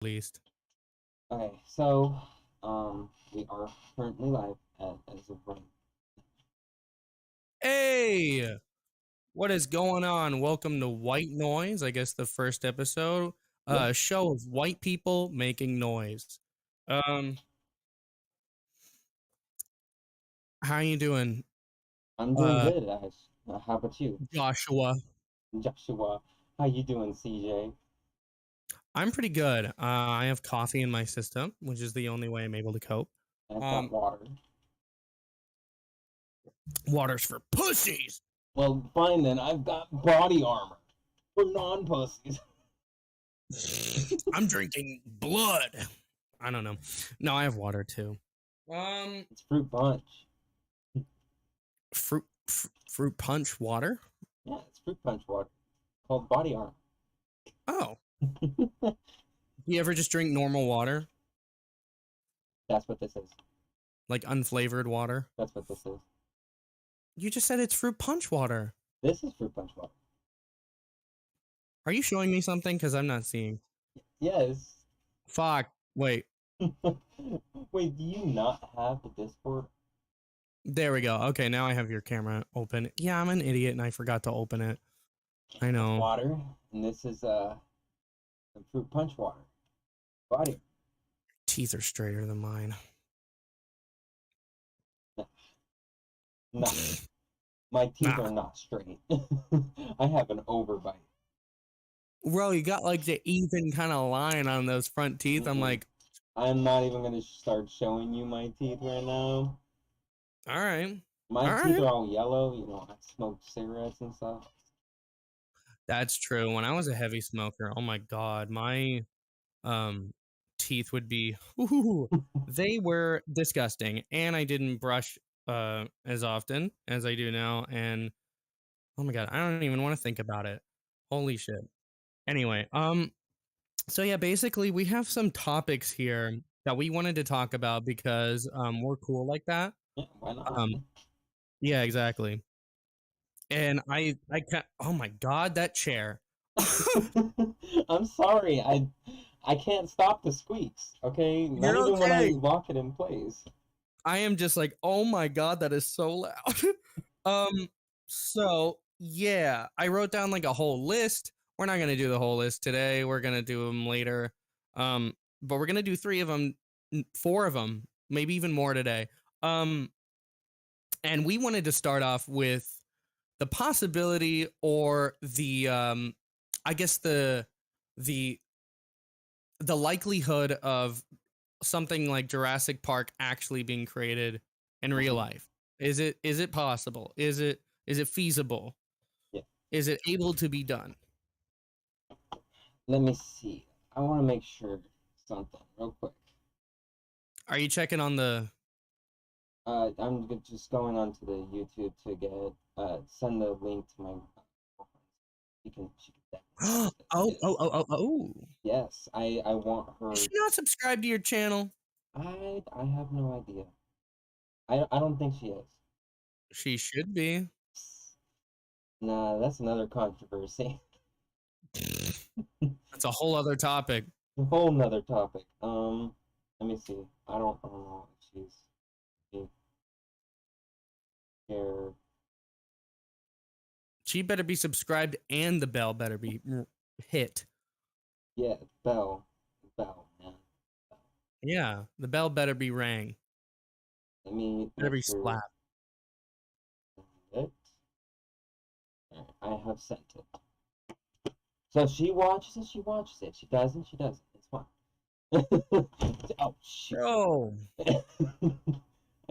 Least. Okay, so we are currently live as of right. Hey, what is going on? Welcome to White Noise. I guess the first episode, Yeah, show of white people making noise. Um, how you doing, I'm doing uh, good, Ash. How about you, Joshua? Joshua? How you doing, CJ? I'm pretty good. I have coffee in my system, which is the only way I'm able to cope. I've got Um, water. water's for pussies. Well, fine then. I've got body armor for non-pussies. I'm drinking blood. I don't know. No, I have water too. Um, It's fruit punch. fruit punch water. Yeah, it's fruit punch water called body armor. Oh, you ever just drink normal water, That's what this is. like unflavored water? That's what this is. You just said it's fruit punch water. This is fruit punch water. Are you showing me something? Because I'm not seeing. Yes. Fuck. Wait. Wait, do you not have the Discord? There we go. Okay, now I have your camera open. Yeah, I'm an idiot and I forgot to open it. I That's know. water, and this is fruit punch water. Body. Teeth are straighter than mine. No, my teeth Nah. are not straight. I have an overbite. Bro, you got like the even kind of line on those front teeth. I'm Mm-mm. like, I'm not even gonna start showing you my teeth right now. all right. My All teeth right. are all yellow. I smoke cigarettes and stuff. That's true. When I was a heavy smoker, oh my God, my um teeth would be ooh, they were disgusting, and I didn't brush as often as I do now, and oh my God, I don't even want to think about it. Holy shit. Anyway, so yeah, basically we have some topics here that we wanted to talk about because we're cool like that. Yeah, why not? um yeah, exactly. And I can't, oh my God, that chair. I'm sorry. I can't stop the squeaks. Okay, not You're even when I okay. lock it in place. I am just like, oh my God, that is so loud. um, so yeah, I wrote down like a whole list. We're not gonna do the whole list today. We're gonna do them later. But we're gonna do three of them, four of them, maybe even more today. Um, and we wanted to start off with the possibility or I guess the the likelihood of something like Jurassic Park actually being created in real Mhm. life? Is it possible? Is it feasible? Yeah. Is it able to be done? Let me see. I want to make sure something real quick. Are you checking on the Just going onto the YouTube to get send the link to my girlfriend. She can definitely oh, watch this. oh, Yes, oh, oh, oh. yes. I want Is she her. not subscribed to your channel? I have no idea. I don't think she is. She should be. Nah, that's another controversy. That's a whole other topic. A whole nother topic. Let me see. I don't know if she here. She better be subscribed and the bell better be hit. Yeah, Bell, man. Bell. Yeah, the bell better be rang. Let me Better make be sure slapped. it. I have sent it. So she watches it, she watches it. She doesn't, she doesn't. It's fine. Oh, shoot. Bro, I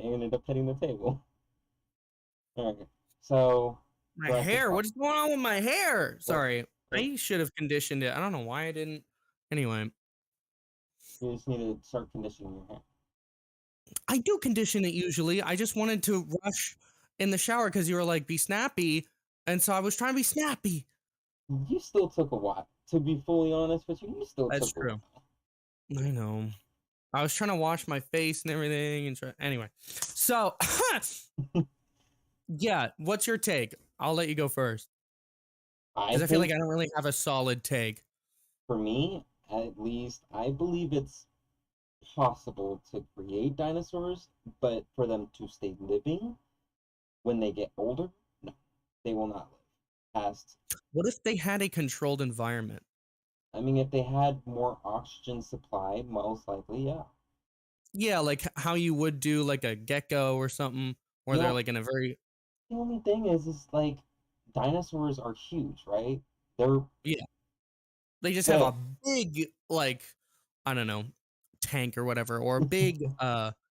ended up hitting the table. Alright. So, my Jurassic hair. Park. What's going on with my hair? What? Sorry. What? I should have conditioned it. I don't know why I didn't. Anyway, You just need to start conditioning your hair. I do condition it usually. I just wanted to rush in the shower because you were like, be snappy. And so I was trying to be snappy. You still took a while. To be fully honest with you, you still That's took a true. while. I know. I was trying to wash my face and everything. Anyway, so yeah, what's your take? I'll let you go first I because I feel like think I don't really have a solid take. for me, at least I believe it's possible to create dinosaurs, but for them to stay living when they get older, no, they will not live past. What if they had a controlled environment? I mean, if they had more oxygen supply, most likely, yeah. Yeah, like how you would do like a gecko or something, where The, they're o- like in a very the only thing is like dinosaurs are huge, right? They're yeah. They just have big. a big like I don't know tank or whatever, or a big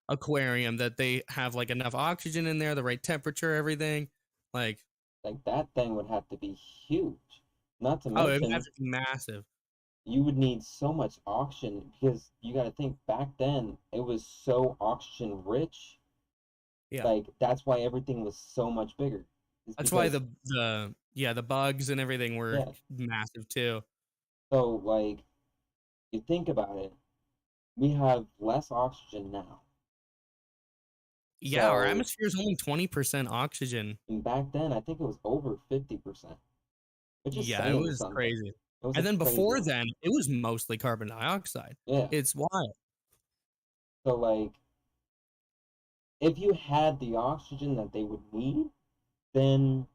aquarium that they have like enough oxygen in there, the right temperature, everything. Like Like that thing would have to be huge. Not to oh, it would have mention, to be massive. you would need so much oxygen because you got to think back then it was so oxygen rich. Yeah. Like that's why everything was so much bigger. Is That's why because the bugs and everything were yeah. massive too. So like you think about it, we have less oxygen now. Yeah, our So atmosphere is only 20% oxygen. and back then I think it was over 50%, which is Yeah, it saying was something. crazy. It was a And then crazy before amount. then, it was mostly carbon dioxide. Yeah. It's wild. So like if you had the oxygen that they would need, then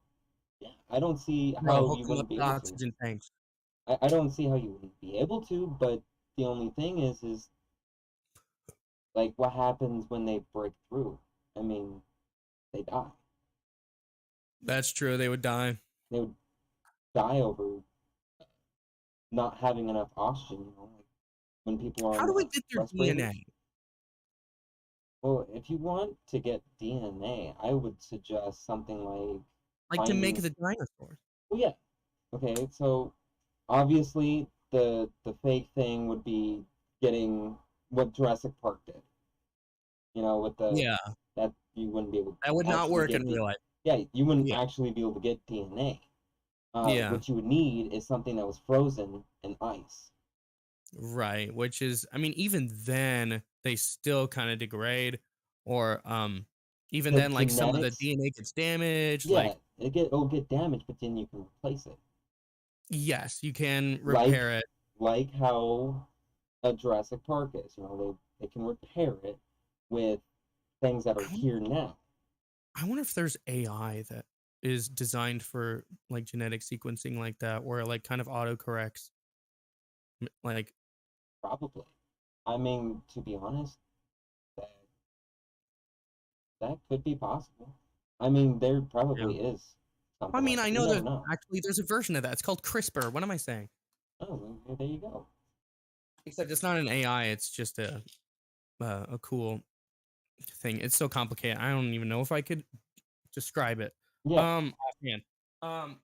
yeah, I don't see Bro, how hook you them up wouldn't be with able to. oxygen tanks. I don't see how you wouldn't be able to, but the only thing is like what happens when they break through? I mean, they die. That's true. They would die. They would die over not having enough oxygen, like when people are How on do we the get their respirators. DNA? Well, if you want to get DNA, I would suggest something like Like to make finding. the dinosaurs? Well, yeah. Okay, so obviously the fake thing would be getting what Jurassic Park did. With the Yeah, that you wouldn't be able to that would not actually work get in real life. you wouldn't Yeah, actually be able to get DNA. yeah, What you would need is something that was frozen in ice. right. Which is, I mean, even then they still kind of degrade, or even The then, like some of the genetics, DNA gets damaged. yeah, Like, it'll get damaged, but then you can replace it. yes, you can Like repair it. like how a Jurassic Park is. They can repair it with things that are I wonder, here now. I wonder if there's AI that is designed for like genetic sequencing like that, where it like kind of autocorrects. Like, Probably. I mean, to be honest, that that could be possible. I mean, there yeah. probably is I something mean, like I that. You know never that know. actually there's a version of that. It's called CRISPR. What am I saying? Oh, well, there you go. Except it's not an AI. It's just a cool thing. It's so complicated. I don't even know if I could describe it. Yeah. Offhand. Um,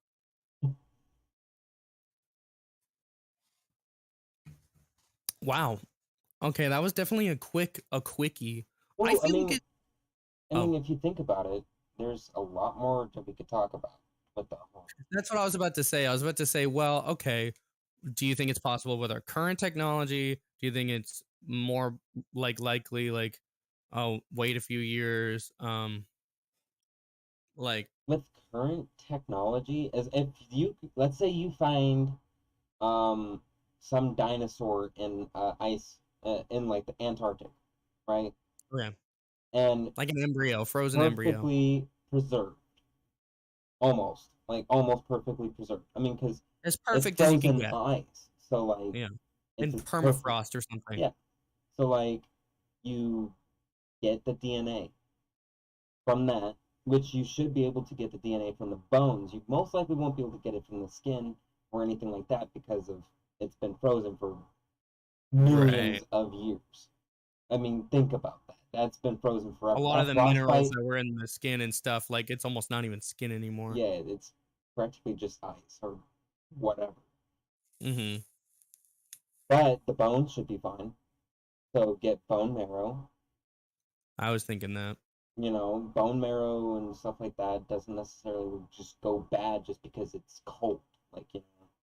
wow. Okay, that was definitely a quickie. I Well, feel like it. I Oh, mean, if you think about it, there's a lot more that we could talk about with the whole. that's what I was about to say. I was about to say, well, okay. Do you think it's possible with our current technology? Do you think it's more like likely, like, oh, wait a few years? Like, With current technology, as if you let's say you find um some dinosaur in ice in like the Antarctic, right? yeah, And like an embryo, frozen embryo, perfectly preserved, almost like almost perfectly preserved. I mean, because as it's perfect as you can frozen get. ice, so like Yeah, it's in a perfect. permafrost or something. Yeah. So like you get the DNA from that, which you should be able to get the DNA from the bones. You most likely won't be able to get it from the skin or anything like that because of it's been frozen for Right. millions of years. I mean, think about that. That's been frozen A forever. lot of That the minerals frostbite, that were in the skin and stuff, like it's almost not even skin anymore. yeah, it's practically just ice or whatever. Hmm. But the bones should be fine. So get bone marrow. I was thinking that. Bone marrow and stuff like that doesn't necessarily just go bad just because it's cold. Like.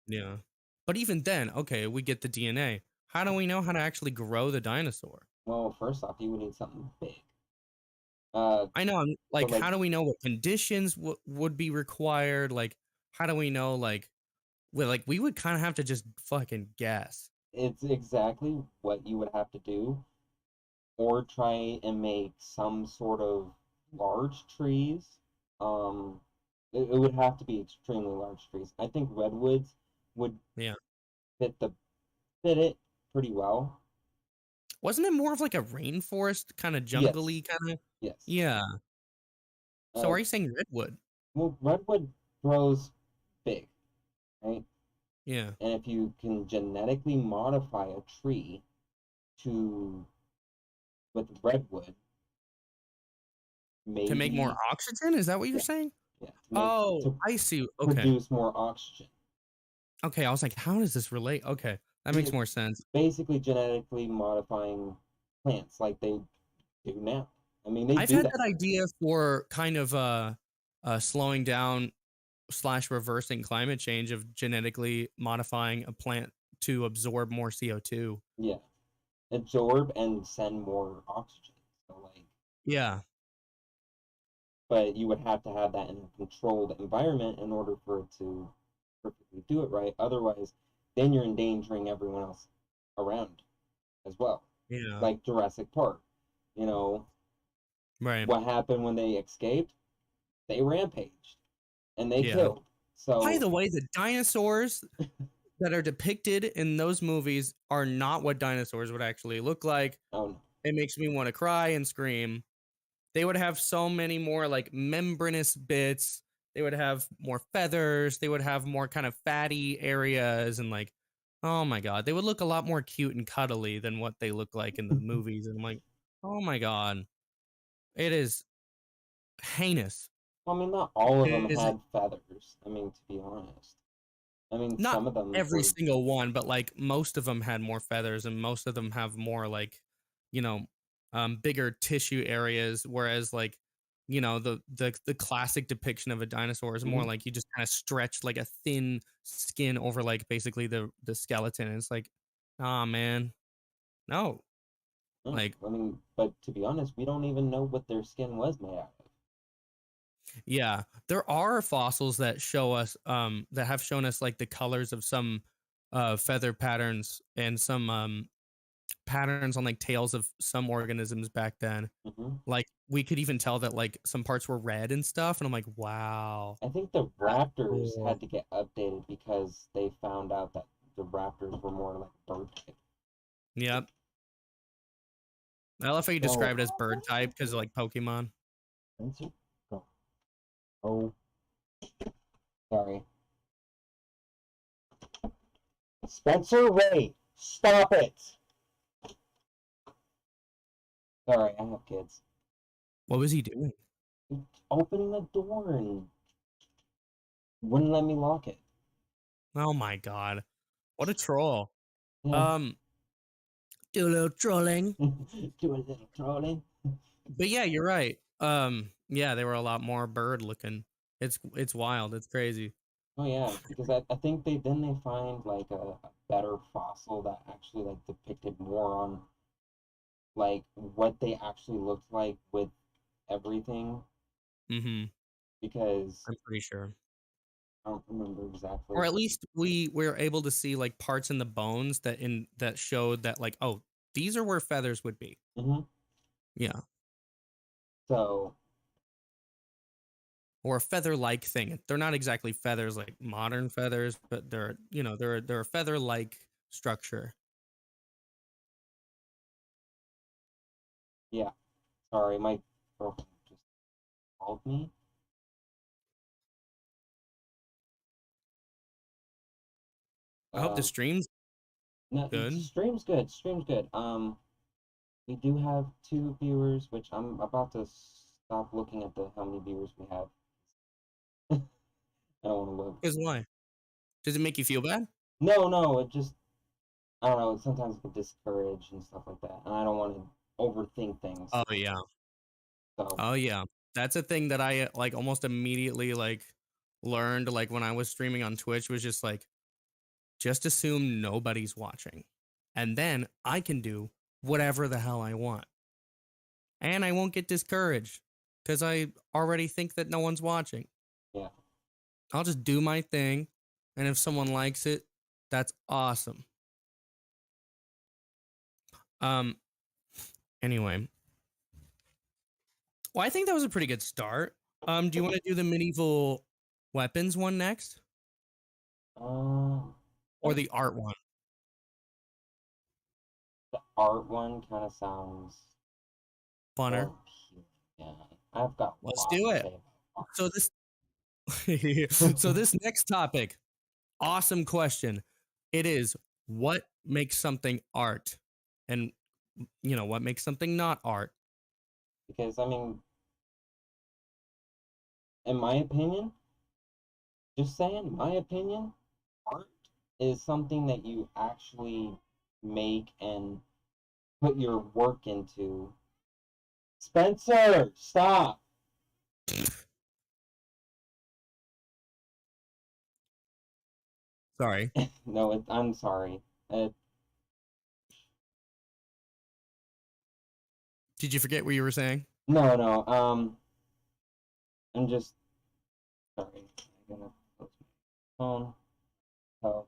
Yeah. But even then, okay, we get the DNA. How do we know how to actually grow the dinosaur? Well, first off, you would need something big. I know, So like, like how do we know what conditions would be required? Like, how do we know, like, well, like, we would kind of have to just fucking guess. it's exactly what you would have to do, or try and make some sort of large trees. Um, it would have to be extremely large trees. I think redwoods would Yeah. fit the fit it pretty well. Wasn't it more of like a rainforest kind of Yes, jungly kind of? yes. Yeah. So Uh, are you saying redwood? well, redwood grows big, right? Yeah. And if you can genetically modify a tree to with redwood, To make more maybe oxygen? Is that what you're yeah, saying? yeah, Oh, to I see. Okay. produce more oxygen. Okay. I was like, how does this relate? Okay. That You makes can more sense. basically genetically modifying plants like they do now. I mean, they I've do had that that now. idea for kind of slowing down slash reversing climate change of genetically modifying a plant to absorb more CO2. Yeah, absorb and send more oxygen. So like, Yeah. but you would have to have that in a controlled environment in order for it to perfectly do it right. Otherwise, then you're endangering everyone else around as well. Yeah. Like Jurassic Park, you know, Right. what happened when they escaped? They rampaged and they Yeah. killed. By So, the way, the dinosaurs that are depicted in those movies are not what dinosaurs would actually look like. oh no. It makes me want to cry and scream. They would have so many more like membranous bits. They would have more feathers. They would have more kind of fatty areas and like, oh my god, they would look a lot more cute and cuddly than what they look like in the movies. And I'm like, oh my god, it is heinous. I mean, not all of them It is had feathers. I mean, to be honest. I mean, not some of them every were. single one, but like most of them had more feathers and most of them have more like, you know, bigger tissue areas. Whereas like, the classic depiction of a dinosaur is more Mhm. like you just kind of stretch like a thin skin over like basically the skeleton. And it's like, ah man, no, Oh, like I mean, but to be honest, we don't even know what their skin was made out of. yeah, there are fossils that show us that have shown us like the colors of some feather patterns and some patterns on like tails of some organisms back then. Hmm. Like we could even tell that like some parts were red and stuff, and I'm like, wow, I think the that's raptors cool. had to get updated because they found out that the raptors were more like bird type. Yep. I love how you So, describe it as bird type because like Pokemon. Spencer, go. Oh, sorry. Spencer, wait! Stop it! Sorry, I have kids. What was he doing? Opening the door and wouldn't let me lock it. Oh my god, what a troll. Yeah. Um, do a little trolling. Do a little trolling. But yeah, you're right. Yeah, they were a lot more bird looking. It's wild. It's crazy. Oh yeah, because I think they find like a better fossil that actually like depicted more on like what they actually looked like with everything Mm-hmm. because I'm pretty sure. I don't remember Or exactly. at least we were able to see like parts in the bones that showed that like, oh, these are where feathers would be. Hmm. Yeah. So Or a feather like thing. They're not exactly feathers like modern feathers, but they're a feather like structure. yeah, sorry, my girlfriend just called me. I hope the Um, stream's no, good. stream's good. Stream's good. We do have two viewers, which I'm about to stop looking at the how many viewers we have. I don't want to look. Because why? Does it make you feel bad? No, no, it just I don't know. Sometimes I get discouraged and stuff like that, and I don't want to overthink things. Oh yeah. So, Oh yeah. That's a thing that I like almost immediately like learned like when I was streaming on Twitch was just assume nobody's watching. And then I can do whatever the hell I want. And I won't get discouraged because I already think that no one's watching. yeah, I'll just do my thing. And if someone likes it, that's awesome. Um. Anyway, well, I think that was a pretty good start. Do you want to do the medieval weapons one next, or Yeah, the art one? the art one kind of sounds Funner. more appealing. Yeah, I've got a Let's lot do to it. say about So this, so art. this next topic, awesome question. It is what makes something art, and what makes something not art. Because, I mean, in my opinion, just saying, my opinion, art is something that you actually make and put your work into. Spencer, stop! Sorry. No, I'm sorry. Did you forget what you were saying? No, no. I'm just sorry. I'm gonna close my phone. So,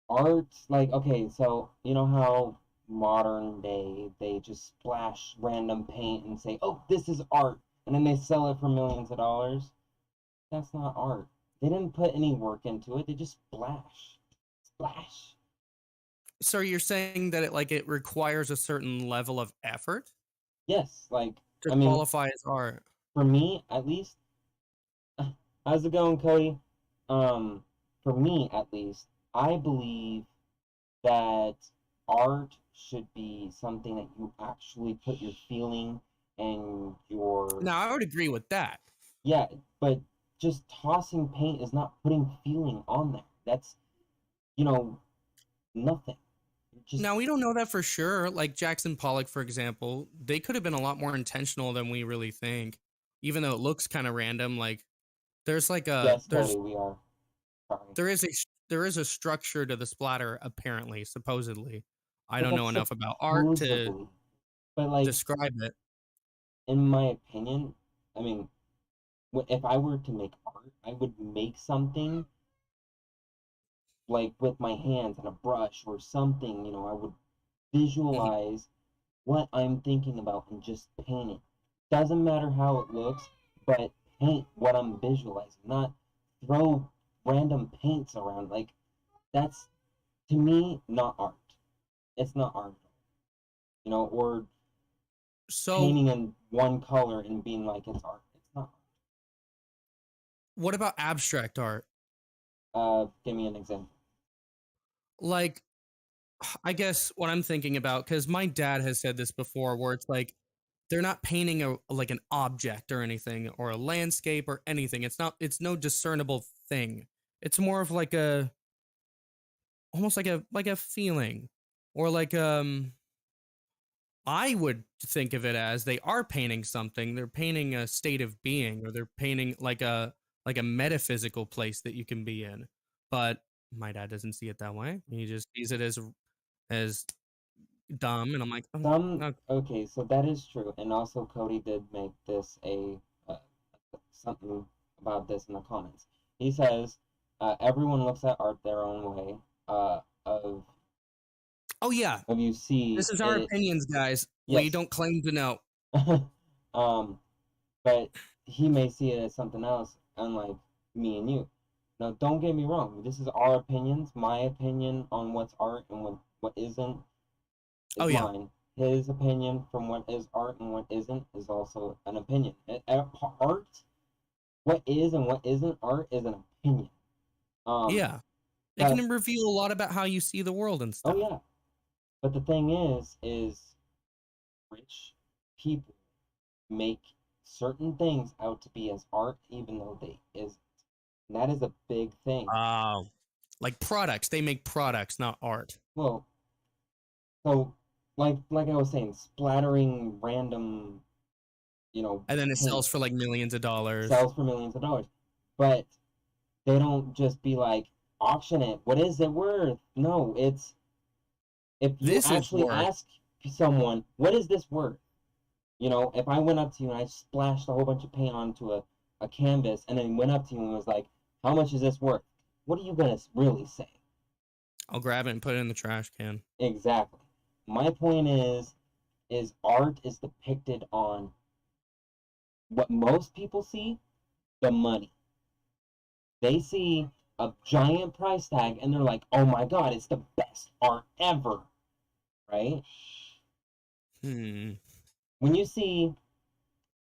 art, like, okay, so you know how modern day they just splash random paint and say, "Oh, this is art," and then they sell it for millions of dollars. That's not art. They didn't put any work into it. They just splash, splash. So you're saying that it requires a certain level of effort Yes, like, to I mean, qualify as art. for me at least, how's it going, Cody? Um, for me at least, I believe that art should be something that you actually put your feeling and your, Now, I would agree with that. yeah, but just tossing paint is not putting feeling on there. That's, you know, nothing. You're just, Now, we don't know that for sure. Like Jackson Pollock, for example, they could have been a lot more intentional than we really think. Even though it looks kind of random, like there's like a yes, Cody, we are. Sorry. there is a structure to the splatter, apparently, supposedly. I But don't know that's enough about art to supposedly. But like, describe it. in my opinion, I mean, if I were to make art, I would make something like with my hands and a brush or something. I would Mhm. visualize what I'm thinking about and just paint it. Doesn't matter how it looks, but paint what I'm visualizing, not throw random paints around. Like, that's, to me, not art. It's not art, or So, painting in one color and being like it's art. It's not what about abstract art? art. Give me an example. Like, I guess what I'm thinking about, because my dad has said this before, where it's like they're not painting like an object or anything or a landscape or anything. It's no discernible thing. It's more of like a almost like a feeling, or like I would think of it as they are painting something. They're painting a state of being, or they're painting like a metaphysical place that you can be in. But my dad doesn't see it that way. He just sees it as dumb, and I'm like, oh, no. Okay, so that is true, and also Cody did make this uh, something about this in the comments. He says everyone looks at art their own way. Of Oh yeah, you see this is our it, opinions, guys. We yes. don't claim to know. um, but he may see it as something else, unlike me and you. Now, don't get me wrong. This is our opinions. My opinion on what's art and what isn't Oh is yeah, mine. His opinion from what is art and what isn't is also an opinion. Art, what is and what isn't art is an opinion. Um, yeah. It but can reveal a lot about how you see the world and oh stuff. yeah. But the thing is rich people make certain things out to be as art, even though they is. And that is a big thing. Oh, like products. They make products, not art. Well, so like I was saying, splattering random, And then it paint sells for like millions of dollars. sells for millions of dollars. But they don't just be like, auction it. What is it worth? No, it's if you This is actually worth. ask someone, what is this worth? If I went up to you and I splashed a whole bunch of paint onto a canvas and then went up to you and was like, how much is this worth? What are you gonna really say? I'll grab it and put it in the trash can. Exactly. My point is art is depicted on what most people see, the money. They see a giant price tag and they're like, "Oh my god, it's the best art ever." Right? Hmm. When you see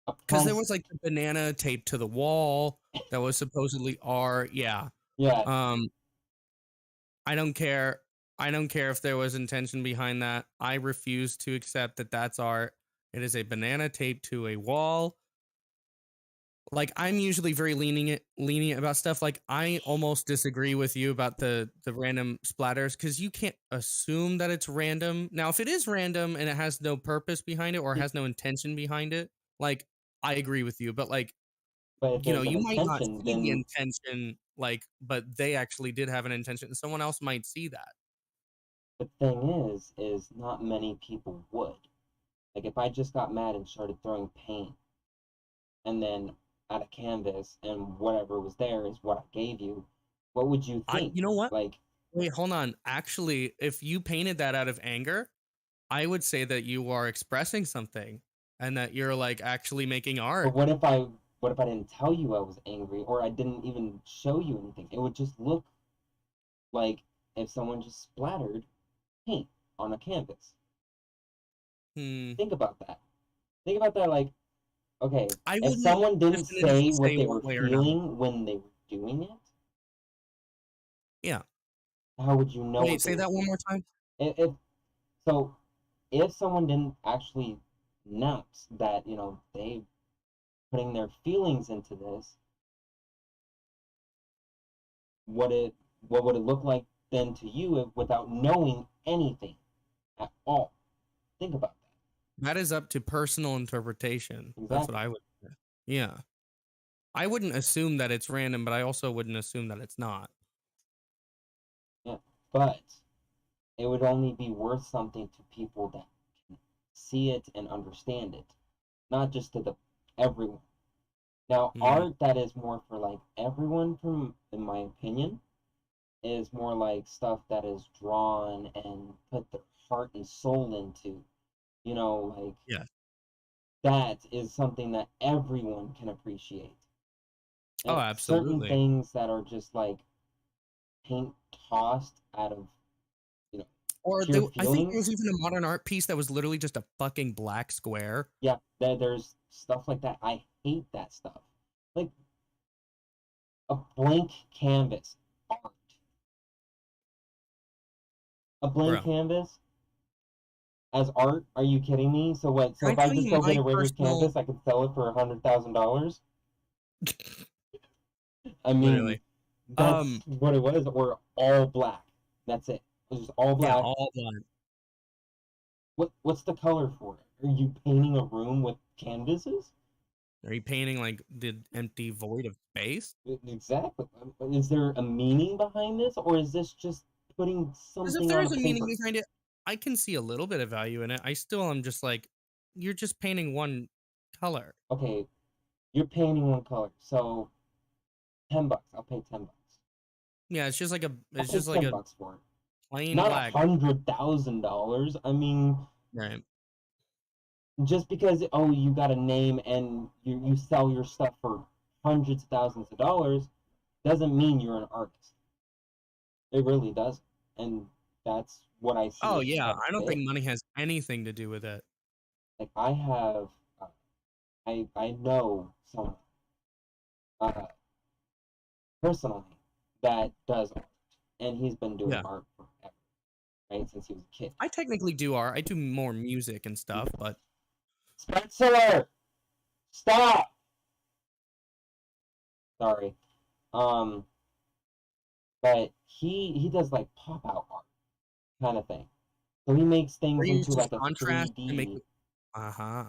a Because there price, was like the banana taped to the wall that was supposedly art. Yeah. yeah, Um, I don't care. I don't care if there was intention behind that. I refuse to accept that that's art. It is a banana taped to a wall. Like I'm usually very lenient about stuff. Like I almost disagree with you about the random splatters because you can't assume that it's random. Now, if it is random and it has no purpose behind it or has no intention behind it, like I agree with you. But like but if there's an you might not intention, see the then intention, like, but they actually did have an intention, and someone else might see that. the thing is not many people would. Like if I just got mad and started throwing paint and then at a canvas and whatever was there is what I gave you, what would you think? You know what? Like, Wait, hold on. Actually, if you painted that out of anger, I would say that you are expressing something and that you're like actually making but art. what if I didn't tell you I was angry or I didn't even show you anything? It would just look like if someone just splattered paint on a canvas. Hmm. Think about that. Think about that like, okay, I if wouldn't someone didn't definitively say what say they one were way or another. feeling when they were doing it, Yeah. how would you know Wait, what they say were that one feeling? more time. If so, if someone didn't actually announce that, they putting their feelings into this, what it what would it look like then to you if, without knowing anything at all? Think about That is up to personal interpretation. that. That's what Exactly. I would say. Yeah. I wouldn't assume that it's random, but I also wouldn't assume that it's not. Yeah. But it would only be worth something to people that can see it and understand it, not just to the everyone. Now, Hmm. art that is more for like everyone, from in my opinion, is more like stuff that is drawn and put their heart and soul into. Like Yeah. that is something that everyone can appreciate. Oh, And certain absolutely. things that are just like paint tossed out of, you know, Or pure I think there feelings. was even a modern art piece that was literally just a fucking black square. Yeah, there's stuff like that. I hate that stuff. Like a blank canvas, art. A blank Bro, canvas as art? Are you kidding me? So what? So can I if I tell just you go get my a rigger personal canvas, I could sell it for $100,000. I mean, literally. that's what it was. Or all black. That's it. It was just all Yeah, black. all black. What's the color for it? Are you painting a room with canvases? Are you painting like the empty void of space? Exactly. Is there a meaning behind this, or is this just putting Because if something there on a is a meaning paper? behind it, I can see a little bit of value in it. I still am just like, you're just painting one color. Okay, you're painting one color, so $10. I'll pay $10. Yeah, I'll it's pay just like ten a bucks for it. plain Not a black. $100,000. I mean, Right. just because you got a name and you sell your stuff for hundreds of thousands of dollars doesn't mean you're an artist. It really doesn't, and that's what I see Oh as yeah, a I don't bit. think money has anything to do with it. Like I have, I know someone uh, personally that does art, and he's been doing Yeah. art forever, right, since he was a kid. I technically do art. I do more music and stuff, but Spencer, stop. Sorry. Um, but he does like pop out art kind of thing. So he makes or things he into uses like a contrast to make 3D. it. Uh-huh.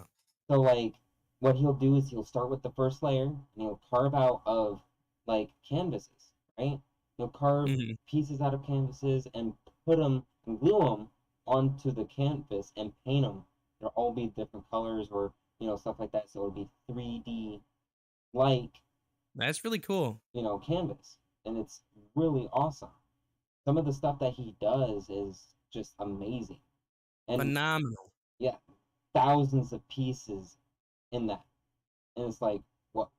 So like what he'll do is he'll start with the first layer and he'll carve out of like canvases, right? He'll carve Hmm. pieces out of canvases and put them and glue them onto the canvas and paint them. They'll all be different colors or stuff like that. So it'll be 3D like That's really cool. canvas, and it's really awesome. some of the stuff that he does is just amazing. And Phenomenal. yeah, thousands of pieces in that. And it's like, what,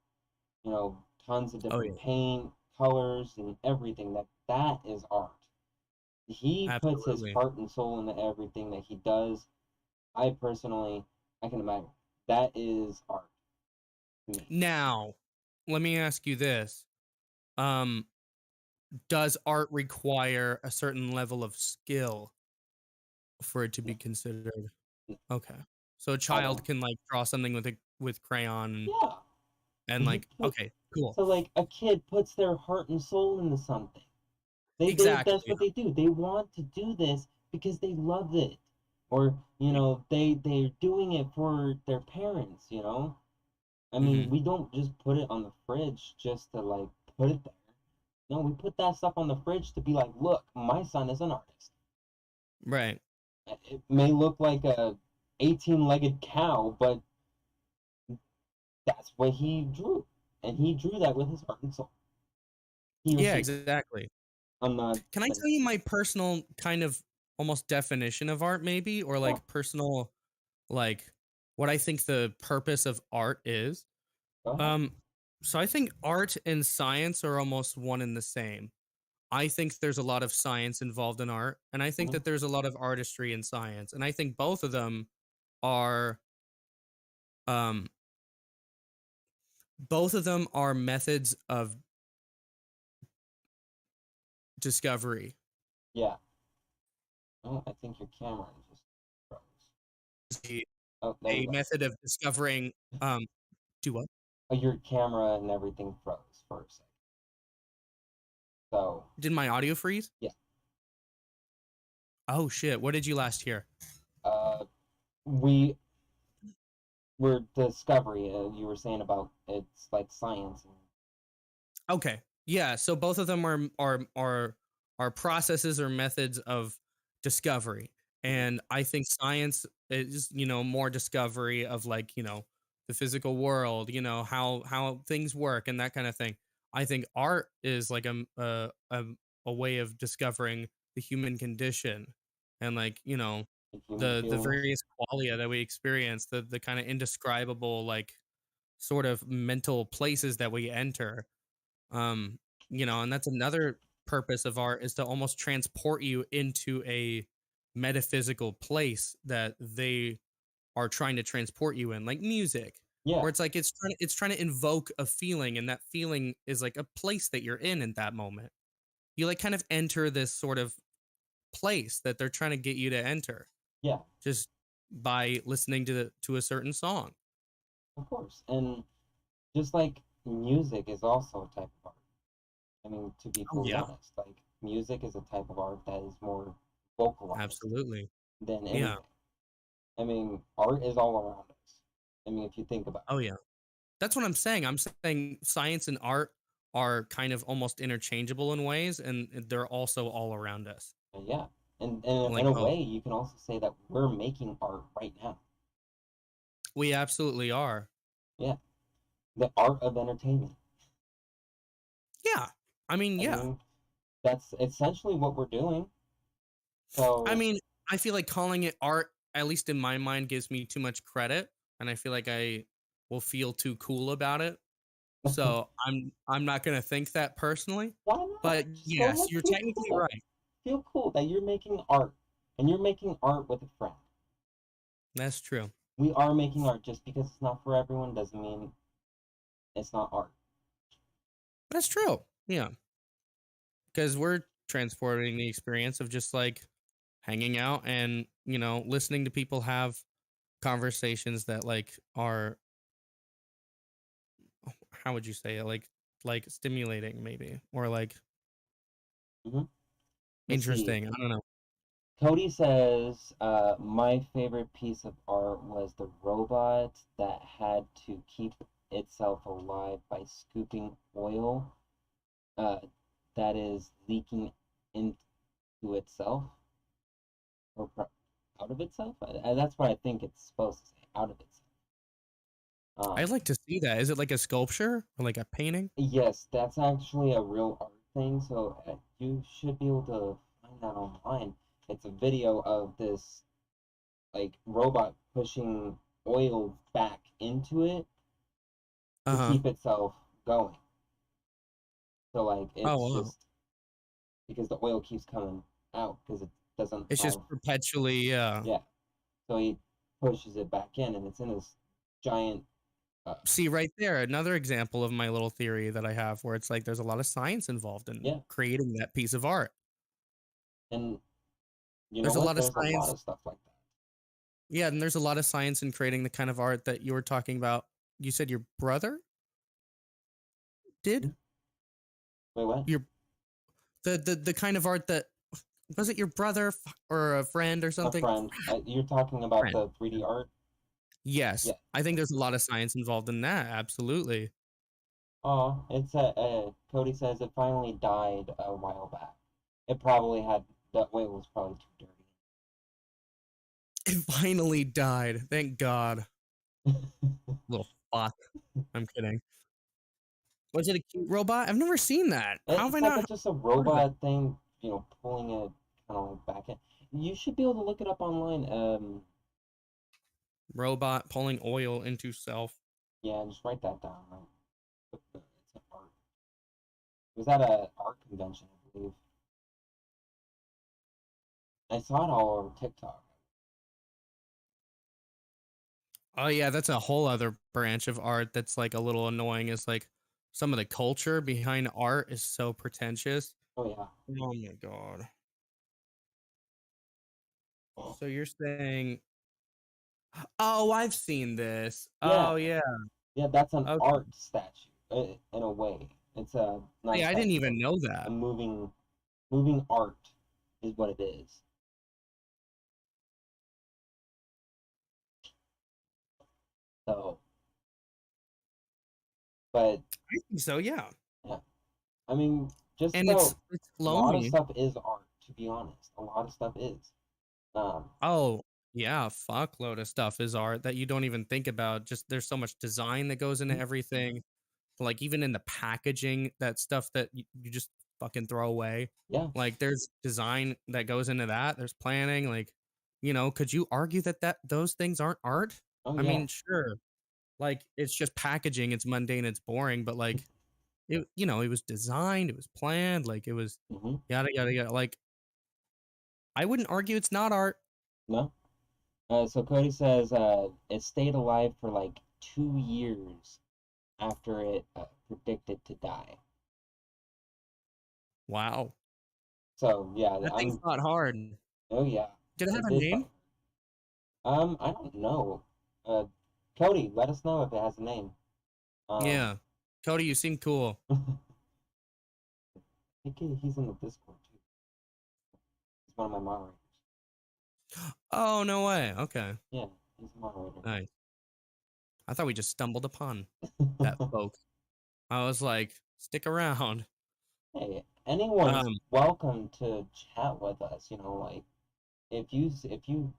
tons of Oh different yeah, paint, colors, and everything. That is art. He puts his absolutely. heart and soul into everything that he does. I personally, I can imagine that is art to me. Now, let me ask you this. Um, does art require a certain level of skill for it to No, be considered? no, Okay. So a I child don't. can like draw something with crayon Yeah, and you like put okay, cool. so like a kid puts their heart and soul into something. They that's Exactly. what they do. They want to do this because they love it, or they're doing it for their parents. I mean, Mm-hmm. we don't just put it on the fridge just to like put it there. No, we put that stuff on the fridge to be like, look, my son is an artist. Right. It may look like a 18-legged cow, but that's what he drew, and he drew that with his heart and soul. He or Yeah, she. exactly. I'm not Can I saying. tell you my personal kind of almost definition of art maybe or Yeah, like personal like what I think the purpose of art is? go ahead. Um so I think art and science are almost one and the same. I think there's a lot of science involved in art and I think Mhm. that there's a lot of artistry in science and I think both of them are um both of them are methods of discovery. Yeah. Oh, I think your camera just froze. A, Oh, there we a go. method of discovering do what? Oh, your camera and everything froze for a second. So, Did my audio freeze? yeah. Oh shit, what did you last hear? Uh, we were discovery. You were saying about it's like science. Okay. Yeah, so both of them are processes or methods of discovery. Mhm. And I think science is, more discovery of like, the physical world, how things work and that kind of thing. I think art is like a way of discovering the human condition and like, Like human the feelings. various qualia that we experience, the kind of indescribable like sort of mental places that we enter um and that's another purpose of art is to almost transport you into a metaphysical place that they are trying to transport you in like music Yeah, where it's like it's trying to invoke a feeling and that feeling is like a place that you're in that moment you like kind of enter this sort of place that they're trying to get you to enter yeah, just by listening to a certain song. of course. And just like music is also a type of art. I mean, to be Oh fully yeah, honest, like music is a type of art that is more vocalized absolutely. than Yeah. anything. I mean, art is all around us. I mean, if you think about Oh yeah. That's what I'm saying. I'm saying science and art are kind of almost interchangeable in ways, and they're also all around us, it, yeah. And in like a both. way, you can also say that we're making art right now. We absolutely are. Yeah, the art of entertainment. Yeah. I mean, I yeah. mean, that's essentially what we're doing. I So, mean, I feel like calling it art, at least in my mind, gives me too much credit, and I feel like I will feel too cool about it. So I'm not gonna think that personally. why not? But Just go yes, ahead, you're feel technically cool. right. Feel cool that you're making art and you're making art with a friend. That's true. We are making art. Just because it's not for everyone doesn't mean it's not art. That's true. Yeah, because we're transporting the experience of just like hanging out and listening to people have conversations that like are how would you say it like stimulating maybe or like Hmm. Let's see. interesting. I don't know. Cody says, my favorite piece of art was the robot that had to keep itself alive by scooping oil uh, that is leaking into itself or out of itself. That's what I think it's supposed to say, out of itself. I'd Um, like to see that. Is it like a sculpture or like a painting? yes, that's actually a real art. thing, so you should be able to find that online. It's a video of this like robot pushing oil back into it to Uh-huh. keep itself going. So like Oh, it's wow. just because the oil keeps coming out because it doesn't It's just have, perpetually, yeah. So he pushes it back in, and it's in this giant. Uh, See, right there, another example of my little theory that I have where it's like there's a lot of science involved in yeah, creating that piece of art. and you know There's a what? lot of There's a lot science. of stuff like that. Yeah, and there's a lot of science in creating the kind of art that you were talking about. You said your brother did? Hmm? Wait, what? Your the kind of art that was it your brother or a friend or A something? friend. You're talking about Friend. the 3D art? Yes. Yeah. I think there's a lot of science involved in that. Absolutely. Oh, it's Cody says it finally died a while back. It probably had the oil was probably too It finally died. Thank God. dirty. Little fuck. I'm kidding. Was it a cute robot? I've never seen that. How have I It's like not just a heard of it? robot thing, pulling it kind of like back in. You should be able to look it up online. Robot pulling oil into self. Yeah, just write that down. Right? It's an art. It was at a art convention, I believe. I saw it all over TikTok. Oh yeah, that's a whole other branch of art that's like a little annoying. Is like some of the culture behind art is so pretentious. Oh yeah. Oh my God. So you're saying, oh, I've seen this. Yeah, Oh yeah. yeah. That's an Okay. art statue in a way. It's a not a Yeah, I didn't statue, but even know a that. moving art is what it is. So, but I think so, yeah. yeah, I mean, just And about it's a lot of lonely. stuff is art. To be honest, a lot of stuff is. Um, Oh, yeah, fuckload of stuff is art that you don't even think about. Just there's so much design that goes into mhm, everything. Like even in the packaging, that stuff that you just fucking throw away. yeah. Like there's design that goes into that. There's planning. Like, could you argue that those things aren't art? Oh I yeah. mean, sure. Like it's just packaging. It's mundane. It's boring. But like it was designed. It was planned. Like it was Hmm. yada yada yada. Like I wouldn't argue it's not art. No. So Cody says it stayed alive for like 2 years after it predicted to die. Wow. So yeah, That thing's I'm. not hard. Oh yeah, Did it have it a did name? bite. I don't know. Uh, Cody, let us know if it has a name. Um, Yeah. Cody, you seem cool. I think he's in the Discord too. He's one of my moderators. Oh, no way. Okay. Yeah, he's a moderator. Nice. I thought we just stumbled upon that folk. I was like, stick around. Hey, anyone's Um, welcome to chat with us. Like if you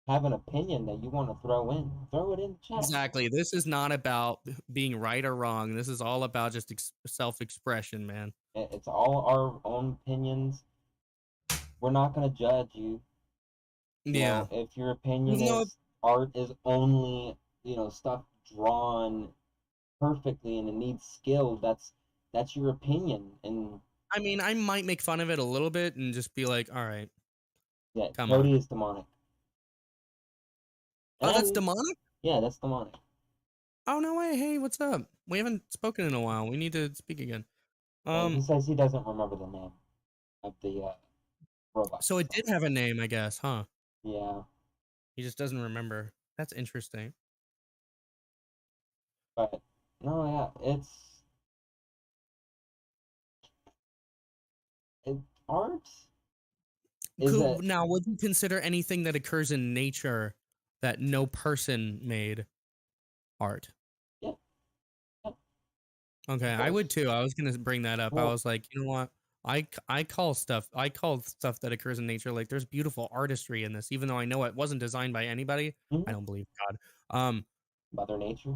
have an opinion that you want to throw it in the chat. exactly. This is not about being right or wrong. This is all about just self-expression, man. It's all our own opinions. We're not gonna judge you. Yeah. If your opinion Even though, is art is only stuff drawn perfectly and it needs skill, that's your opinion. And I mean, I might make fun of it a little bit and just be like, all right, yeah, come on. Cody is demonic. Oh, that's And demonic? yeah, that's demonic. Oh, no way. Hey, what's up? We haven't spoken in a while. We need to speak again. He Um, says he doesn't remember the name of the robot so he it saw. did have a name, I guess, huh? Yeah, He just doesn't remember. That's interesting. but no, yeah, it art is a Now, would you consider anything that occurs in nature that no person made art? yeah, yeah, Okay, of I would course. too. I was gonna bring that up. I Well, was like, you know what? I call stuff that occurs in nature like there's beautiful artistry in this, even though I know it wasn't designed by anybody. I mhm, don't believe God. Um, Mother Nature,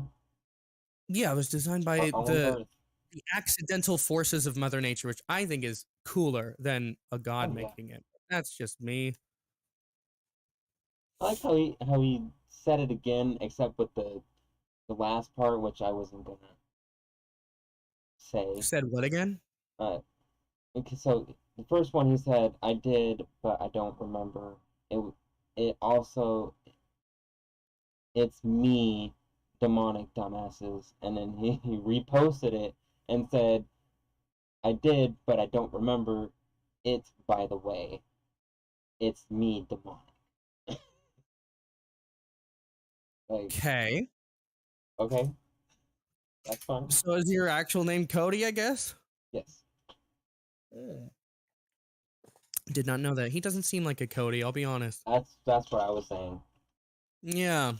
yeah, it was designed our by own the Earth. the accidental forces of Mother Nature, which I think is cooler than a god Oh yeah. making it. That's just me. I like how he said it again, except with the last part, which I wasn't gonna say. Said what again? Uh, okay, so the first one he said, "I did, but I don't remember." It it also it's me, demonic dumbasses, and then he reposted it and said, "I did, but I don't remember." It's by the way, it's me, demonic. Like, Okay. okay, that's fine. So is your actual name Cody, I guess? Yes, Mm. Did not know that. He doesn't seem like a Cody, I'll be honest. that's what I was saying. Yeah.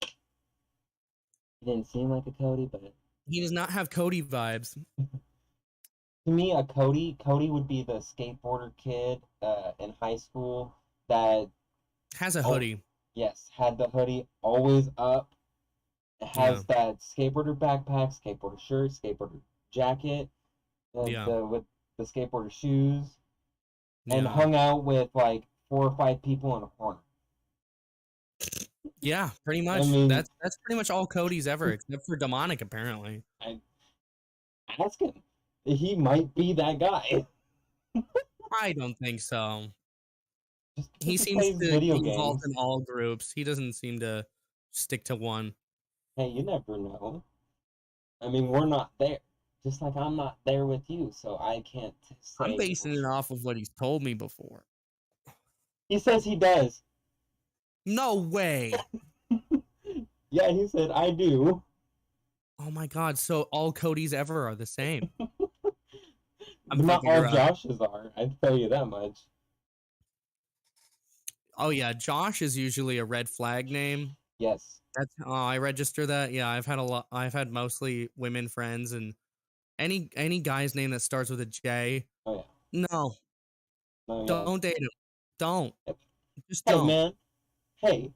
He didn't seem like a Cody, but He does not have Cody vibes. to me, a Cody would be the skateboarder kid in high school that, Has a oh hoodie. yes, had the hoodie always up, Yeah. has that skateboarder backpack, skateboarder shirt, skateboarder jacket, Yeah. with the skateboarder shoes, and Yeah. hung out with like 4 or 5 people in a corner. Yeah, pretty I much. mean, That's pretty much all Cody's ever, except for demonic, apparently. I ask him. He might be that guy. I don't think so. Just He because he seems plays to video be involved games. in all groups. He doesn't seem to stick to one. Hey, you never know. I mean, we're not there. Just like I'm not there with you, so I can't I'm say for basing it sure. off of what he's told me before. He says he does. No way. Yeah, he said I do. Oh my god, so all Cody's ever are the same. I'm But not fucking all around. Josh's are. I can tell you that much. Oh yeah, Josh is usually a red flag name. Yes. That's I register that. Yeah, I've had a lot. I've had mostly women friends, and any guy's name that starts with a J. Oh yeah. No, Oh yeah. don't date him. Don't. Yep. Just Hey don't. man. Hey.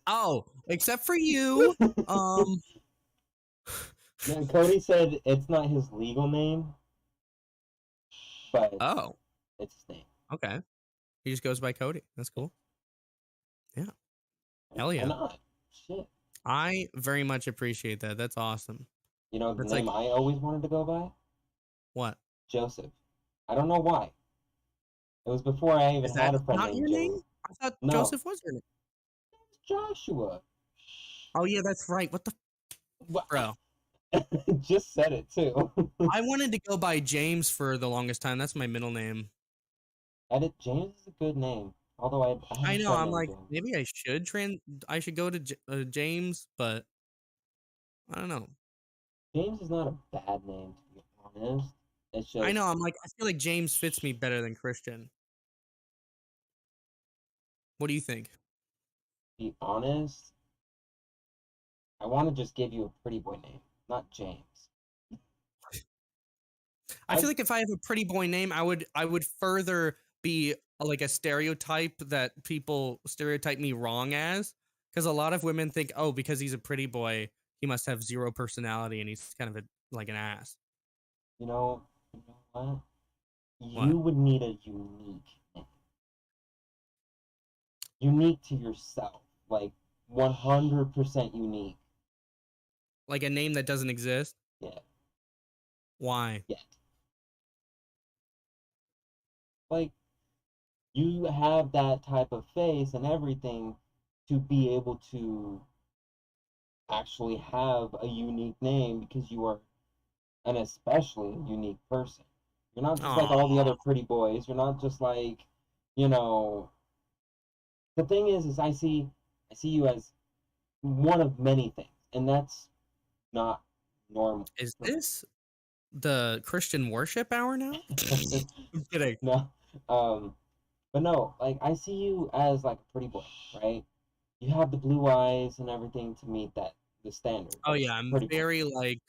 Oh, except for you. Um. Man, Cody said it's not his legal name, but Oh, it's his name. okay. He just goes by Cody. That's cool. Yeah. Hell Why yeah. not? Shit. I very much appreciate that. That's awesome. You know the That's name like I always wanted to go by? what? Joseph. I don't know why. It was before I even Is that had a friend not named your name? James. I thought No, Joseph was your name. it's Joshua. Oh yeah, that's right. What the What? bro? Just said it too. I wanted to go by James for the longest time. That's my middle name. Edit James is a good name. Although I have I a know. friend I'm named like, James. maybe I should I should go to James, but I don't know. James is not a bad name to be honest. It's I just know. I'm like, I feel like James fits me better than Christian. What do you think? be honest. I want to just give you a pretty boy name, not James. I I feel like if I have a pretty boy name, I would further be like a stereotype that people stereotype me wrong as. Because a lot of women think, oh, because he's a pretty boy, he must have zero personality and he's kind of like an ass. you know what? What? You would need a unique name, unique to yourself, like 100% unique. Like a name that doesn't exist? Yeah, Why? yet. Like you have that type of face and everything to be able to actually have a unique name because you are an especially unique person. You're not just like Oh, all the other pretty boys. You're not just like, you know, the thing is I see you as one of many things, and that's not normal is for this the Christian worship hour now? me. I'm kidding. No. Um but no, like I see you as like a pretty boy, right? You have the blue eyes and everything to meet that the standard Oh of yeah, I'm pretty boy. very like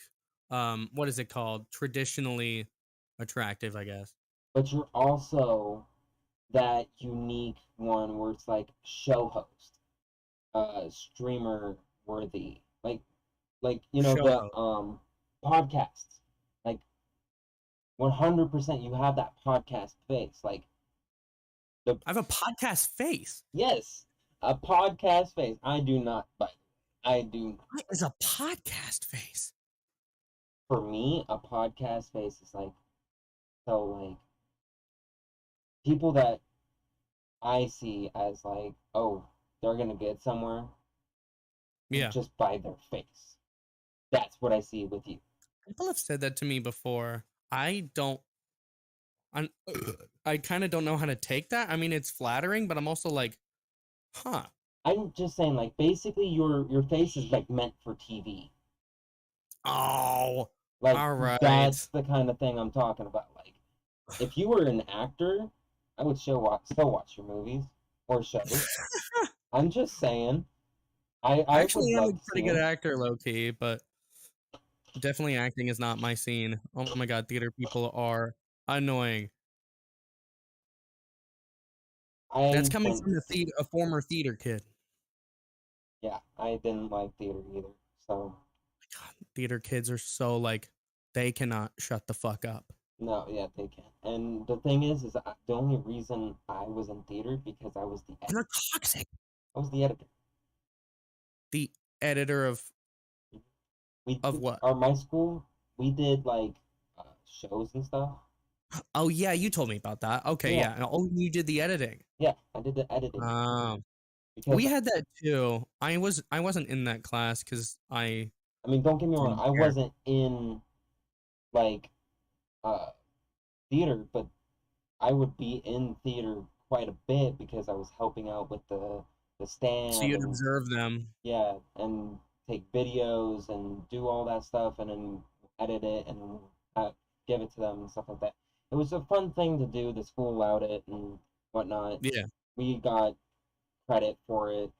what is it called? Traditionally attractive, I guess. But you're also that unique one where it's like show host, streamer worthy. Like Show the host. podcasts. Like 100% you have that podcast face. Like the I have a podcast face. yes, a podcast face. I do not, but I do. What is a podcast face? For me, a podcast face is like so like people that I see as like, oh, they're gonna get somewhere Yeah. just by their face. That's what I see with you. People have said that to me before. I don't. I'm, I kind of don't know how to take that. I mean, it's flattering, but I'm also like, huh. I'm just saying, like, basically, your face is like meant for TV. Oh, Like, all that's right. the kind of thing I'm talking about. Like, if you were an actor, I would still watch your movies or shows. I'm just saying, I I would actually am a love to see pretty good him. actor, low key, but definitely acting is not my scene. Oh my god, theater people are annoying. That's I coming didn't, from a former theater kid. yeah, I didn't like theater either. So God, theater kids are so like, they cannot shut the fuck up. no, yeah, they can. And the thing is the only reason I was in theater because I was the And editor. they're toxic. I was the editor. The editor We of what? our my school we did like shows and stuff. Oh yeah, you told me about that. Okay, Yeah, yeah. Oh, you did the editing. yeah, I did the editing Um, because we had that too. I wasn't in that class because I I mean, don't get me wrong, didn't I care. wasn't in like uh theater, but I would be in theater quite a bit because I was helping out with the So stand you'd and observe them. yeah, and take videos and do all that stuff and then edit it and then give it to them and stuff like that. It was a fun thing to do. The school allowed it and whatnot. Yeah, We got credit for it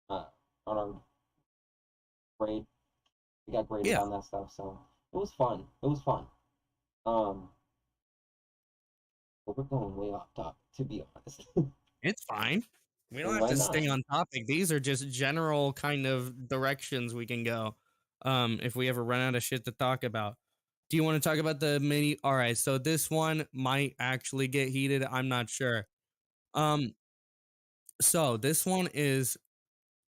uh, on our grade. We got graded yeah. on that stuff, so it was fun. It was fun. Um, but we're going way off topic, to be honest. It's fine. We don't And have why to not? stay on topic. These are just general kind of directions we can go. If we ever run out of shit to talk about. Do you want to talk about the mini? All right, so this one might actually get heated. I'm not sure. Um, so this one is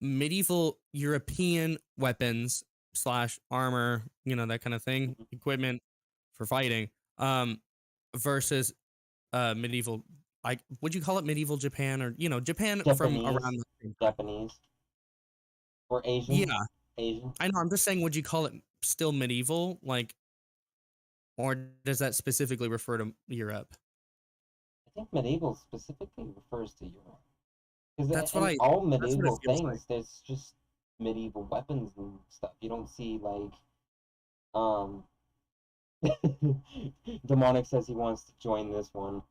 medieval European weapons slash armor, that kind of thing, Mhm. equipment for fighting. Versus medieval, like, would you call it medieval Japan, or Japan from Japanese, around the same time? Japanese, or Asian, Yeah, Asian. I know. I'm just saying, would you call it still medieval, like, or does that specifically refer to Europe? I think medieval specifically refers to Europe. Because That's what in I. all That's what it medieval feels like. things, there's just medieval weapons and stuff. You don't see like um Demonic says he wants to join this one.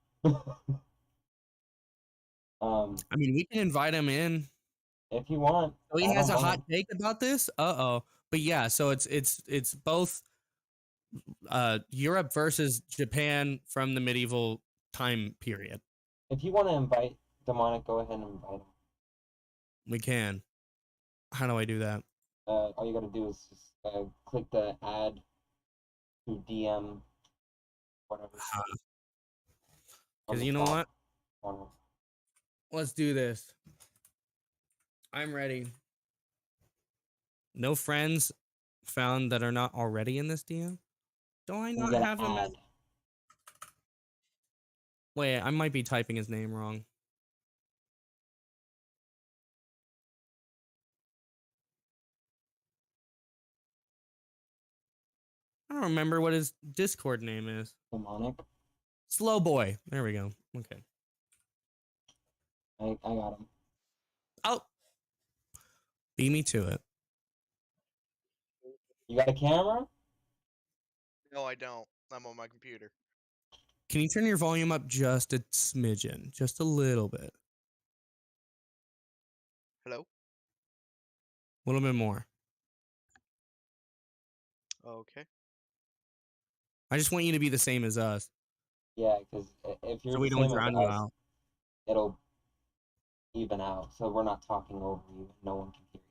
I mean, we can invite him in. If you want, So he I has don't a hot mind. take about this. But yeah, so it's both Europe versus Japan from the medieval time period. If you want to invite Demonic, go ahead and invite him. We can. How do I do that? All you gotta do is just click the add to DM whatever on Because the you know top what? corner. Let's do this. I'm ready. No friends found that are not already in this DM. Do I And you not gotta have him as? add. Wait, I might be typing his name wrong. I don't remember what his Discord name is. Demonic. Slow boy. There we go. Okay. I got him. Oh, beat me to it. You got a camera? No, I don't. I'm on my computer. Can you turn your volume up just a smidgen, just a little bit, Hello? a little bit more? Okay. I just want you to be the same as us, Yeah, because if you're so the we don't same as drown you us, out. it'll even out. So we're not talking over you. No one can hear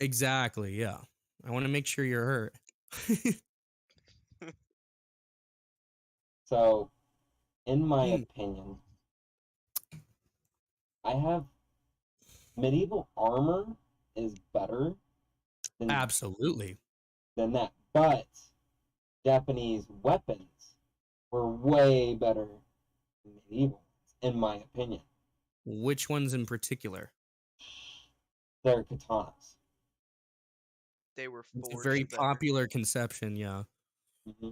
Exactly. Yeah. I want to make sure you're hurt. So, in my Mm, opinion, I have medieval armor is better than absolutely. that, but Japanese weapons were way better than medieval, in my opinion. Which ones in particular? They're katanas. They were It's a very forged better. popular conception, yeah. Mm-hmm.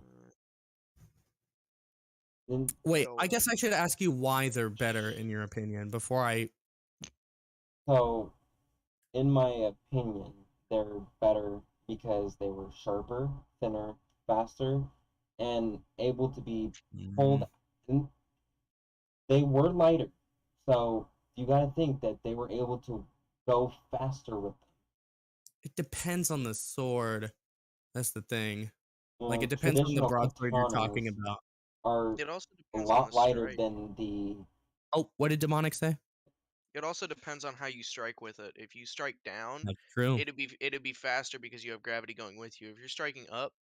Mm, And Wait, Go I on. guess I should ask you why they're better in your opinion before I. so, in my opinion, they're better because they were sharper, thinner, faster, and able to be pulled. Mm, And they were lighter, so you got to think that they were able to go faster with it depends on the sword. That's the thing. Like, it them. depends on the Traditional broadsword you're talking katanas about. are It also a depends on the lot lighter strike. than the. Oh, what did Demonic say? It also depends on how you strike with it. If you strike down, That's true. it'd be faster because you have gravity going with you. If you're striking up,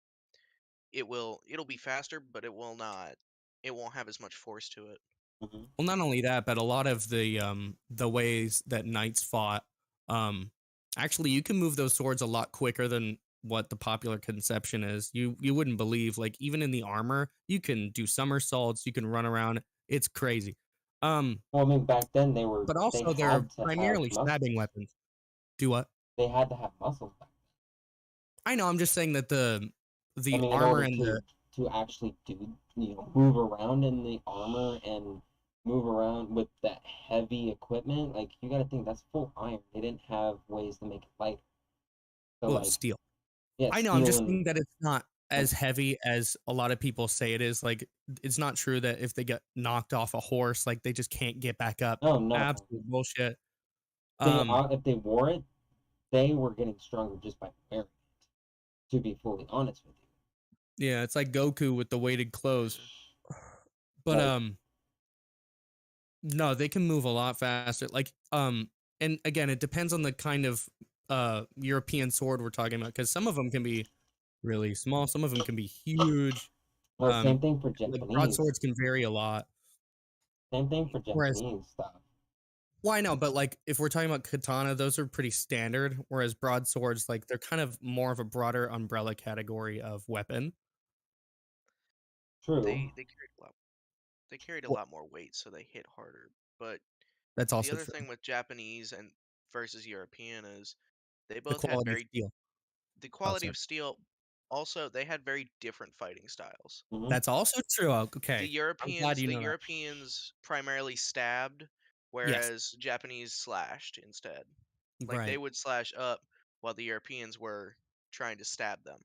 it'll be faster, but it won't have as much force to it. Mhm. Well, not only that, but a lot of the ways that knights fought, um, actually, you can move those swords a lot quicker than what the popular conception is. You wouldn't believe, like even in the armor, you can do somersaults, you can run around. It's crazy. Well, I mean, back then But they also they're had to have primarily stabbing muscles. weapons. Do what? They had to have muscles back I know. I'm just saying that then. I the mean, in armor order and the to actually move around in the armor and move around with that heavy equipment, like you got to think that's full iron. They didn't have ways to make it lighter. So well, like, steel. yeah, I know. I'm steel just and saying that it's not um, as heavy as a lot of people say it is. Like, it's not true that if they get knocked off a horse, like they just can't get back up. no, no. Absolute bullshit. They Um, if they wore it, they were getting stronger just by wearing it. To be fully honest with yeah, it's like Goku with the weighted clothes. Yeah. But you, like no, they can move a lot faster. Like, and again, it depends on the kind of European sword we're talking about, because some of them can be really small, some of them can be huge. well, same thing for Like Japanese. broadswords can vary a lot. Same thing for Whereas Japanese stuff. Well, I know, but like if we're talking about katana, those are pretty standard. Whereas broadswords, like they're kind of more of a broader umbrella category of weapon. True. They carried a Well, lot more weight, so they hit harder. But that's the also other true. thing with Japanese and versus European is they The both had quality of steel. the Oh, quality sorry. of steel. Also, they had very different fighting styles. Hmm. That's also true. Okay, I'm glad you The know that. Europeans primarily stabbed, Yes, whereas Japanese slashed instead. Like they right, would slash up while the Europeans were trying to stab them.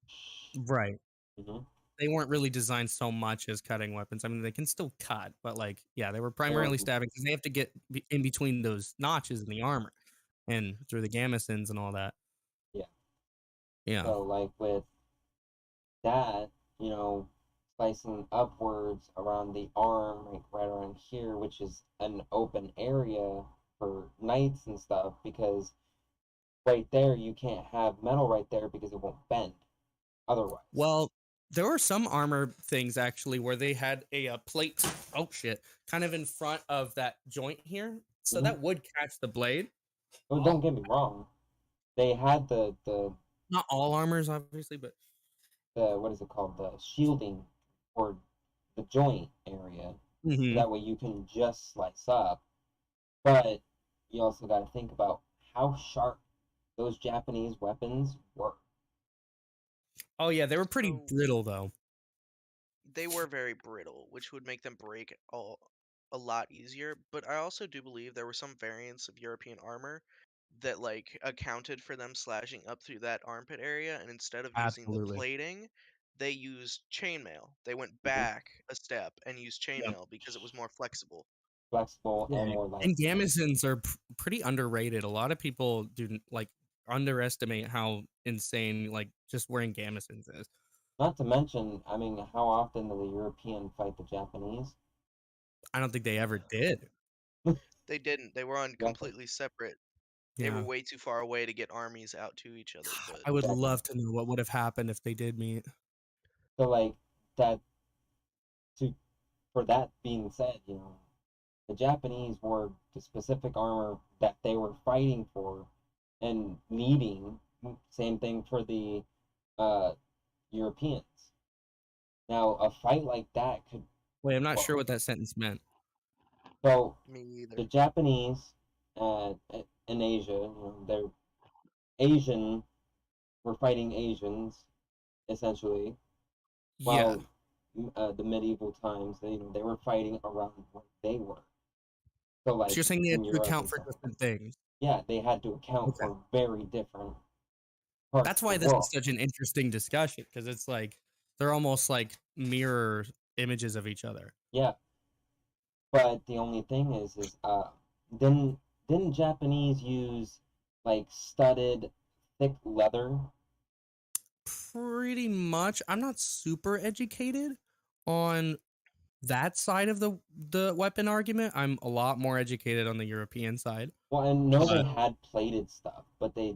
right. Hmm. They weren't really designed so much as cutting weapons. I mean, they can still cut, but like, yeah, they were They were, primarily stabbing because they have to get in between those notches in the armor and through the gamisons and all that. yeah. Yeah. So like with that, slicing upwards around the arm, like right around here, which is an open area for knights and stuff, because right there you can't have metal right there because it won't bend otherwise. Well, there were some armor things actually where they had a plate. Oh shit! Kind of in front of that joint here, so Hmm. that would catch the blade. Well, don't Oh, get me wrong. They had not all armors, obviously, but the what is it called? The shielding for the joint area. So hmm that way you can just slice up. But you also got to think about how sharp those Japanese weapons were. oh yeah, they were pretty So brittle though. they were very brittle, which would make them break a lot easier. But I also do believe there were some variants of European armor that like accounted for them slashing up through that armpit area, and instead of using the Absolutely. plating, they used chainmail. They went Hmm. back a step and used Yep. chainmail because it was more flexible. Flexible and Yeah, more light. and gamisons are pretty underrated. A lot of people do like underestimate how insane like just wearing gamisons is. Not to mention, I mean, how often do the European fight the Japanese? I don't think they ever did. They didn't. They were on Exactly. completely separate. They were Yeah, way too far away to get armies out to each other, but I would Exactly. love to know what would have happened if they did meet. So like that to for that being said, the Japanese wore the specific armor that they were fighting for and needing. Same thing for the uh, Europeans. Now, a fight like that could. Wait, I'm not Well, sure what that sentence meant. so Me either. the Japanese in Asia, they're Asian. We're fighting Asians essentially. Yeah. While the medieval times, they were fighting around where they were. So, So like you're saying they in had to Europe account and for stuff like that. different things. Yeah, they had to account Okay. for very different parts That's of why the this is world. such an interesting discussion, because it's like they're almost like mirror images of each other. Yeah, but the only thing is didn't Japanese use like studded thick leather? Pretty much. I'm not super educated on that side of the weapon argument. I'm a lot more educated on the European side. Well, I know they But So had plated stuff, but they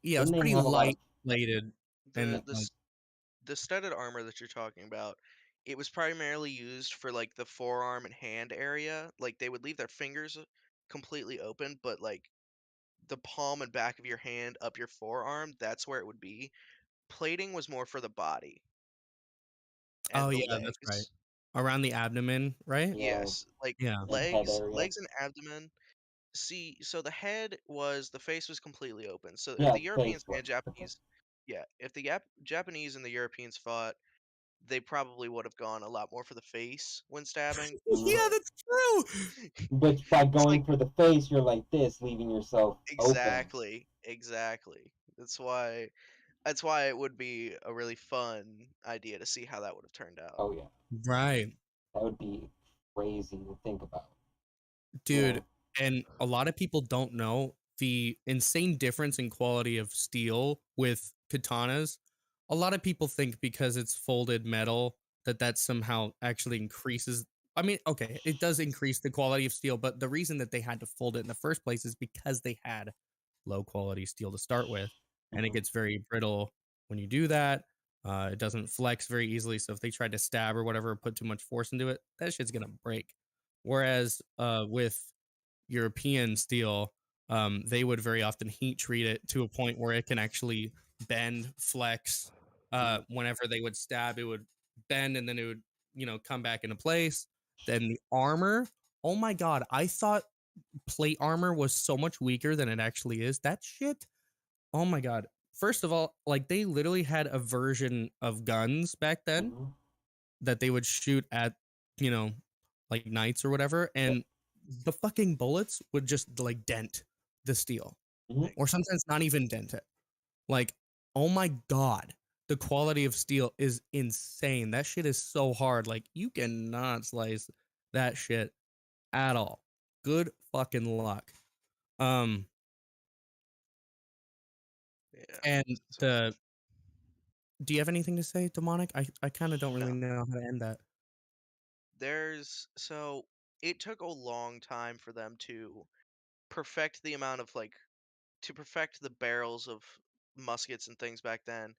yeah, it was didn't they pretty have a lot of. light plated and the the like s- the studded armor that you're talking about, it was primarily used for like the forearm and hand area. Like they would leave their fingers completely open, but like the palm and back of your hand up your forearm, that's where it would be. Plating was more for the body oh and the yeah, that's right. legs. Around the abdomen, right? Yeah, Yes, like Yeah. the head area. legs and abdomen. See, so the face was completely open. So if Yeah, the face Europeans and was okay. Japanese, yeah, if the Japanese and the Europeans fought, they probably would have gone a lot more for the face when stabbing. Mhm. Yeah, But that's true. Which by it's like going for the face, you're like this, leaving yourself open. exactly. That's why it would be a really fun idea to see how that would have turned out. Oh yeah, Right. that would be crazy to think about. You Dude, know. and a lot of people don't know the insane difference in quality of steel with katanas. A lot of people think because it's folded metal that somehow actually increases. I mean, okay, it does increase the quality of steel, but the reason that they had to fold it in the first place is because they had low quality steel to start with, and it Mhm. gets very brittle when you do that. It doesn't flex very easily, so if they tried to stab or whatever, put too much force into it, that shit's gonna break. Whereas with European steel, they would very often heat treat it to a point where it can actually bend, flex. Mhm. Whenever they would stab, it would bend and then it would, come back into place. Then the armor, oh my god, I thought plate armor was so much weaker than it actually is. That shit, oh my god. First of all, like they literally had a version of guns back then Mhm. that they would shoot at, you know, like knights or whatever, Yep. and the fucking bullets would just like dent the steel, Mhm. or sometimes not even dent it. Like, oh my god, the quality of steel is insane. That shit is so hard. Like, you cannot slice that shit at all. Good fucking luck. Um, Yeah. and So the do you have anything to say, demonic? I kind of don't really no. know how to end that. So it took a long time for them to perfect the amount of like to perfect the barrels of muskets and things back then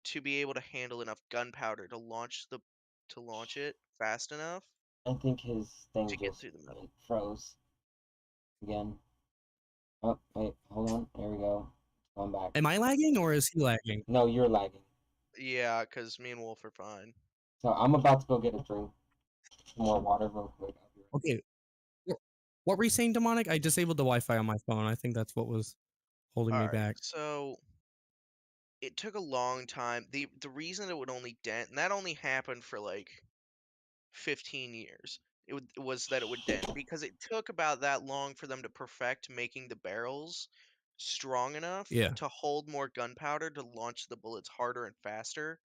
to be able to handle enough gunpowder to launch it fast enough I think his thing to get just through the metal. froze again. Oh wait, hold on. There we go. Going back. Am I lagging or is he lagging? No, you're lagging. Yeah, because me and Wolf are fine. So I'm about to go get a drink, some more water real quick. I'll be right Okay, what were you saying, demonic? I disabled the Wi-Fi on my phone. I think that's what was holding All me right, back. so it took a long time. The reason it would only dent, and that only happened for like 15 years. It was that it would dent because it took about that long for them to perfect making the barrels strong enough Yeah. to hold more gunpowder to launch the bullets harder and faster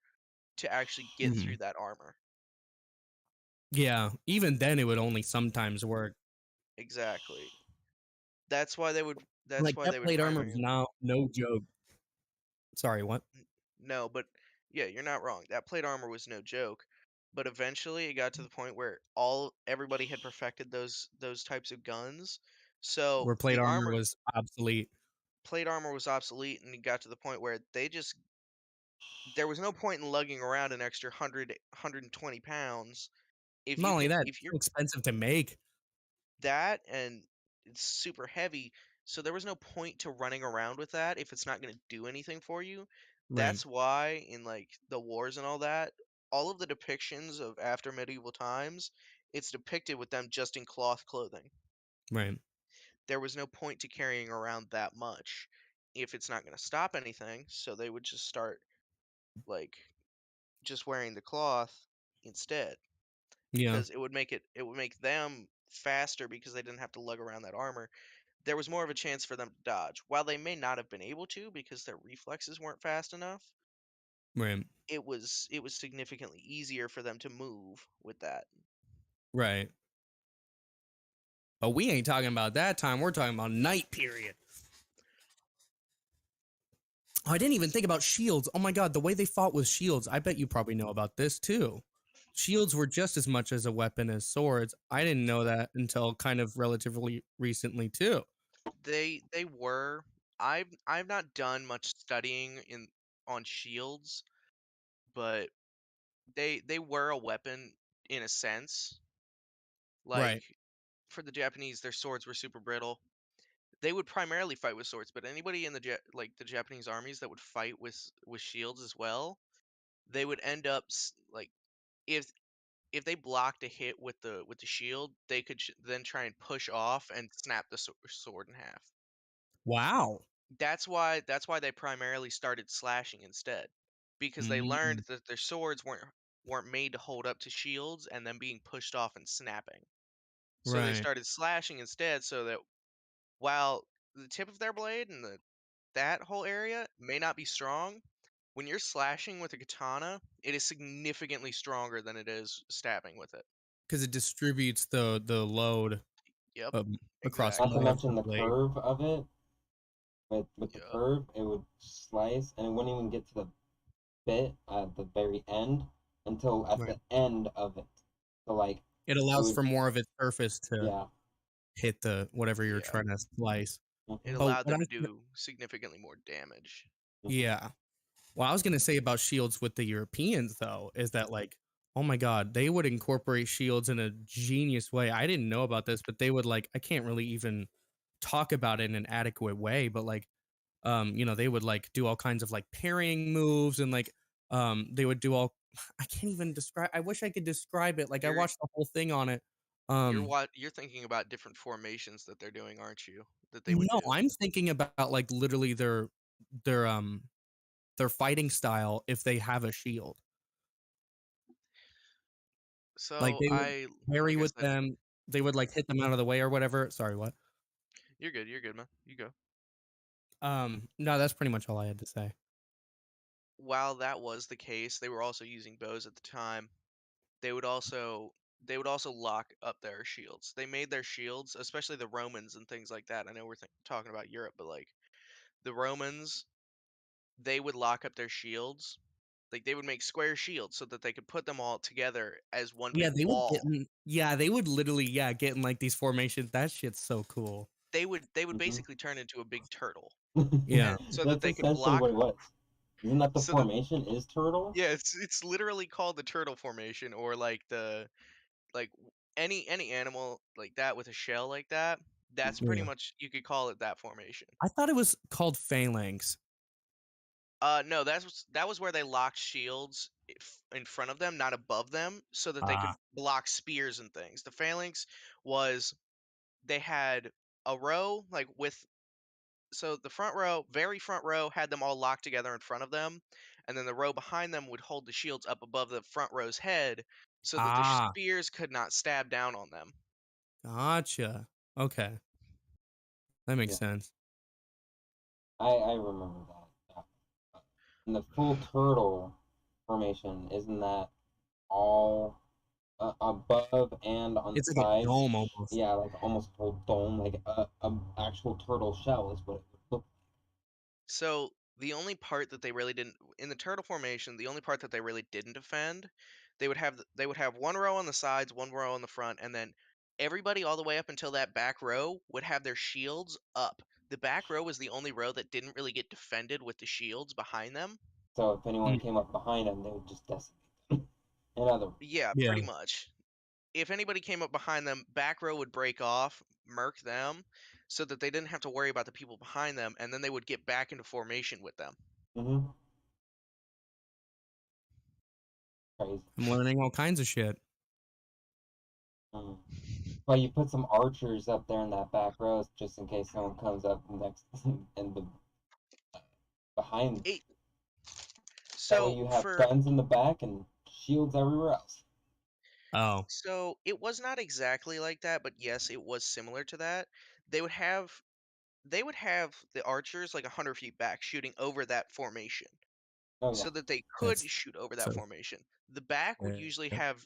to actually get Hmm. through that armor. Yeah. Even then, it would only sometimes work. Exactly. That's why they would. That's Like why that they would plate armor was primarily. now no joke. Sorry, what? No, but yeah, you're not wrong. That plate armor was no joke. But eventually, it got to the point where everybody had perfected those types of guns. So Where plate armor was obsolete. plate armor was obsolete, and it got to the point where there was no point in lugging around an extra 100 120 pounds If Not you only can, that, if it's you're so expensive to make. that and it's super heavy, so there was no point to running around with that if it's not going to do anything for you. Right. That's why in like the wars and all that, all of the depictions of after medieval times, it's depicted with them just in cloth clothing. Right. There was no point to carrying around that much if it's not going to stop anything, so they would just start like just wearing the cloth instead Yeah. because it would make them faster because they didn't have to lug around that armor. There was more of a chance for them to dodge. While they may not have been able to because their reflexes weren't fast enough, Right. it was significantly easier for them to move with that. Right. But we ain't talking about that time. We're talking about night period. Oh, I didn't even think about shields. Oh my god, the way they fought with shields. I bet you probably know about this too. Shields were just as much as a weapon as swords. I didn't know that until kind of relatively recently too. They were. I've not done much studying in on shields, but they were a weapon in a sense. Right. Like for the Japanese, their swords were super brittle. They would primarily fight with swords, but anybody in like the Japanese armies that would fight with shields as well, they would end up like if they blocked a hit with the shield, they could then try and push off and snap the sword in half. Wow. That's why they primarily started slashing instead, because they learned Mm, that their swords weren't made to hold up to shields and then being pushed off and snapping. So they right. started slashing instead, so that while the tip of their blade and that whole area may not be strong, when you're slashing with a katana, it is significantly stronger than it is stabbing with it. Because it distributes the load Yep, across Not to exactly. more of mention the the blade. curve of it. With the Yep. curve, it would slice, and it wouldn't even get to the bit at the very end until at Right. the end of it. So like It it allows would, for more of its surface to yeah. hit the whatever you're Yeah. trying to slice. It Hmm. But allowed what I them to was do significantly more damage. Hmm. yeah. What I was gonna say about shields with the Europeans though is that like, oh my god, they would incorporate shields in a genius way. I didn't know about this, but they would like I can't really even talk about it in an adequate way, but like they would like do all kinds of like parrying moves and like they would do all I can't even describe I wish I could describe it. Like I You're watched the whole thing on it. you're Um what you're thinking about different formations that they're doing, aren't you? That they would no, do. I'm thinking about like literally their their fighting style if they have a shield. Like So they would parry like I with said, them. They would like hit them out of the way or whatever. Sorry, what? you're good, man. You go. No, that's pretty much all I had to say. While that was the case, they were also using bows at the time. They would also they would also lock up their shields. They made their shields, especially the Romans and things like that. I know we're talking about Europe, but like the Romans, they would lock up their shields. Like they would make square shields so that they could put them all together as one Yeah, big they would get wall. in, yeah, they would literally get in like these formations. That shit's so cool. They would Hmm. basically turn into a big turtle, Yeah. and so that That's they could essentially block. what it was. Isn't that the So that formation is turtle? yeah, it's literally called the turtle formation, or like the like any animal like that with a shell like that. That's pretty Yeah. much you could call it that formation. I thought it was called phalanx. No, that was where they locked shields in front of them, not above them, so that they could Ah. block spears and things. The phalanx was they had a row like with so the front row, very front row, had them all locked together in front of them, and then the row behind them would hold the shields up above the front row's head, so that the Ah. spears could not stab down on them. Gotcha. Okay. That makes Yeah, sense. I remember that. Yeah. And the full turtle formation, isn't that all above and on the It's like a sides? dome almost. Yeah, like almost a whole dome, like a actual turtle shell is what it would look. So the only part that they really didn't in the turtle formation, the only part that they really didn't defend, they would have one row on the sides, one row on the front, and then everybody all the way up until that back row would have their shields up. The back row was the only row that didn't really get defended with the shields behind them. So if anyone Mm, came up behind them, they would just decimate them. In other words. Yeah, yeah. pretty much. if anybody came up behind them, back row would break off, murk them, so that they didn't have to worry about the people behind them, and then they would get back into formation with them. Mm-hmm. Crazy. I'm learning all kinds of shit. Mm. Well, you put some archers up there in that back row just in case someone comes up next in the behind. It, That way so you have for guns in the back and shields everywhere else. Oh, so it was not exactly like that, but yes, it was similar to that. They would have they would have the archers like 100 feet back shooting over that formation, Oh yeah. so that they could that's shoot over that so. formation. The back would usually have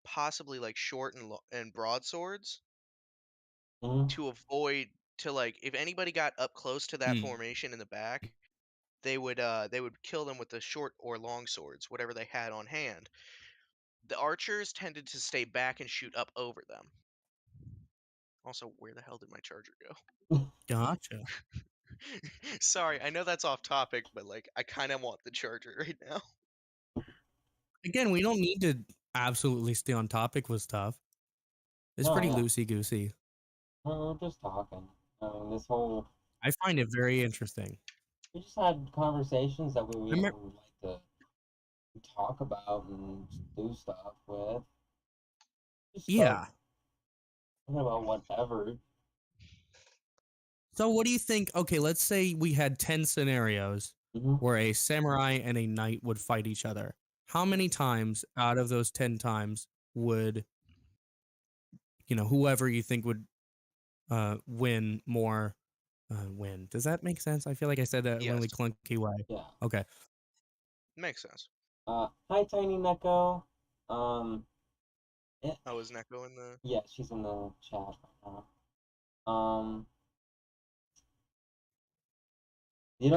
possibly like short and broadswords Mm-hmm. to avoid to like if anybody got up close to that Hmm. formation in the back, they would kill them with the short or long swords, whatever they had on hand. The archers tended to stay back and shoot up over them. Also, where the hell did my charger go? Gotcha. Sorry, I know that's off topic, but like I kind of want the charger right now. Again, we don't need to absolutely stay on topic with stuff. It's No, pretty yeah. loosey goosey. We're just talking. This whole I find it very interesting. we just had conversations that we I remember, would like to talk about and do stuff with. Just start yeah. talking about whatever. So, what do you think? Okay, let's say we had 10 scenarios Mm-hmm. where a samurai and a knight would fight each other. How many times out of those 10 times would, whoever you think would win more win? Does that make sense? I feel like I said that in a Yes, really clunky way. Yeah. Okay. makes sense. Hi, Tiny Neko. Um, eh, Oh, is Neko in the? yeah, she's in the chat right now.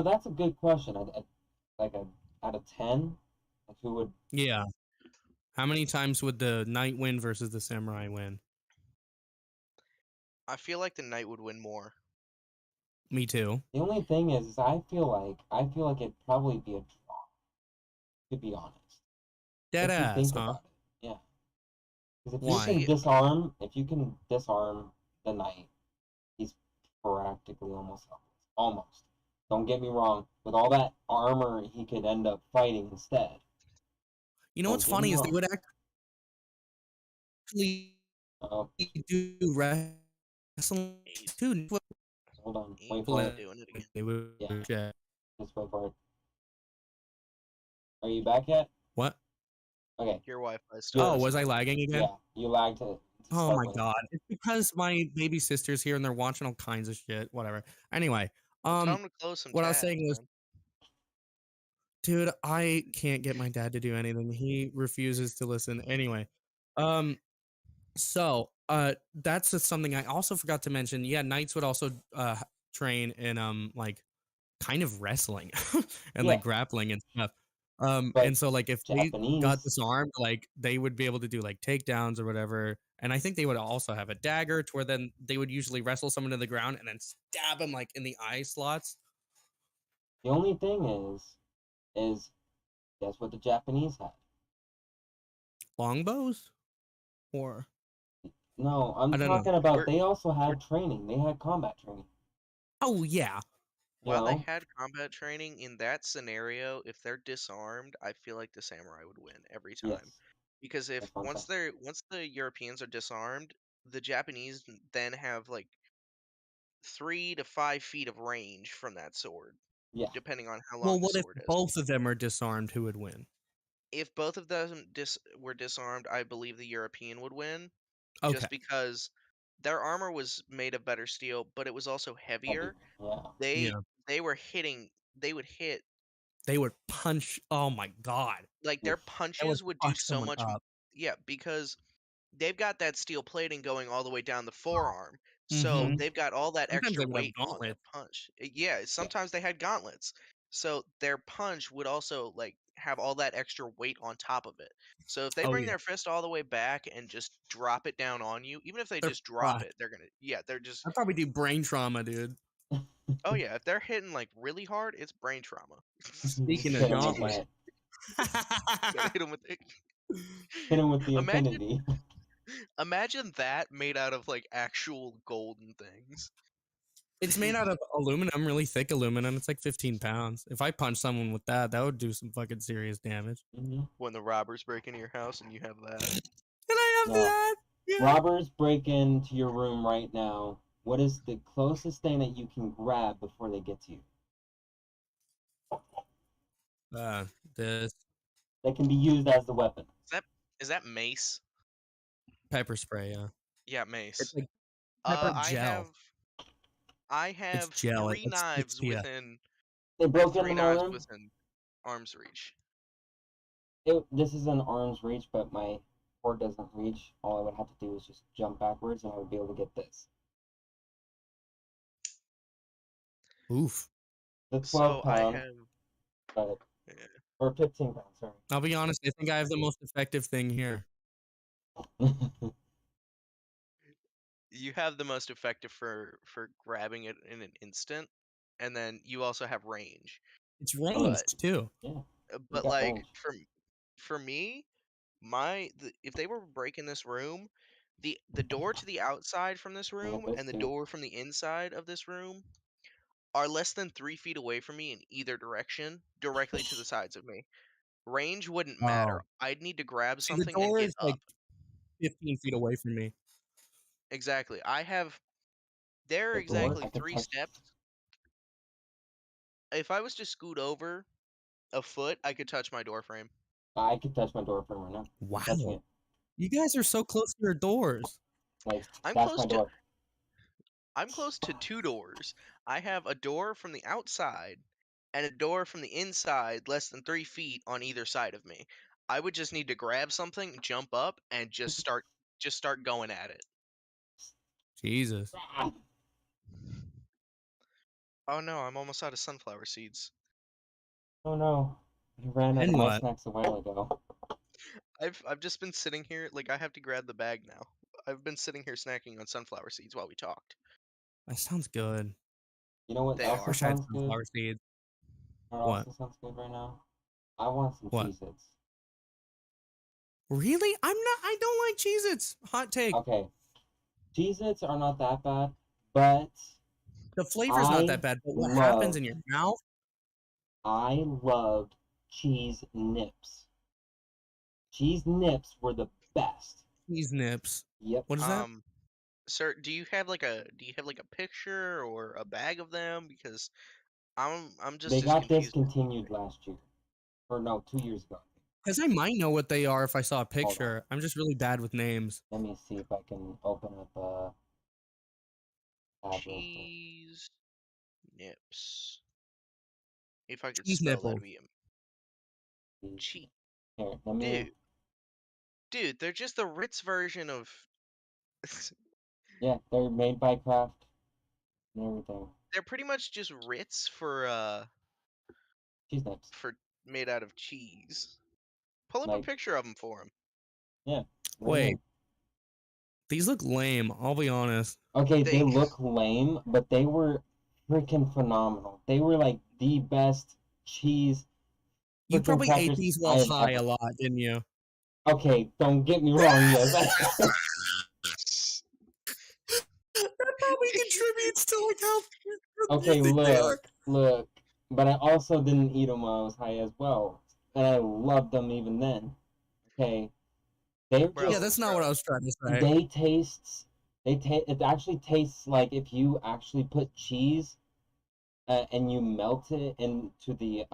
That's a good question. Like out of 10, like who would? Yeah. How many times would the knight win versus the samurai win? I feel like the knight would win more. Me too. The only thing is I feel like it'd probably be a draw. To be honest, Dead if you ass, think huh? about it, yeah. Because Why? if you can disarm the knight, he's practically almost helpless. Almost. Don't get me wrong. With all that armor, he could end up fighting instead. You know Don't what's get me funny is they wrong. would actually Oh, do wrestling too. hold on. Wait for it. People Doing it again. they would Yeah, yeah. just wait for it. Are you back yet? What? Okay. Your Wi-Fi still Oh, Good. was messing I up. lagging again? Yeah, you lagged to Oh start my with. god. It's because my baby sister's here and they're watching all kinds of shit. Whatever. Anyway, Well, tell him to close some what I was tabs, saying was, man. dude, I can't get my dad to do anything. He refuses to listen. Anyway, so that's just something I also forgot to mention. Yeah, knights would also train in like kind of wrestling and Yeah, like grappling and stuff. but And so like if they got Japanese. disarmed, like they would be able to do like takedowns or whatever. And I think they would also have a dagger to where then they would usually wrestle someone to the ground and then stab them like in the eye slots. The only thing is guess what the Japanese had? Longbows? Or No, I'm I don't know. talking about We're, they also we're had training. They had combat training. Oh yeah. You while they know? had combat training in that scenario, if they're disarmed, I feel like the samurai would win every time. Yes, Because if that's what I'm saying. once the Europeans are disarmed, the Japanese then have like 3 to 5 feet of range from that sword, Yeah, depending on how Well, long the what if sword is. both of them are disarmed? Who would win? If both of them were disarmed, I believe the European would win, Okay. just because their armor was made of better steel, but it was also heavy. heavier. Yeah, They Yeah. they were hitting. They would hit They would punch. Oh my god. like their oof. That would punches would do fuck so someone much. up. Yeah, because they've got that steel plating going all the way down the forearm. So Mm-hmm. Mm-hmm. they've got all that Sometimes extra they would have weight on their gauntlets. punch. Yeah, Yeah, sometimes they had gauntlets. So their punch would also like have all that extra weight on top of it. So if they Oh bring yeah. their fist all the way back and just drop it down on you, even if they They're just drop fucked. it, they're gonna yeah, they're just I'd probably do brain trauma, dude. oh yeah, if they're hitting like really hard, it's brain trauma. Speaking just of hit him with gauntlets. that. Gotta hit them with it. Hit him with the Imagine infinity. Imagine that made out of like actual golden things. It's made out of aluminum, really thick aluminum. It's like 15 pounds. If I punch someone with that, that would do some fucking serious damage. When the robbers break into your house and you have that. Can I have No. that? Yeah. Robbers break into your room right now. What is the closest thing that you can grab before they get to you? This That can be used as the weapon. Is that mace? pepper spray, yeah. Yeah, mace. It's like pepper gel. I It's have gel. three It's knives yeah. within They broke into my room. within arm's reach. This is an arm's reach, but my cord doesn't reach. All I would have to do is just jump backwards, and I would be able to get this. Oof. The 12 So I pound, have but yeah. or 15 pound. Sorry. I'll be honest. I think I have the most effective thing here. You have the most effective for grabbing it in an instant, and then you also have range. It's But ranged too. Yeah. but got like range. for me, if they were breaking this room, the door to the outside from this room this and the too. door from the inside of this room are less than 3 feet away from me in either direction, directly to the sides of me. Range wouldn't matter. Oh. I'd need to grab See, the something and door get is up. like 15 feet away from me. Exactly. There are The door, exactly I could 3 touch. steps. If I was to scoot over a foot, I could touch my door frame. I could touch my door frame right now. I'm touching Wow. it. You guys are so close to your doors. Like I'm that's close my to door. I'm close to 2 doors. I have a door from the outside and a door from the inside less than 3 feet on either side of me. I would just need to grab something, jump up, and just start going at it. Jesus. Ah! Oh no, I'm almost out of sunflower seeds. Oh no! I ran out And of my what? snacks a while ago. I've just been sitting here like I have to grab the bag now. I've been sitting here snacking on sunflower seeds while we talked. That sounds good. You know what They also are. Wish I had sounds good? sunflower seeds. What What? also sounds good right now? I want some What? Cheez-Its. Really? I don't like Cheez-Its. Hot take. Okay, Cheez-Its are not that bad, but The flavor's not that bad, but what happens in your mouth? I loved cheese nips. Cheese nips were the best. Cheese nips. Yep. What is that? Sir, do you have like a picture or a bag of them? Because I'm just They as got confused as you. discontinued last year. Or no, 2 years ago. Because I might know what they are if I saw a Hold on. picture. I'm just really bad with names. Let me see if I can open up a tab real quick. Cheese nips. If I could Cheese spell, that'd nipples. be Cheese. cheap. Here, let me. Dude, they're just the Ritz version of. Yeah, they're made by Kraft and everything. They're pretty much just Ritz for Cheese nips. made out of cheese. Pull up a Like, picture of them for him. yeah. Right Wait. here. These look lame. I'll be honest. Okay, they They- look lame, but they were freaking phenomenal. They were like the best cheese. You freaking probably ate crackers these I while had high ever- a lot, didn't you? Okay, don't get me wrong. Yes. That probably contributes to like how Okay, addicting they are. look. But I also didn't eat them while I was high as well, and I loved them even then. Okay, they're Bro, Yeah, just that's not what I was trying to say. they taste. It actually tastes like if you actually put cheese, and you melt it into the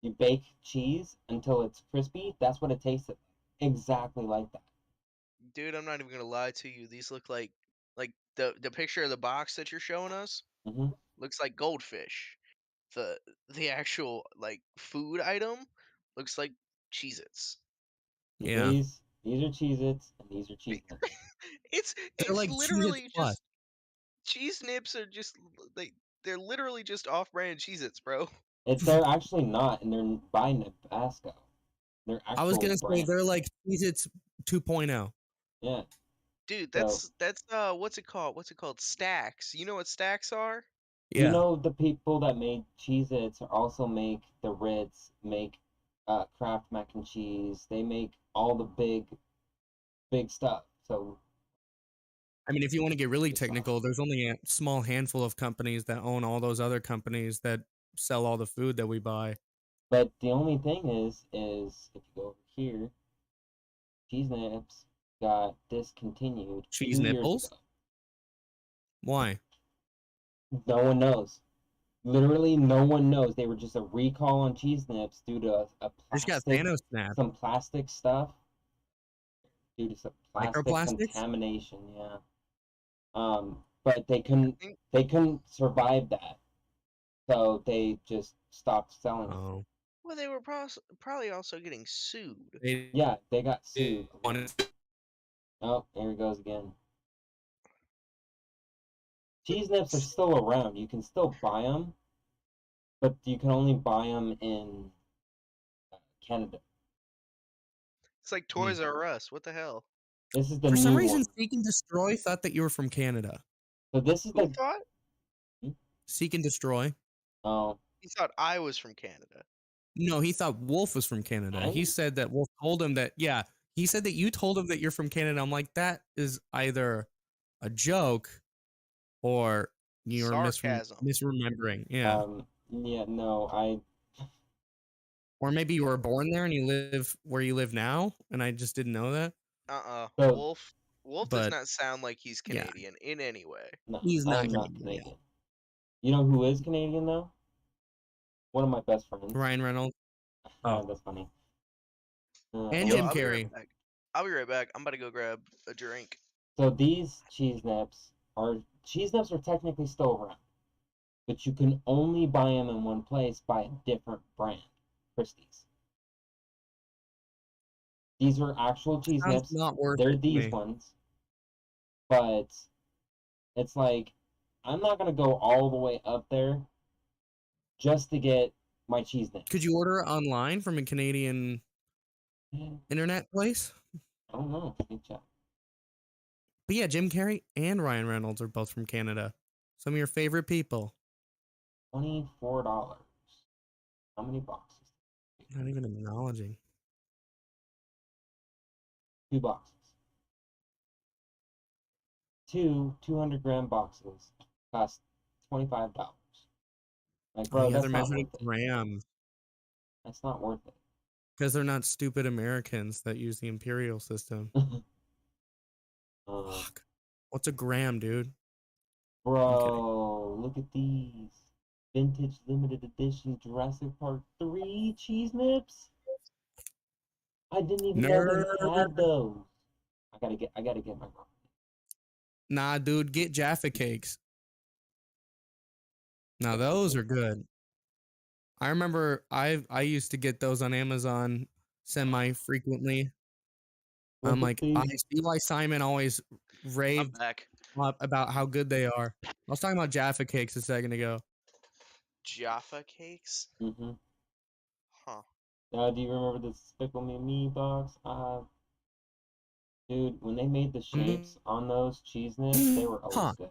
you bake cheese until it's crispy. That's what it tastes like. Exactly like that. dude, I'm not even gonna lie to you. These look like the picture of the box that you're showing us hmm looks like goldfish. The actual like food item looks like Cheez-Its. Yeah. These are Cheez-Its and these are Cheez Nips. They're It's like Cheez-Its literally Plus. just cheese nips are just they're literally just off-brand Cheez-Its, bro. They're actually not, and they're by Nabasco. They're I was actual gonna say brand. they're like Cheez-Its 2.0. Yeah. Dude, So that's what's it called? What's it called? Stacks. You know what stacks are? you Yeah. know the people that made Cheez-Its also make the Ritz, make Kraft mac and cheese. They make all the big stuff. so I mean, if you want to get really It's fine. technical, there's only a small handful of companies that own all those other companies that sell all the food that we buy. But the only thing is if you go over here, Cheese Nips got discontinued Cheese 2 years nipples? ago. Why? No one knows. Literally, no one knows. They were just a recall on Cheese Nips due to a They just got plastic, Thanos snap. some plastic stuff, due to some plastic Microplastics? contamination. Yeah. But they I think couldn't survive that, so they just stopped selling it. Oh. well, they were probably also getting sued. Yeah, they got They sued. wanted- Oh, there he goes again. Cheese Nips are still around. You can still buy them, but you can only buy them in Canada. It's like Toys R Us. What the hell? This is the For some new reason, one. Seek and Destroy thought that you were from Canada. So this is Who the thought? Seek and Destroy. oh He thought I was from Canada. No, he thought Wolf was from Canada. He I said that Wolf told him that, yeah, he said that you told him that you're from Canada. I'm like, that is either a joke or you're Sarcasm. misremembering. Yeah. yeah, no, I Or maybe you were born there and you live where you live now, and I just didn't know that. So- Wolf does But not sound like he's yeah. Canadian in any way. no, He's I not am not Canadian, Canadian. You know who is Canadian though? One of my best friends. Ryan Reynolds Oh, that's funny. and Yo, Jim I'll be Carrey. right back. I'll be right back. I'm about to go grab a drink. So these cheese nips are technically still around, but you can only buy them in one place by a different brand, Christie's. These are actual cheese Sounds nips. not worth They're it to these me. ones, but it's like I'm not gonna go all the way up there just to get my cheese nips. Could you order it online from a Canadian internet place? I don't know. Let me check. But yeah, Jim Carrey and Ryan Reynolds are both from Canada. Some of your favorite people. $24. How many boxes? Not even acknowledging. 2 boxes. 200-gram boxes cost $25. Like, bro, Oh yeah, that's they're not measuring worth it. grams That's not worth it. because they're not stupid Americans that use the imperial system. Fuck. What's a gram, dude? Bro, look at these. Vintage limited edition Jurassic Park 3 cheese nips. I didn't even know they had those. I gotta get my girl. Nah, dude, get Jaffa cakes. Now those are good. I remember I used to get those on Amazon semi frequently. I'm Look at like, I these. see why Simon always I'm raved back. about how good they are. I was talking about Jaffa cakes a second ago. Jaffa cakes? Mm-hmm. Huh. Do you remember the Despicable Me box? Dude, when they made the shapes on those cheese nips, they were always good.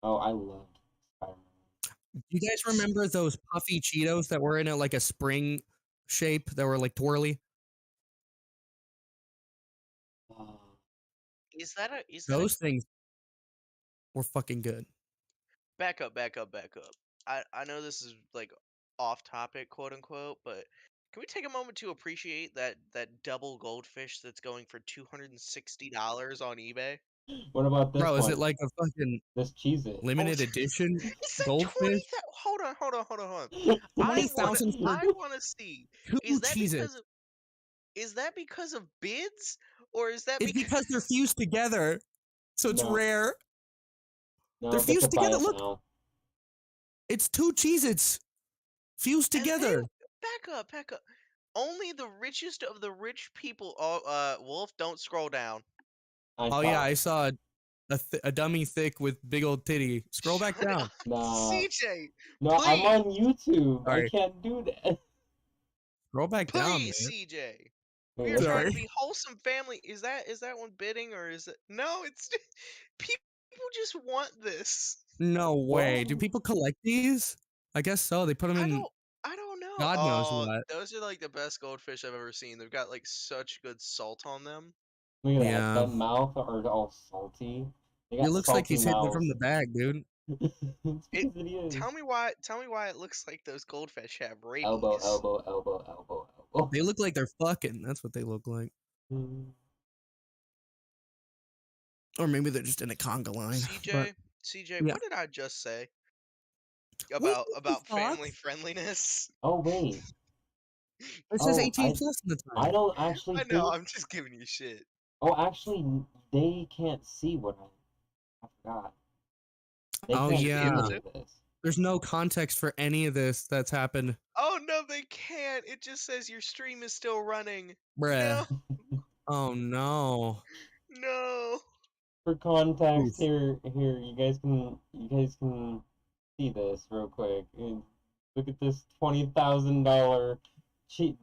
Oh, I loved Spider-Man. Do you guys remember those puffy Cheetos that were in like a spring shape that were like twirly? Is that a Those things were fucking good. back up? I know this is like off topic, quote unquote, but can we take a moment to appreciate that double goldfish that's going for $260 on eBay? What about this Bro, one? is it like a fucking This Cheez-It. limited edition Is that goldfish? 20,000? Hold on. I 20,000 for wanna see. two Is that Cheez-Its. because of bids, or is that It's because because they're fused together, so it's No. rare. No, They're they fused could buy together. it Look, now. it's two Cheez-Its fused and together. back up. Only the richest of the rich people. Wolf, don't scroll down. Oh yeah, I saw a dummy thick with big old titty. Scroll back Shut down. up. Nah. CJ, No, I'm on please. YouTube. I Sorry. can't do that. Scroll back down, man. Please, CJ. We Wait, are what's trying Sorry. to be wholesome family. Is that one bidding, or is it? No, it's people just want this. No way. Do Well- people collect these? I guess so. They put them in. I don't know. God knows Oh, what. those are like the best goldfish I've ever seen. They've got like such good salt on them. Look at that. Yeah. That mouth are all salty. They It got looks like salty he's hitting it from mouths. the bag, dude. It's It because it is. Tell me why it looks like those goldfish have Elbow, rabies. elbow, elbow, elbow, elbow. They look like they're fucking. That's what they look like. Or maybe they're just in a conga line. But CJ, yeah. what did I just say What the about fuck? family friendliness? Oh wait. It says Oh, 18 plus in the I title. don't actually I know, think. I'm just giving you shit. Oh, actually, they can't see what I forgot. They Oh, can't Should be see able yeah. any to. of this. There's no context for any of this that's happened. Oh no, they can't. It just says your stream is still running. Bruh. No, Oh, no. no. For context, Oof. here, you guys can see this real quick. Look at this $20,000 che-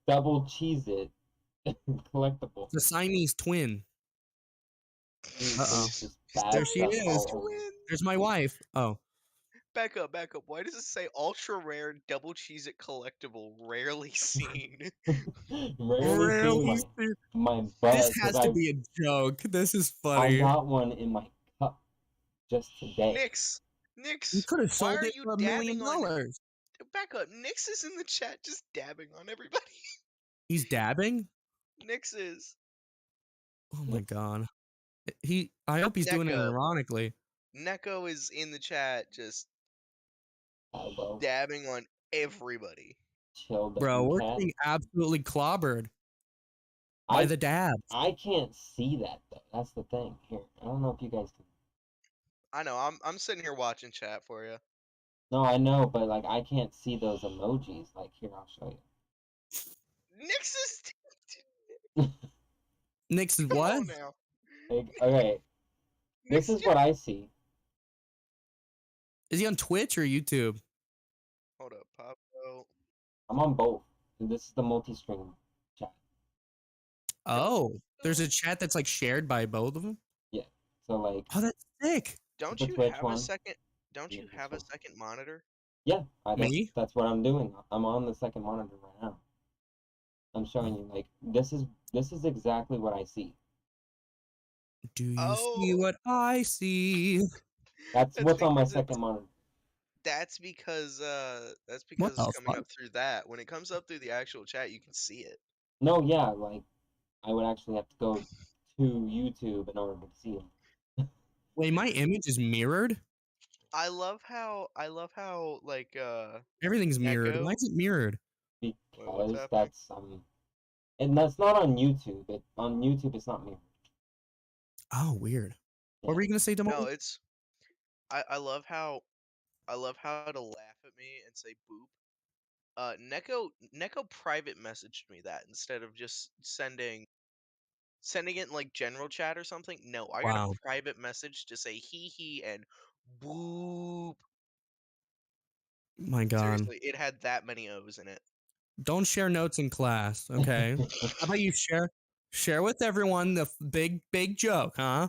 double cheese it collectible. The Siamese twin. Dude, Uh-oh. there's just There bad she stuff is. all over. Twin. There's my wife. Oh. Back up, back up. Why does it say ultra rare double cheese it collectible, rarely seen? Rarely seeing Really? my This butt because has to be a joke. This is I funny. got one in my cup just today. Nix, You Nix, could have why sold are it you for $1 dabbing million. on? Back up. Nix is in the chat, just dabbing on everybody. He's dabbing? Nix is. Oh my god. I hope he's doing it Neko. ironically. Neko is in the chat, just Elbow, dabbing on everybody. chill Bro, button we're cat. getting absolutely clobbered by the dabs. I can't see that though. That's the thing. Here, I don't know if you guys can. I know. I'm sitting here watching chat for you. No, I know, but like I can't see those emojis. Like here, I'll show Nix is. you. Nick's Come what? on now. Like, okay, this Nix is what I see. Is he on Twitch or YouTube? Hold up, Pablo. I'm on both. And this is the multi-stream chat. Oh, there's a chat that's like shared by both of them. Yeah. So like Oh, that's sick. Don't the you Twitch have a one. second? Don't Yeah, you this have a one. second monitor? Yeah, Me? that's what I'm doing. I'm on the second monitor right now. I'm showing you like this is exactly what I see. Do you Oh, see what I see? That's that's what's on my because second monitor. that's because What it's the coming fuck? up through that. When it comes up through the actual chat, you can see it. No, yeah, like I would actually have to go to YouTube in order to see it. Wait, my image is mirrored? I love how like Everything's mirrored. Why Neko. is it mirrored? Wait, what's Because happening? that's and that's not on YouTube. On YouTube it's not mirrored. Oh, weird. What Yeah. were you gonna say, No, Damon? it's I love how to laugh at me and say boop. Neko private messaged me that instead of just sending it in like general chat or something. No, I got a Wow. private message to say hee and boop. My god. Seriously, it had that many O's in it. Don't share notes in class, okay? How about you share with everyone the big joke, huh?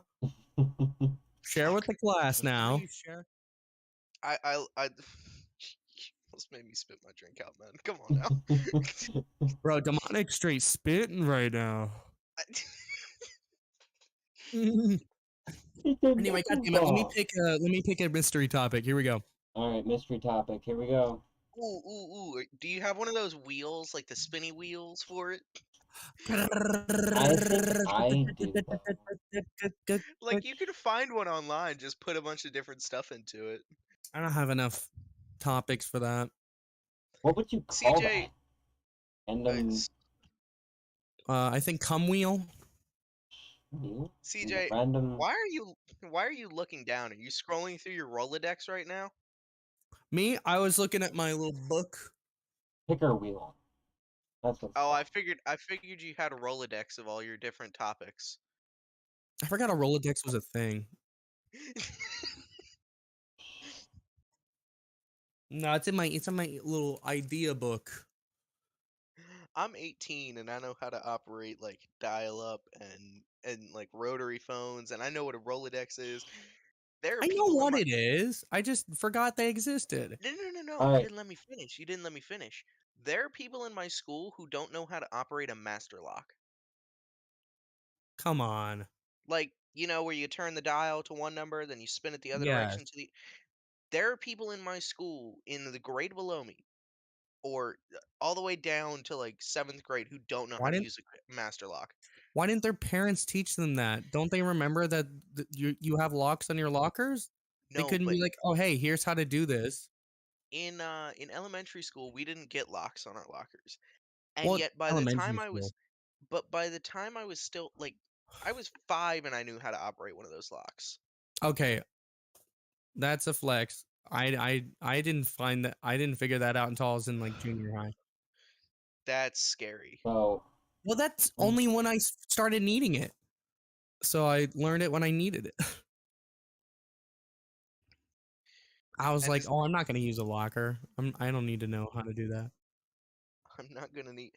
Share with Fuck. the class now. I almost made me spit my drink out, man. Come on now. Bro, demonic straight spitting right now. Anyway, goddammit, let me pick a mystery topic. Here we go. All right, mystery topic. Here we go. Ooh. Do you have one of those wheels, like the spinny wheels for it? I think I do though. Like you can find one online, just put a bunch of different stuff into it. I don't have enough topics for that. What would you call CJ, that? Random I think cum wheel. wheel? CJ, Random why are you looking down? Are you scrolling through your Rolodex right now? Me, I was looking at my little book. picker wheel. That's what it's Oh, called. I figured you had a Rolodex of all your different topics. I forgot a Rolodex was a thing. No, it's in my little idea book. I'm 18 and I know how to operate like dial up and like rotary phones and I know what a Rolodex is. There are I know people in what my it is. I just forgot they existed. no. All You right. didn't let me finish. You didn't let me finish. There are people in my school who don't know how to operate a master lock. Come on. Like, where you turn the dial to one number, then you spin it the other Yes. direction to the. There are people in my school in the grade below me, or all the way down to like 7th grade, who don't know how Why to didn't use a master lock. Why didn't their parents teach them that? Don't they remember that you have locks on your lockers? They No, couldn't but be like, "Oh, hey, here's how to do this." in elementary school, we didn't get locks on our lockers, and Well, yet elementary school. by the time I was still like, I was 5 and I knew how to operate one of those locks. Okay, that's a flex. I didn't find that. I didn't figure that out until I was in like junior high. That's scary. So Well, that's only when I started needing it. So I learned it when I needed it. I was And like, this, "Oh, I'm not going to use a locker. I don't need to know how to do that." I'm not gonna need.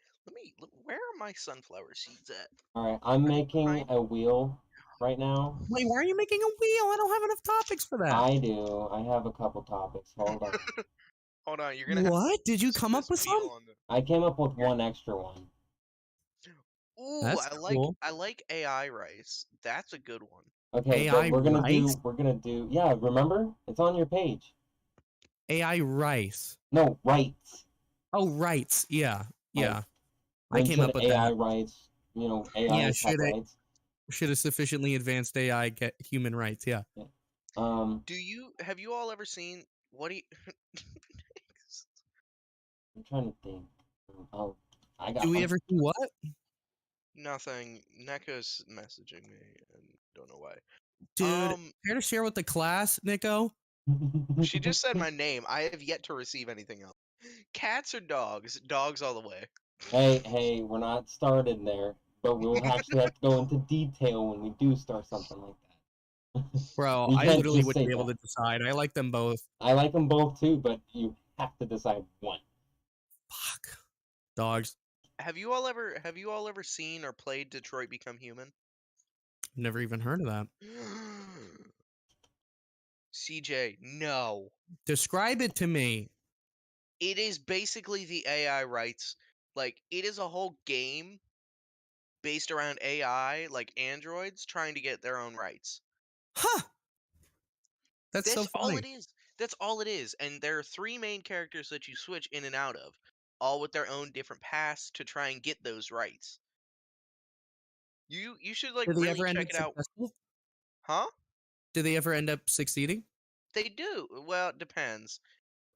Where are my sunflower seeds at? all right, I'm Are they making behind? a wheel right now. Wait, why are you making a wheel? I don't have enough topics for that. I do. I have a couple topics. Hold on. Hold on, you're gonna have What? Did you to come up this with wheel some? on the. I came up with one extra one. Ooh, That's cool. I like AI rice. That's a good one. Okay, but AI rice? we're gonna do yeah, remember? It's on your page. AI rice. No, rights. Oh, rights. Yeah. Yeah. Like I when came should up with AI that. rights, Yeah, AIs have rights. should a sufficiently advanced AI get human rights? Yeah. Yeah. Um, Have you all ever seen what do you I'm trying to think. Oh, I Do got we one. ever see what? Nothing. Neko's messaging me and don't know why. Dude, care to share with the class, Nico? She just said my name. I have yet to receive anything else. Cats or dogs? Dogs all the way. Hey, we're not started there, but we'll actually have to go into detail when we do start something like that. Bro, We I can't literally just wouldn't say be able that. to decide. I like them both. I like them both too, but you have to decide one. Fuck. Dogs. Have you all ever seen or played Detroit Become Human? Never even heard of that. CJ, no. Describe it to me. It is basically the AI rights. Like, it is a whole game based around AI, like androids, trying to get their own rights. Huh. That's so That's all funny. it is. That's all it is. And there are 3 main characters that you switch in and out of, all with their own different paths to try and get those rights. You should like Do they really ever end check up it out. successful? Huh? Do they ever end up succeeding? They do. Well, it depends.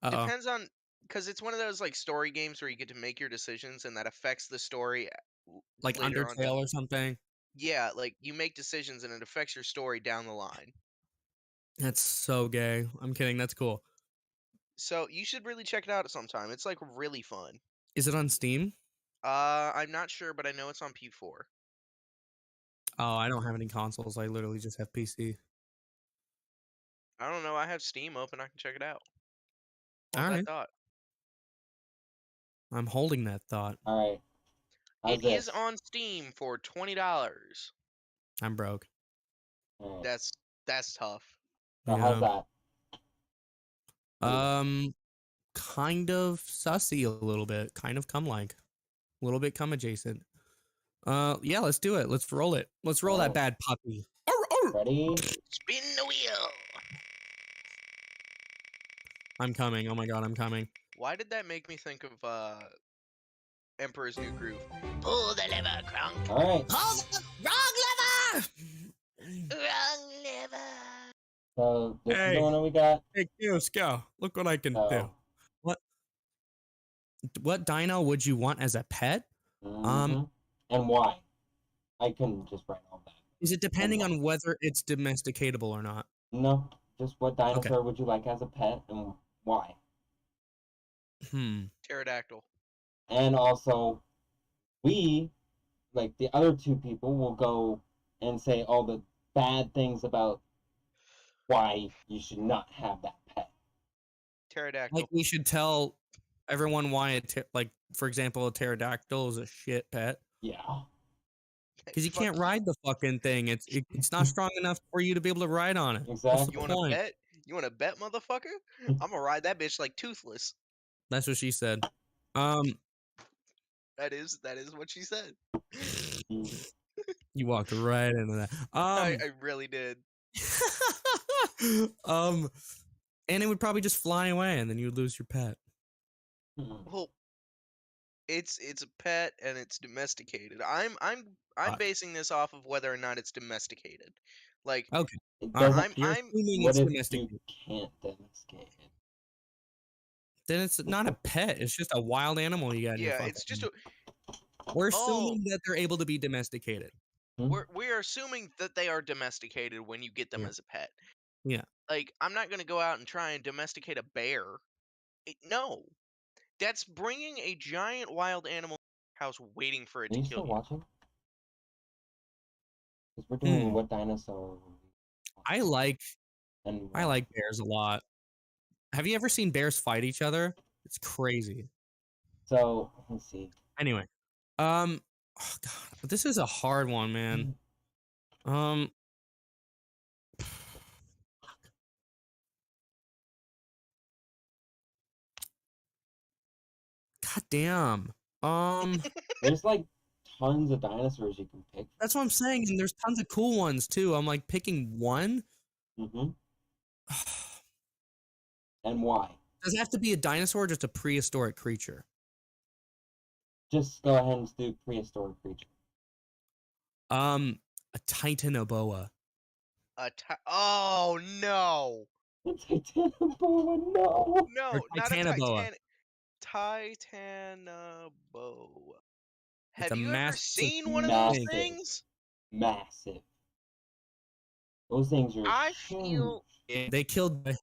Uh-oh. Depends on because it's one of those like story games where you get to make your decisions and that affects the story Like later on down. Undertale or something? Yeah, like you make decisions and it affects your story down the line. That's so gay. I'm kidding. That's cool. So you should really check it out at some time. It's like really fun. Is it on Steam? I'm not sure, but I know it's on P4. Oh, I don't have any consoles. I literally just have PC. I don't know. I have Steam open. I can check it out. All Hold that right. thought. I'm holding that thought. All right. How's It is this? on Steam for $20. I'm broke. All right. That's tough. So how's Yeah. that? Kind of sussy a little bit. Kind of cum like. A little bit cum adjacent. Yeah, let's do it. Let's roll it. Let's roll that Alright. bad puppy. Arr, arr. Ready? Spin the wheel. I'm coming. Oh my god, I'm coming. Why did that make me think of Emperor's New Groove? Pull the lever, Crunk. All right. Oh, wrong lever! Wrong lever. So this is Hey. the one that we got. Hey, Goose, go. Look what I can do. Oh. What dino would you want as a pet? And why? I couldn't just write all that. Is it depending on whether it's domesticatable or not? No, just what dinosaur would you like as a pet and why? Pterodactyl. And also, we, like the other two people, will go and say all the bad things about why you should not have that pet. Pterodactyl. Like we should tell everyone why like for example, a pterodactyl is a shit pet. Yeah. Because you can't ride the fucking thing. It's not strong enough for you to be able to ride on it. Exactly. You want a pet? You want to bet, motherfucker? I'm gonna ride that bitch like Toothless. That's what she said. That is what she said. You walked right into that. I really did. And it would probably just fly away, and then you would lose your pet. Well, it's a pet and it's domesticated. I'm basing this off of whether or not it's domesticated. Like, Okay. Doesn't- You're I'm assuming What it's if domesticated. you can't domesticate it? Then it's not a pet. It's just a wild animal you got in your yeah, fucking. it's just a. We're Oh, assuming that they're able to be domesticated. we're assuming that they are domesticated when you get them Yeah. as a pet. Yeah. Like, I'm not gonna go out and try and domesticate a bear. No, that's bringing a giant wild animal house waiting for it Are to you kill still you. watching? Because we're doing what dinosaur. I like And bears a lot. Have you ever seen bears fight each other? It's crazy. So let's see. Anyway, oh God, this is a hard one, man. God damn. There's like tons of dinosaurs you can pick. That's what I'm saying, and there's tons of cool ones too. I'm like picking one. And why? Does it have to be a dinosaur or just a prehistoric creature? Just go ahead and do prehistoric creature. A titanoboa. Oh no! A titanoboa, no. No, Or not a titanoboa. Titanoboa. It's Have a you ever massive seen one of those thing. things? Massive. Those things are I huge. feel Yeah, they killed. Then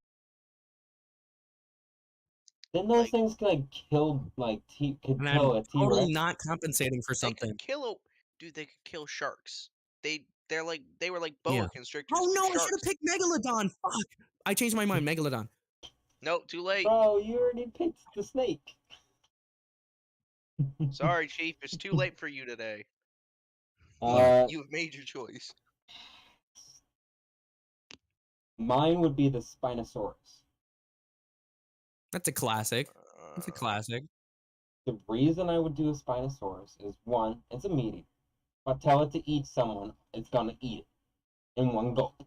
those like things could like kill like could And kill I'm a totally T-Rex. not compensating for they something. could kill a dude. They could kill sharks. They were like boa Yeah. constrictors Oh for no! I should sharks. have picked Megalodon. Fuck! I changed my mind. Megalodon. Nope, too late. Bro, you already picked the snake. Sorry, Chief. It's too late for you today. You've made your choice. Mine would be the Spinosaurus. That's a classic. It's a classic. The reason I would do a Spinosaurus is one, it's a meat eater. If I tell it to eat someone, it's gonna eat it in one gulp.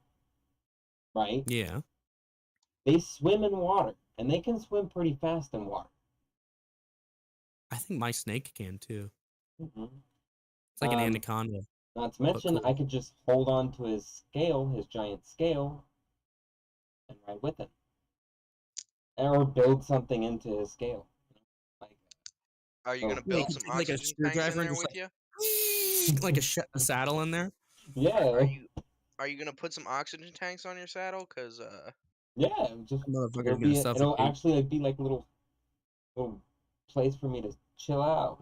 Right? Yeah. They swim in water, and they can swim pretty fast in water. I think my snake can too. Mm-hmm. It's like an anaconda. Not to mention, cool. I could just hold on to his scale, his giant scale, and ride with it. Or build something into his scale. Like, Are you gonna oh, build Yeah, some like a oxygen tanks in screwdriver and there just with you? like a saddle in there. yeah. Are you gonna put some oxygen tanks on your saddle? Cause Yeah, just Motherfucker's gonna it'll suffocate. actually like be like a little place for me to chill out.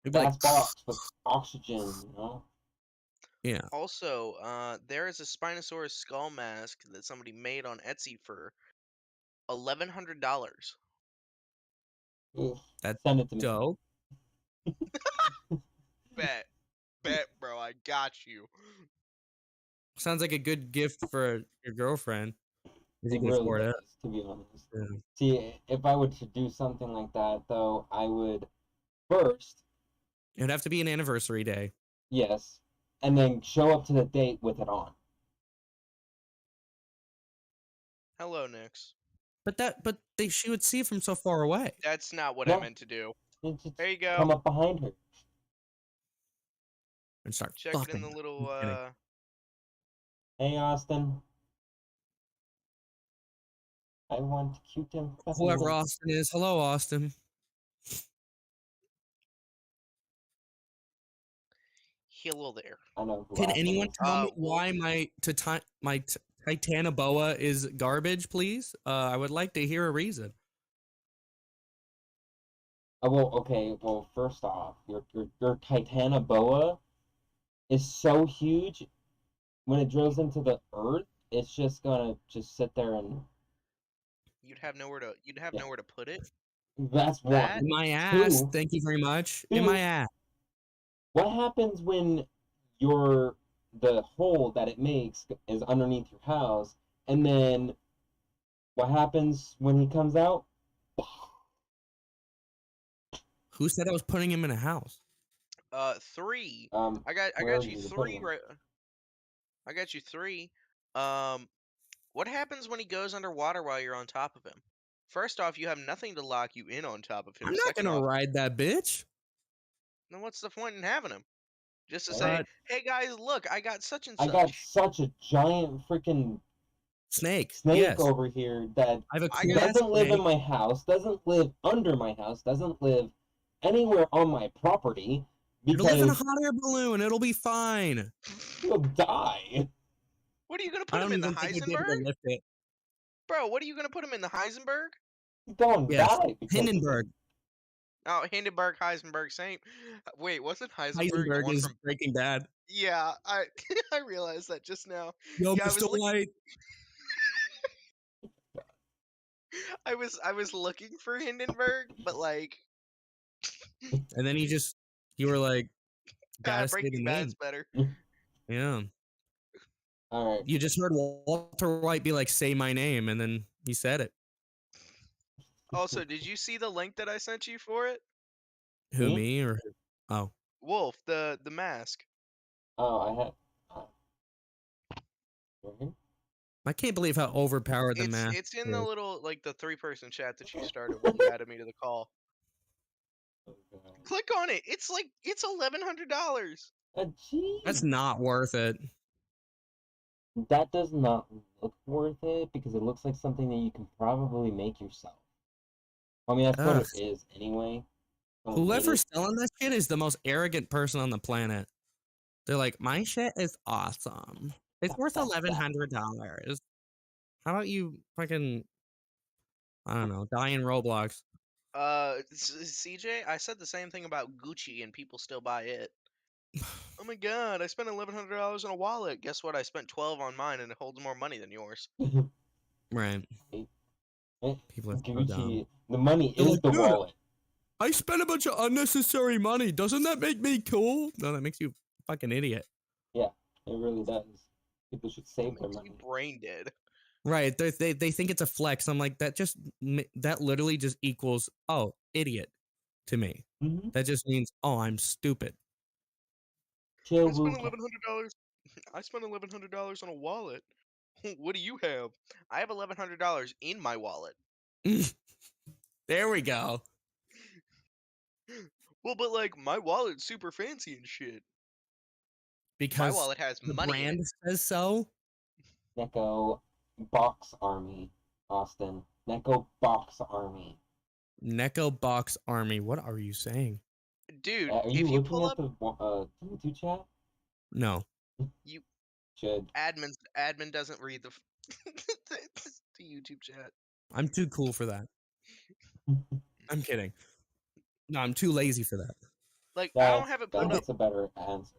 It'd be Gas like, box with oxygen, you know. yeah. also, there is a Spinosaurus skull mask that somebody made on Etsy for $1,100. That's Send it to me. dope. Bet, bro, I got you. Sounds like a good gift for your girlfriend. If you It can really afford does, it. to be honest. Yeah. See, if I were to do something like that, though, I would first, It'd have to be an anniversary day. yes, and then show up to the date with it on. Hello, Nix. But she would see it from so far away. That's not what Yeah. I meant to do. Just There you go. come up behind her. And start Check it fucking. in the little I'm kidding. Hey, Austin. I want cute and Whoever Austin is. Hello, Austin. hello there. I know who Can Austin anyone is. tell me why my Titanoboa is garbage, please? I would like to hear a reason. Oh, well, okay. Well, first off, your Titanoboa is so huge. When it drills into the earth, it's just gonna just sit there and. You'd have nowhere to put it. That's That- one. In my ass. Two. Thank you very much. Two. In my ass. What happens when the hole that it makes is underneath your house, and then What happens when he comes out? Who said I was putting him in a house? 3. Um, I got where you did you put 3 him? right. I got you 3. Um, what happens when he goes underwater while you're on top of him? First off, you have nothing to lock you in on top of him. I'm not Second gonna off, ride that bitch. then what's the point in having him? Just to Right? say, hey guys, look, I got such and I got such. such a giant freaking Snake. snake Yes. over here that I have a I cool got- ass doesn't live in snake. my house, doesn't live under my house, doesn't live anywhere on my property It'll live in a because hot air balloon. It'll be fine. he'll die. What are you gonna I put him don't in the even think I'd be able to Heisenberg? lift it. Bro, what are you gonna put him in the Heisenberg? He's going to Yes. die because of Hindenburg. it. Oh, Hindenburg, Heisenberg, same. Wait, wasn't Heisenberg the Heisenberg one is from? Breaking Bad. Yeah, I I realized that just now. Yo, Yeah, Mr. White. I was looking for Hindenburg, but like, And then you were like, gotta say the Breaking Bad's name. better. Yeah. All right. You just heard Walter White be like, say my name, and then he said it. Also, did you see the link that I sent you for it? Who, Me? me or oh. Wolf, the mask. Oh, I had. Mhm. I can't believe how overpowered the mask It's in the is. little like the 3-person chat that you started when you added me to the call. Oh, God. Click on it. It's $1,100. Gee, That's not worth it. that does not look worth it because it looks like something that you can probably make yourself. I mean, that's what Ugh. it is anyway. Whoever's selling that shit is the most arrogant person on the planet. They're like, my shit is awesome. It's worth $1,100. How about you fucking, I don't know, die in Roblox? CJ, I said the same thing about Gucci and people still buy it. Oh my god, I spent $1,100 on a wallet. Guess what? I spent 12 on mine and it holds more money than yours. Right. People are so dumb. Gucci, the money They're is like, the "Dude, wallet. I spent a bunch of unnecessary money. Doesn't that make me cool?" No, that makes you a fucking idiot. Yeah, it really does. People should It save their makes money. you brain dead. Right. They think it's a flex. I'm like, that literally just equals, oh, idiot to me. Mm-hmm. That just means, oh, I'm stupid. Chill, I spent Wu. $1,100. I spent $1,100 on a wallet. What do you have? I have $1,100 in my wallet. There we go. Well, but like my wallet's super fancy and shit. My Because wallet has the money in it. brand says so. Neko Box Army, Austin. Neko Box Army. Neko Box Army. What are you saying? Dude, Are you if you looking pull at up the YouTube chat? No. you Should. admin doesn't read the the YouTube chat. I'm too cool for that. I'm kidding. No, I'm too lazy for that. Like I don't have it pulled up. That's a better answer.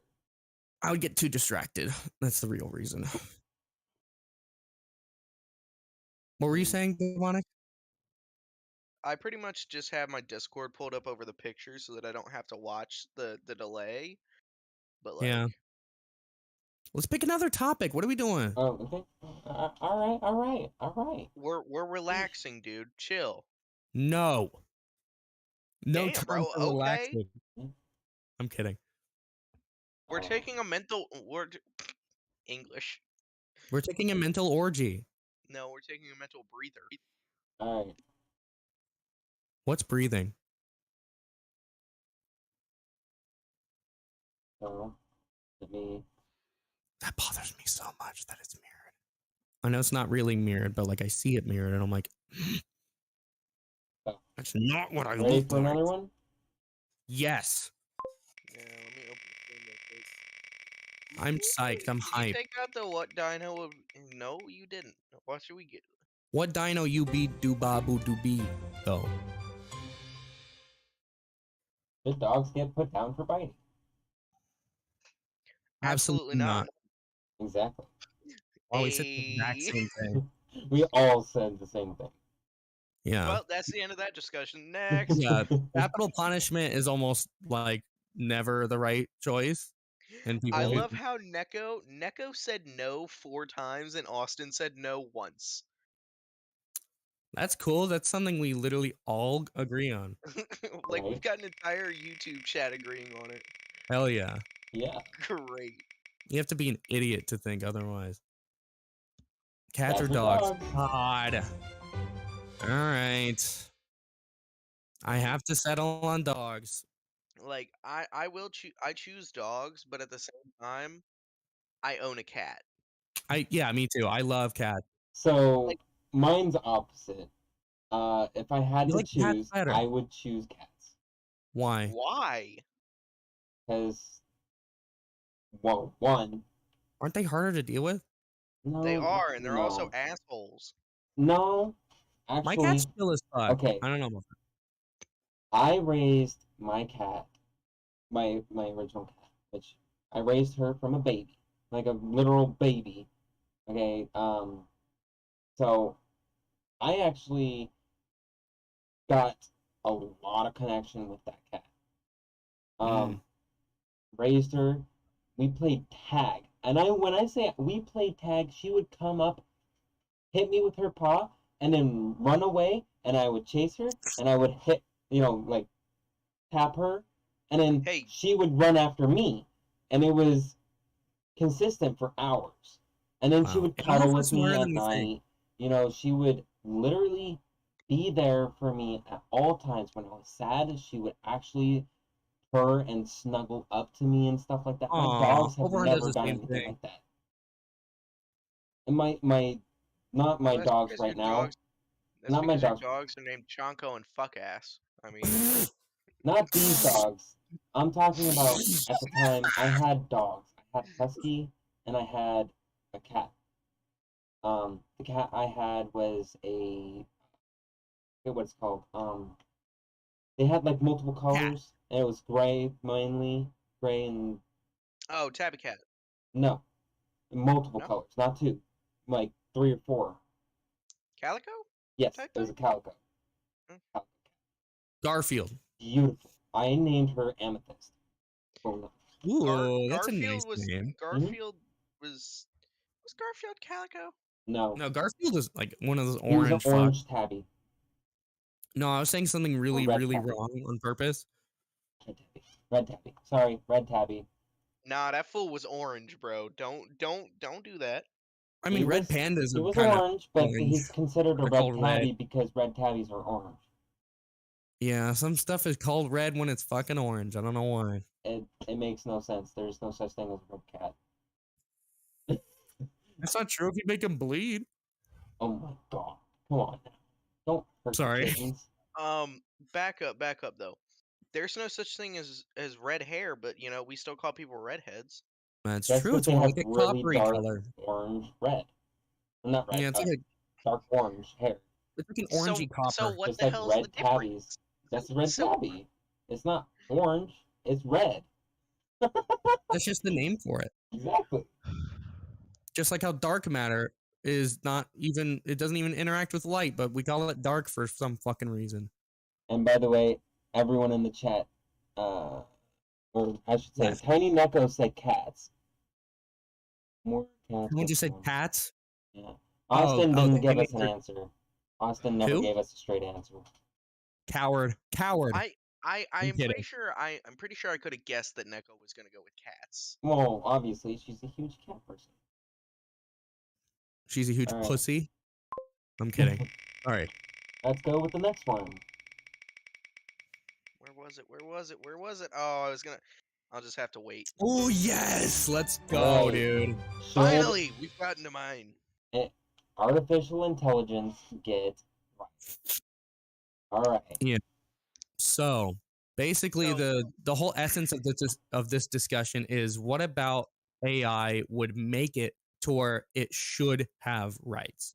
I would get too distracted. That's the real reason. What were you saying, Demonic? I pretty much just have my Discord pulled up over the picture so that I don't have to watch the delay. But like, Yeah. Let's pick another topic. What are we doing? Oh, okay. All right. we're relaxing, dude. Chill. No. No Damn, time bro. for Okay. relaxing. I'm kidding. We're taking a mental word English. We're taking a mental orgy. No, we're taking a mental breather. All right. What's breathing? So, let me. That bothers me so much that it's mirrored. I know it's not really mirrored, but like I see it mirrored and I'm like, Oh. that's not what I Ready look for like. another one? Yes. Yeah, let me open the thing real quick. I'm psyched. I'm Did you hyped. take out the what dino? No, you didn't. What should we get? What dino you be do babu do be though? Should dogs get put down for biting? Absolutely not. Exactly. Oh, we said the exact same thing. We all said the same thing. Yeah. Well, that's the end of that discussion. Next. Yeah. Capital punishment is almost like never the right choice. And people I who- love how Neko said no 4 times and Austin said no once. That's cool. That's something we literally all agree on. Like, we've Right. got an entire YouTube chat agreeing on it. Hell yeah. Yeah. Great. You have to be an idiot to think otherwise. Cats or Cats or dogs? dogs? God. All right. I have to settle on dogs. Like, I will choose dogs, but at the same time, I own a cat. Yeah, me too. I love cats. So Like, mine's opposite. If I had You to like cats choose, better. I would choose cats. Why? why? Because, well, one, Aren't they harder to deal with? They no, are, and they're also no, assholes. no. My cat's Actually, chill as fuck. okay. I don't know about that. I raised my cat, my original cat, which I raised her from a baby, like a literal baby. Okay. So I actually got a lot of connection with that cat. Mm. Raised her. We played tag, and when I say we played tag, she would come up, hit me with her paw, and then run away, and I would chase her, and I would hit, like tap her, and then Hey, she would run after me, and it was consistent for hours. And then she Wow. would Animals cuddle are with me smarter at than we think. night. She would literally be there for me at all times. When I was sad, she would actually purr and snuggle up to me and stuff like that. My Aw, dogs have Overhorn does never the done same anything thing. like that. And not well, my that's dogs because your right now. dogs. That's Not my because your dogs. dogs are named Chonko and Fuckass. I mean, Not these dogs. I'm talking about at the time I had dogs. I had a husky and I had a cat. The cat I had was I forget what it's called. They had like multiple Cat. colors, and it was gray mainly, gray and oh, Tabby Cat. no, multiple No, colors, not two, like three or four. Calico Yes, type it was a thing. calico. Mm. Calico. Garfield. Beautiful. I named her Amethyst. Boom. Ooh, that's a nice Garfield was name. Mm-hmm. Garfield was Garfield Calico? No, No, Garfield is like one of those he was an orange fuck. orange tabby No, I was saying something or really, red really tabby. wrong on purpose. Red tabby. Red tabby. Sorry, red tabby. Nah, that fool was orange, bro. Don't do that. I He mean, red was pandas he are was kind of orange, but orange. he's considered a They're red called red. tabby because red tabbies are orange. Yeah, some stuff is called red when it's fucking orange. I don't know why. It makes no sense. There's no such thing as a red cat. That's not true if you make them bleed. Oh my god. Come on now. Don't hurt the Sorry. kittens. Back up though. There's no such thing as red hair, but we still call people redheads. That's That's true. because It's they more have like a really coppery dark color. orange red. Well, not red, Yeah, it's like a dark orange hair. it's like an So orangey so copper. what Just the like hell's the red tabbies. difference? That's a red So tabby. It's not orange, it's red. That's just the name for it. Exactly. Just like how dark matter is not even it doesn't even interact with light, but we call it dark for some fucking reason. And by the way, everyone in the chat, or I should say, Yes. Tiny Neko said cats. More cats. Someone But just said more. cats. Yeah. Austin didn't give They us an answered answer. Austin never who? gave us a straight answer. Coward. Coward. I I'm am kidding. I'm pretty sure I could have guessed that Neko was gonna go with cats. Well, obviously, she's a huge cat person. She's a huge All right. pussy. I'm kidding. All right. Let's go with the next one. Where was it? Oh, I'll just have to wait. Oh yes, let's go, All right. dude. Finally, we've gotten to mine. Artificial intelligence get right. All right. Yeah. So basically, the whole essence of this discussion is what about AI would make it to where it should have rights?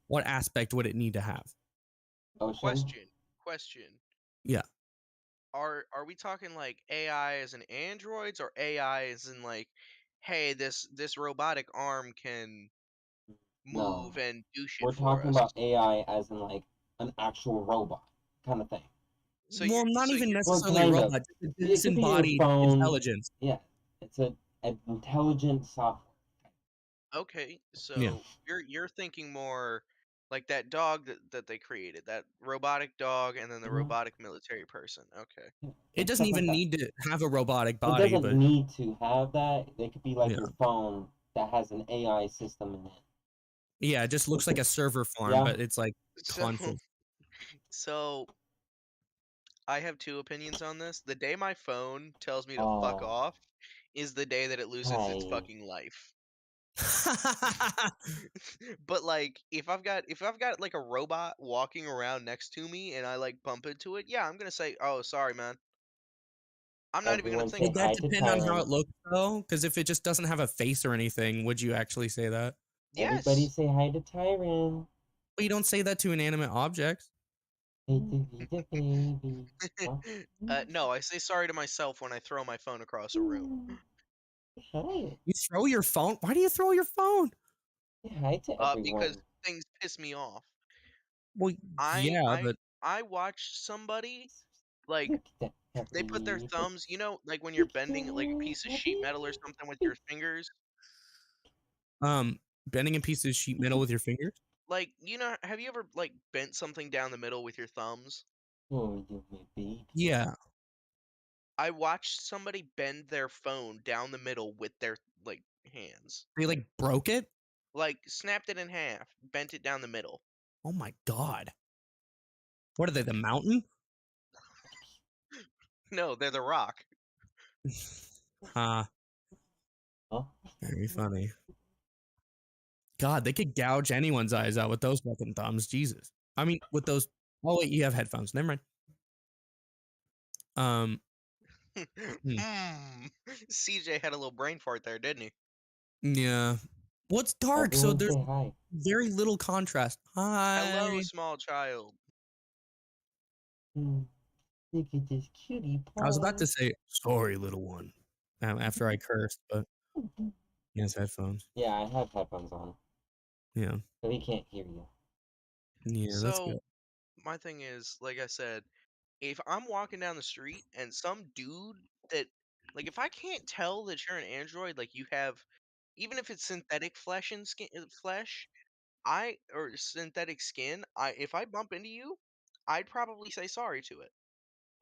What aspect would it need to have? Ocean. Question. Yeah. Are we talking like AI as in androids or AI as in like, hey, this robotic arm can No. move and do shit We're for talking us? about AI as in like an actual robot kind of thing. So Well, not so even you're Well, necessarily a kind of. robot, just a It could be your disembodied phone. intelligence. Yeah, it's an intelligent software. okay. Yeah. So you're thinking more Like that dog that they created, that robotic dog, and then the Mhm. robotic military person. Okay. Yeah, It like doesn't stuff like even that. need to have a robotic It body, doesn't but need to have that. It could be like yeah. your phone that has an AI system in it. Yeah, it just looks like a server farm, Yeah. but it's like So, conscious. so I have two opinions on this. The day my phone tells me to fuck Oh, off is the day that it loses its hi. fucking life. But like if I've got like a robot walking around next to me and I like bump into it, yeah, I'm gonna say, "Oh, sorry, man." I'm not even gonna Everyone think say Would that about hi it. to depend on how it Tyron. looks though? Because if it just doesn't have a face or anything, would you actually say that? Everybody Yes. say hi to Tyron. Well, you don't say that to inanimate objects. Hey, the baby. Huh? No, I say sorry to myself when I throw my phone across a room. Hi. You throw your phone? Why do you throw your phone? Say hi to Because everyone. things piss me off. Well, I yeah, I but I watched somebody like Look at that they put their puppy. thumbs, like when you're Look at bending like a that piece of sheet puppy. metal or something with your fingers. bending a piece of sheet metal with your fingers. Like, have you ever like bent something down the middle with your thumbs? Oh, you my baby. Yeah, I watched somebody bend their phone down the middle with their like hands. they like broke it. Like snapped it in half, bent it down the middle. Oh my god! What are they? The mountain? No, they're the rock. Huh. Huh? Very funny. God, they could gouge anyone's eyes out with those fucking thumbs. Jesus. I mean, with those. Oh wait, you have headphones. Never mind. Um. hmm, CJ had a little brain fart there, didn't he? Yeah. What's dark? So Everyone there's say hi. very little contrast. Hello, Hi. small child. Look at this cutie I was about pie. to say sorry, little one, after I cursed, but he has headphones. Yeah, I have headphones on, Yeah. so he can't hear you. Yeah, that's good. So, my thing is, like I said, if I'm walking down the street and some dude that, like, if I can't tell that you're an android, like you have, even if it's synthetic flesh and skin, flesh, or synthetic skin, if I bump into you, I'd probably say sorry to it.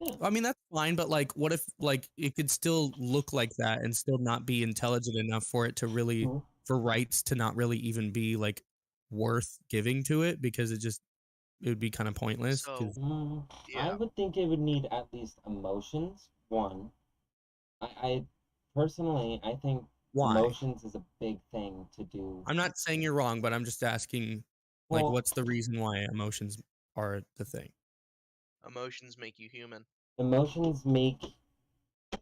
Yeah. I mean, that's fine, but like, what if like it could still look like that and still not be intelligent enough for it to really, Mhm. for rights to not really even be like worth giving to it because it would be kind of pointless. So, Because I yeah, would think it would need at least emotions. One, I personally, I think why? emotions is a big thing to do. I'm not saying you're wrong, but I'm just asking, like, Well, what's the reason why emotions are the thing? emotions make you human. emotions make There's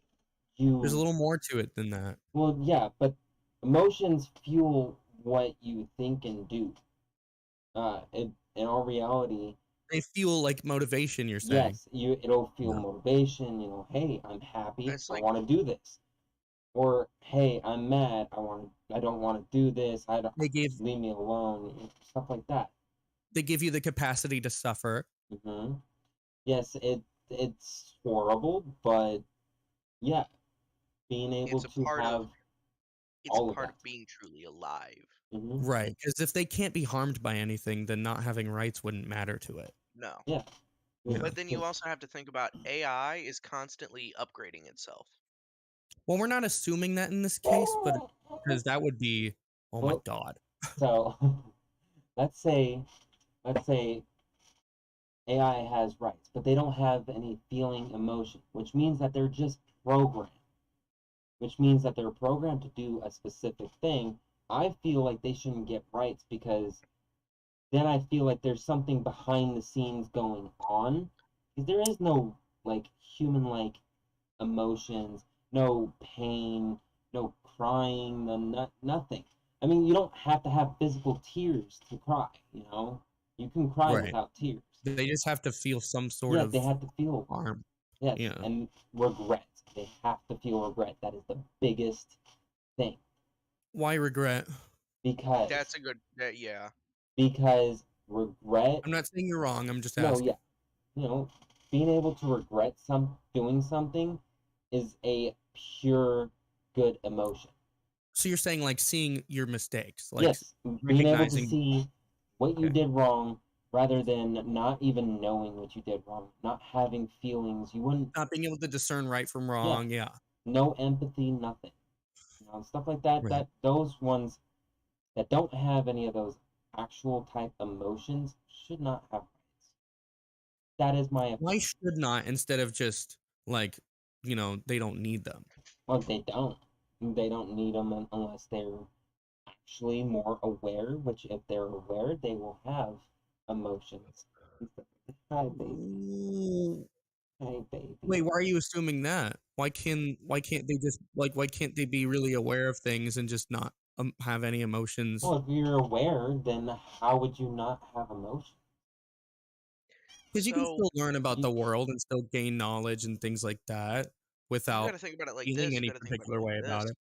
a you, little more to it than that. well, yeah, but emotions fuel what you think and do. In all reality, They feel like motivation. You're saying, yes, it'll feel yeah. motivation. Hey, I'm happy. It's I like want to do this. Or hey, I'm mad. I don't want to do this. I don't They gave leave me alone. Stuff like that. they give you the capacity to suffer. hmm Yes, it's horrible, but yeah, being able it's a to part of have it's a all of part that. of being truly alive. hmm Right. Because if they can't be harmed by anything, then not having rights wouldn't matter to it. No. Yeah, Yeah. But then you also have to think about AI is constantly upgrading itself. Well, we're not assuming that in this case, but because that would be, oh my well, God. so let's say let's say AI has rights, but they don't have any feeling emotion, which means that they're just programmed. Which means that they're programmed to do a specific thing. I feel like they shouldn't get rights because then I feel like there's something behind the scenes going on. Because there is no like human like emotions, no pain, no crying, nothing. I mean, you don't have to have physical tears to cry, you know? You can cry Right. without tears. They just have to feel some sort Yeah, of they have to feel, harm. yes, Yeah. and regret. They have to feel regret. That is the biggest thing. Why regret? Because That's a good yeah. because regret, I'm not saying you're wrong. I'm just no, asking. yeah, you know, being able to regret doing something is a pure good emotion. So you're saying like seeing your mistakes, like Yes, being able to recognizing, see what you Okay. did wrong rather than not even knowing what you did wrong, not having feelings. You wouldn't, Not being able to discern right from yeah, wrong. Yeah. no empathy, nothing. Stuff like that. Right. That those ones that don't have any of those actual type emotions should not have rights. That is my Why opinion. should not instead of just like, they don't need them? Well, they don't. They don't need them unless they're actually more aware. Which, if they're aware, they will have emotions. Hi, baby. Ooh. Hi, baby. Wait, why are you assuming that? Why can't they just like why can't they be really aware of things and just not have any emotions? Well, if you're aware, then how would you not have emotions? Because you can So still learn about You, the world and still gain knowledge and things like that you got without to think about it like feeling this. You any got to think about it particular like way this. about it.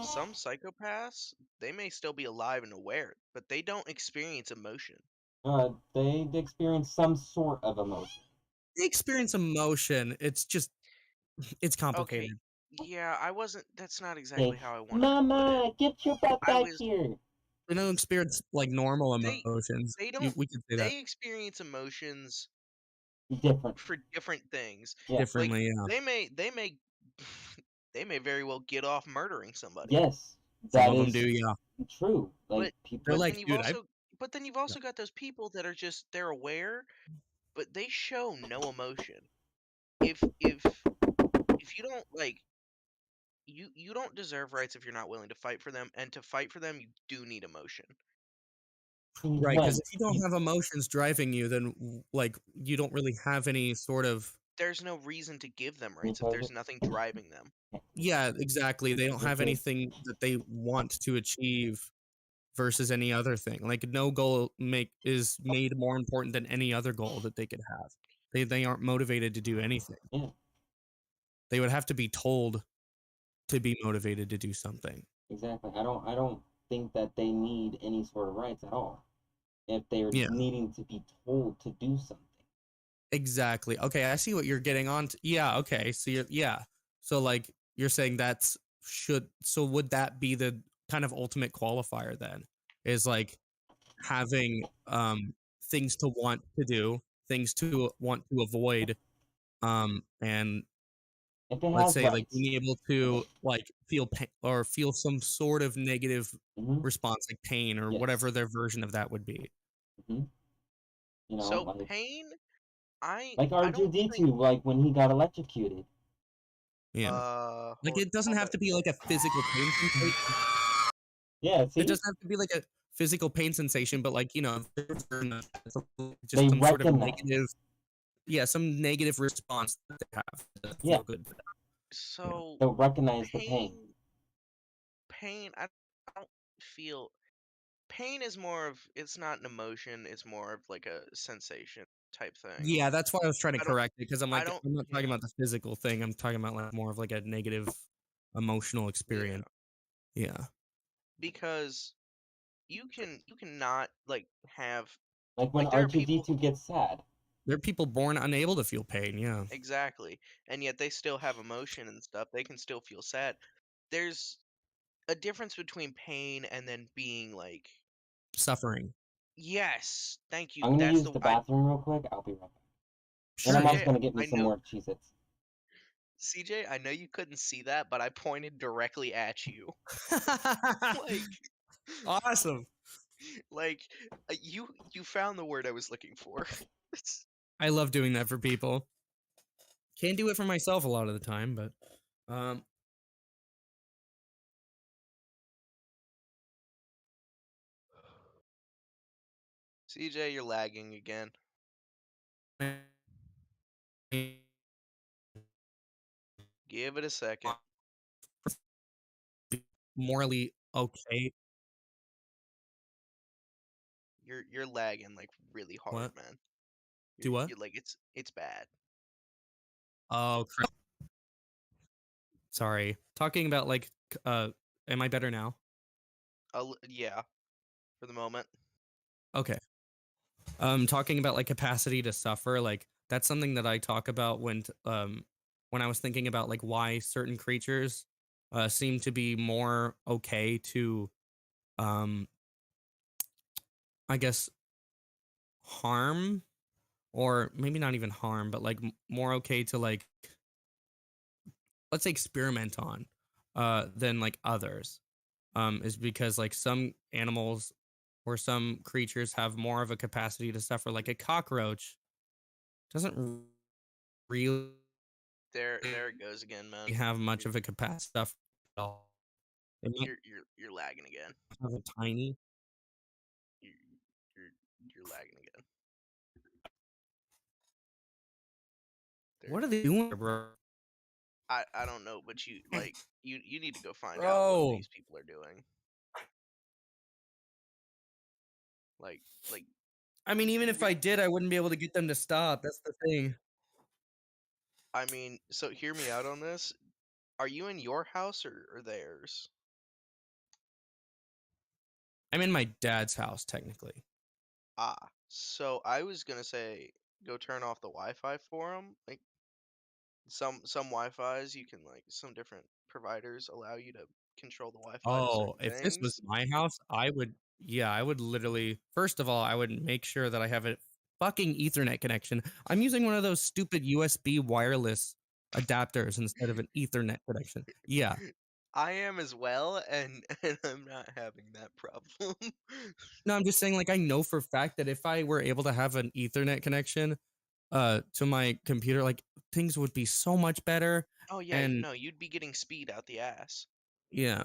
Some psychopaths, they may still be alive and aware, but they don't experience emotion. they experience some sort of emotion. They experience emotion. It's Okay, complicated. yeah, I wasn't. That's not They, exactly how I wanted to put it. Mama, get your butt I back was. here. They don't experience like normal They. emotions. They don't. We could say that They experience emotions Different. for different things. Yeah. Like differently. Yeah. they may they may very well get off murdering somebody. Yes, Some that of them do. is Yeah. true. Like But They're people. but like, then you've dude, I. also but then you've Yeah. also got those people that are just they're aware, but they show no emotion. If you don't like you don't deserve rights if you're not willing to fight for them, and to fight for them you do need emotion. Right, because When if you don't you, have emotions driving you, then like you don't really have any sort of There's no reason to give them can you rights if close it? there's nothing driving them. yeah, exactly. They don't have Okay. anything that they want to achieve versus any other thing. Like no goal make is made more important than any other goal that they could have. They aren't motivated to do anything. Yeah, They would have to be told to be motivated to do something. exactly. I don't think that they need any sort of rights at all. If they're Yeah, needing to be told to do something. exactly. Okay, I see what you're getting on. Yeah, okay. So yeah. So like you're saying that's should so would that be the kind of ultimate qualifier then? Is like having things to want to do, things to want to avoid, and If it let's has say like rights. being able to like feel pain or feel some sort of negative Hmm. response like pain or Yes. whatever their version of that would be. Hmm. So Like pain, I like I don't think R2D2, like when he got electrocuted. Yeah. Like hold it doesn't hold have on. to be like a physical pain sensation. Yeah, It see? doesn't have to be like a physical pain sensation, but like, They just some sort of negative, recognize. yeah, some negative response that they have to Yeah, feel good for them. Yeah. So they'll recognize the pain. pain I don't feel pain is more of it's not an emotion, it's more of like a sensation type thing. Yeah, that's why I was trying to I don't correct it because I'm I like, don't I'm not talking yeah. about the physical thing. I'm talking about like more of like a negative emotional Yeah. experience. Yeah. Because you cannot like have Like when like there are people R2D2 gets sad. There are people born unable to feel pain. Yeah. exactly, and yet they still have emotion and stuff. They can still feel sad. There's a difference between pain and then being like, Suffering. yes, thank you. I'm gonna That's use the the I bathroom real quick. I'll be right back. And I'm Sure. also Yeah. CJ, gonna get me I some know more Cheez-Its. CJ, I know you couldn't see that, but I pointed directly at you. Like Awesome. like you found the word I was looking for. It's- I love doing that for people. Can't do it for myself a lot of the time, but um CJ, you're lagging again. Give it a second. morally okay. You're lagging like really hard, What? man. Do what? You're like it's bad. Oh, crap. Sorry. Talking about like am I better now? Yeah, for the moment. Okay. Talking about like capacity to suffer, like that's something that I talk about when I was thinking about like why certain creatures seem to be more okay to um I guess harm, or maybe not even harm, but like more okay to like, let's say, experiment on than like others, is because like some animals or some creatures have more of a capacity to suffer. Like a cockroach doesn't really There it goes again, man. have much of a capacity to suffer at all. It might You're lagging again. have a tiny. You you're you're lagging again. There. What are they doing, bro? I don't know, but you need to go find out what Bro, these people are doing. Like I mean, even if we I did, I wouldn't be able to get them to stop. That's the thing. I mean, so hear me out on this. Are you in your house or theirs? I'm in my dad's house, technically. Ah, so I was gonna say go turn off the Wi-Fi for them. Like some Wi-Fi's, you can like some different providers allow you to control the Wi-Fi to Oh, certain if this was things. my house, I would, yeah, I would literally, first of all, I would make sure that I have a fucking Ethernet connection. I'm using one of those stupid USB wireless adapters instead of an Ethernet connection. Yeah. I am as well, and and I'm not having that problem. No, I'm just saying, like, I know for a fact that if I were able to have an Ethernet connection to my computer, like, things would be so much better. Oh yeah, And no, you'd be getting speed out the ass. yeah.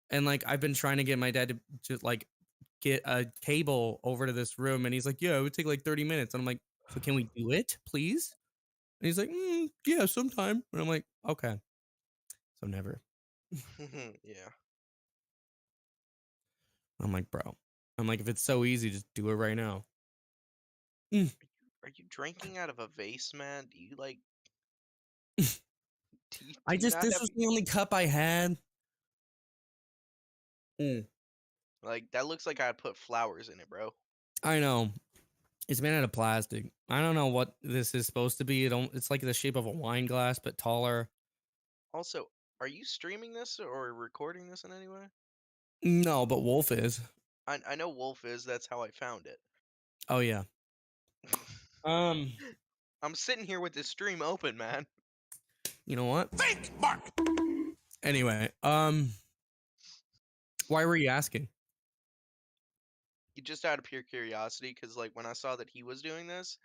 And like I've been trying to get my dad to like get a cable over to this room, and he's like, "Yeah, it would take like 30 minutes." And I'm like, "So can we do it, please?" And he's like, "Yeah, sometime." And I'm like, "Okay." So never. Yeah. I'm like, "Bro." I'm like, "If it's so easy, just do it right now." Mm. Are you drinking out of a vase, man? Do you like do I you just not this have was the only cup I had. Mm. like that looks like I'd put flowers in it, bro. I know. It's made out of plastic. I don't know what this is supposed to be. It's like the shape of a wine glass, but taller. Also, are you streaming this or recording this in any way? No, but Wolf is. I know Wolf is, that's how I found it. Oh yeah. Um. I'm sitting here with this stream open, man. You know what? Think, Mark. Anyway, why were you asking? Just out of pure curiosity, because like when I saw that he was doing this,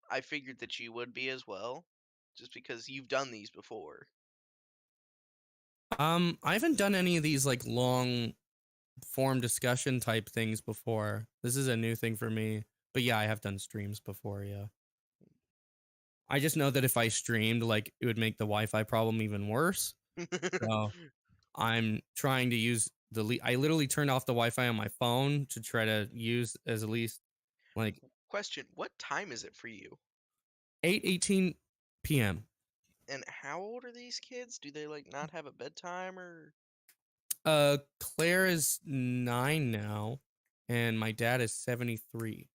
I figured that you would be as well, just because you've done these before. I haven't done any of these like long form discussion type things before. This is a new thing for me. But yeah, I have done streams before, yeah. I just know that if I streamed, like it would make the Wi-Fi problem even worse. So I'm trying to use I literally turned off the Wi-Fi on my phone to try to use as least like Question, what time is it for you? 8:18 p.m. And how old are these kids? Do they like not have a bedtime or Claire is 9 now, and my dad is 73.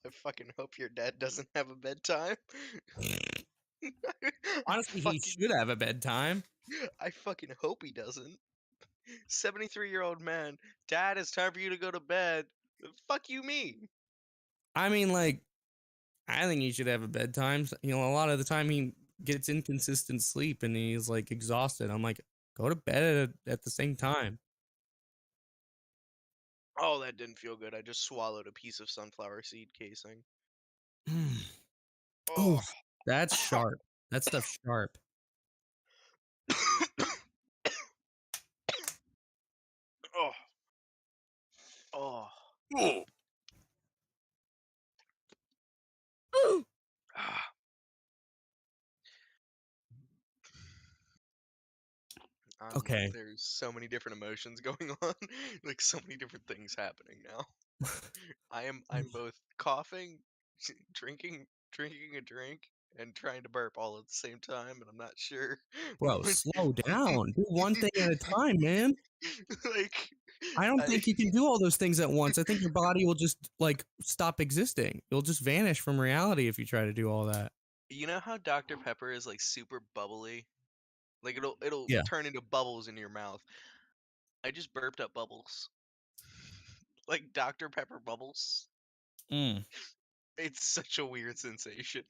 I fucking hope your dad doesn't have a bedtime. I Honestly, he fucking should have a bedtime. I fucking hope he doesn't. 73-year-old man, dad, it's time for you to go to bed. Fuck you mean? I mean, like, I think he should have a bedtime. You know, a lot of the time he gets inconsistent sleep and he's like exhausted. I'm like, go to bed at the same time. Oh, that didn't feel good. I just swallowed a piece of sunflower seed casing. Oh, Oh. that's sharp. That stuff's sharp. Oh. Oh. Ah. Okay. There's so many different emotions going on, like so many different things happening now. I'm both coughing, drinking a drink, and trying to burp all at the same time, and I'm not sure. Bro, when- slow down. Do one thing at a time, man. like, I don't I, think you can do all those things at once. I think your body will just like stop existing. You'll just vanish from reality if you try to do all that. you know how Dr. Pepper is like super bubbly, like it'll Yeah. turn into bubbles in your mouth. I just burped up bubbles. like Dr. Pepper bubbles. Mm. It's such a weird sensation.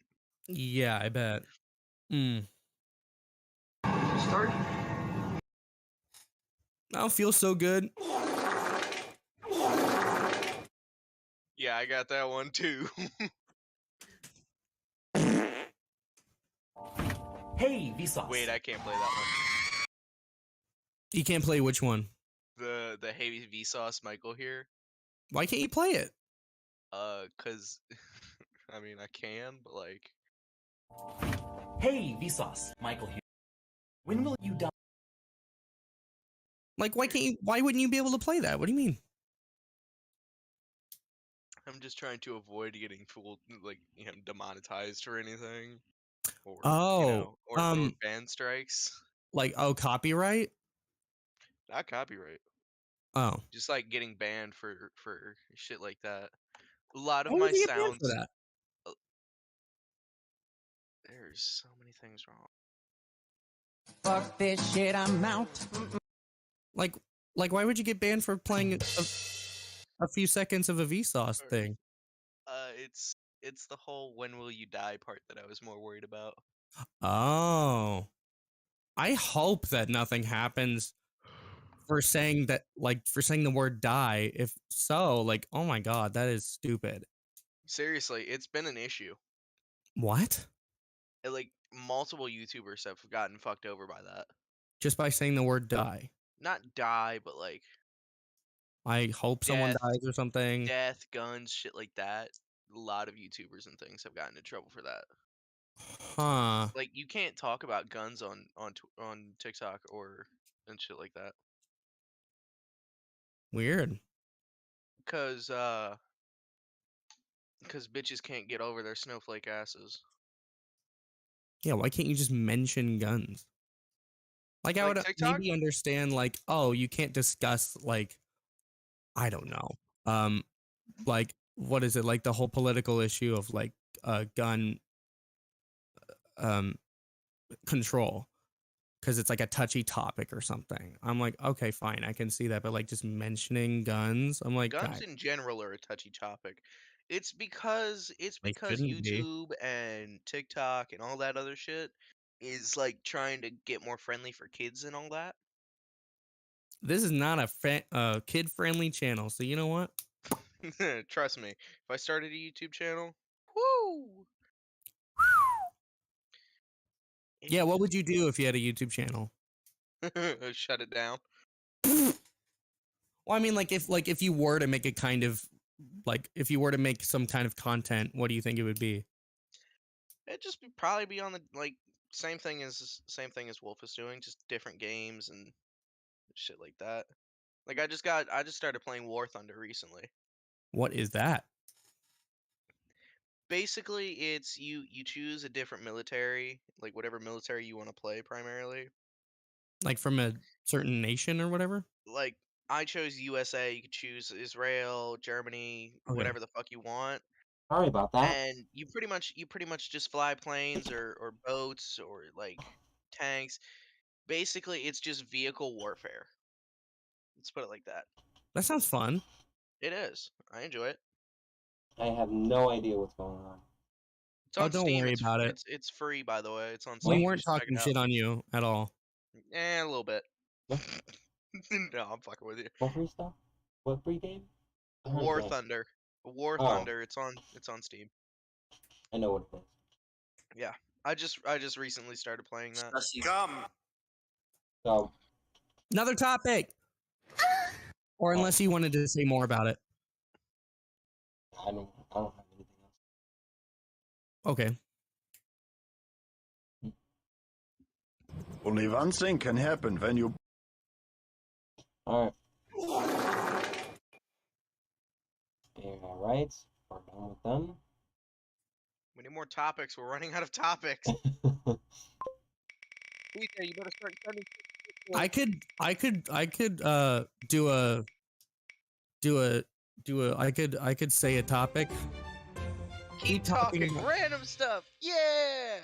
Yeah, I bet. Mm. Start. I don't feel so good. Yeah, I got that one too. Hey, Vsauce. Wait, I can't play that one. You can't play which one? The Hey Vsauce Michael here. Why can't you play it? Cause I mean I can, but like Hey, Vsauce. Michael here. When will you die? Like, why can't you? Why wouldn't you be able to play that? What do you mean? I'm just trying to avoid getting demonetized or anything. Or Oh, or ban strikes. like, oh, copyright? Not copyright. Oh. Just like getting banned for shit like that. A lot of Why would my you get banned for sounds that? there's so many things wrong. Fuck this shit, I'm out. Like, why would you get banned for playing a few seconds of a Vsauce thing? It's the whole when will you die part that I was more worried about. Oh. I hope that nothing happens for saying that, like, for saying the word die. If so, like, oh my god, that is stupid. Seriously, it's been an issue. What? Like multiple YouTubers have gotten fucked over by that. Just by saying the word die. Not die, but like I hope someone Death. dies or something. death, guns, shit like that. A lot of YouTubers and things have gotten in trouble for that. Huh. Like you can't talk about guns on TikTok or and shit like that. Weird. Cause bitches can't get over their snowflake asses. Yeah, why can't you just mention guns? Like, I Like would TikTok? maybe understand, like, oh, you can't discuss, like, I don't know. Like, what is it? Like the whole political issue of like gun control, because it's like a touchy topic or something. I'm like, okay, fine, I can see that, but like just mentioning guns, I'm like, Guns guys, in general are a touchy topic. It's because they shouldn't be. YouTube and TikTok and all that other shit is like trying to get more friendly for kids and all that. This is not a kid-friendly channel, so you know what? Trust me, if I started a YouTube channel, whoo! Yeah, what would you do if you had a YouTube channel? Shut it down. Well, I mean, like if you were to make a kind of if you were to make some kind of content, what do you think it would be? It'd just probably be on the same thing as Wolf is doing, just different games and shit like that. Like I just started playing War Thunder recently. What is that? Basically, it's you choose a different military, like whatever military you want to play primarily. Like from a certain nation or whatever? Like I chose USA, you could choose Israel, Germany, Okay. whatever the fuck you want. Sorry about that. And you pretty much just fly planes or boats or like tanks. Basically, it's just vehicle warfare. Let's put it like that. That sounds fun. It is. I enjoy it. I have no idea what's going on. It's on don't Steam. worry about it. It's free, by the way. It's on We Steam. weren't Just check talking it out. shit on you at all. A little bit. What? No, I'm fucking with you. What free stuff? What free game? I heard War that. Thunder. War Oh. Thunder. It's on Steam. I know what it is. Yeah. I just recently started playing that. Come. So, Another topic. Or unless you wanted to say more about it. I don't have anything else. Okay. Only one thing can happen when you... Alright. Alright. We're done with them. We need more topics. We're running out of topics. Ethan, you better start sending. I could say a topic. Keep talking random stuff. Yeah.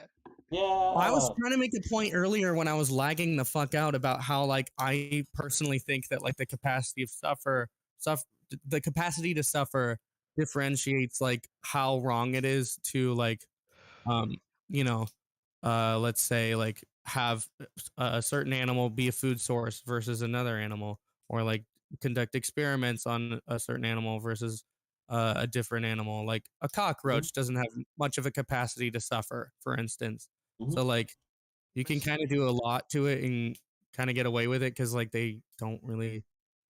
Yeah. I was trying to make a point earlier when I was lagging the fuck out about how like I personally think that like the capacity of the capacity to suffer differentiates like how wrong it is to like um you know let's say like have a certain animal be a food source versus another animal, or like conduct experiments on a certain animal versus a different animal. Like a cockroach doesn't have much of a capacity to suffer, for instance. So like you can kind of do a lot to it and kind of get away with it because like they don't really,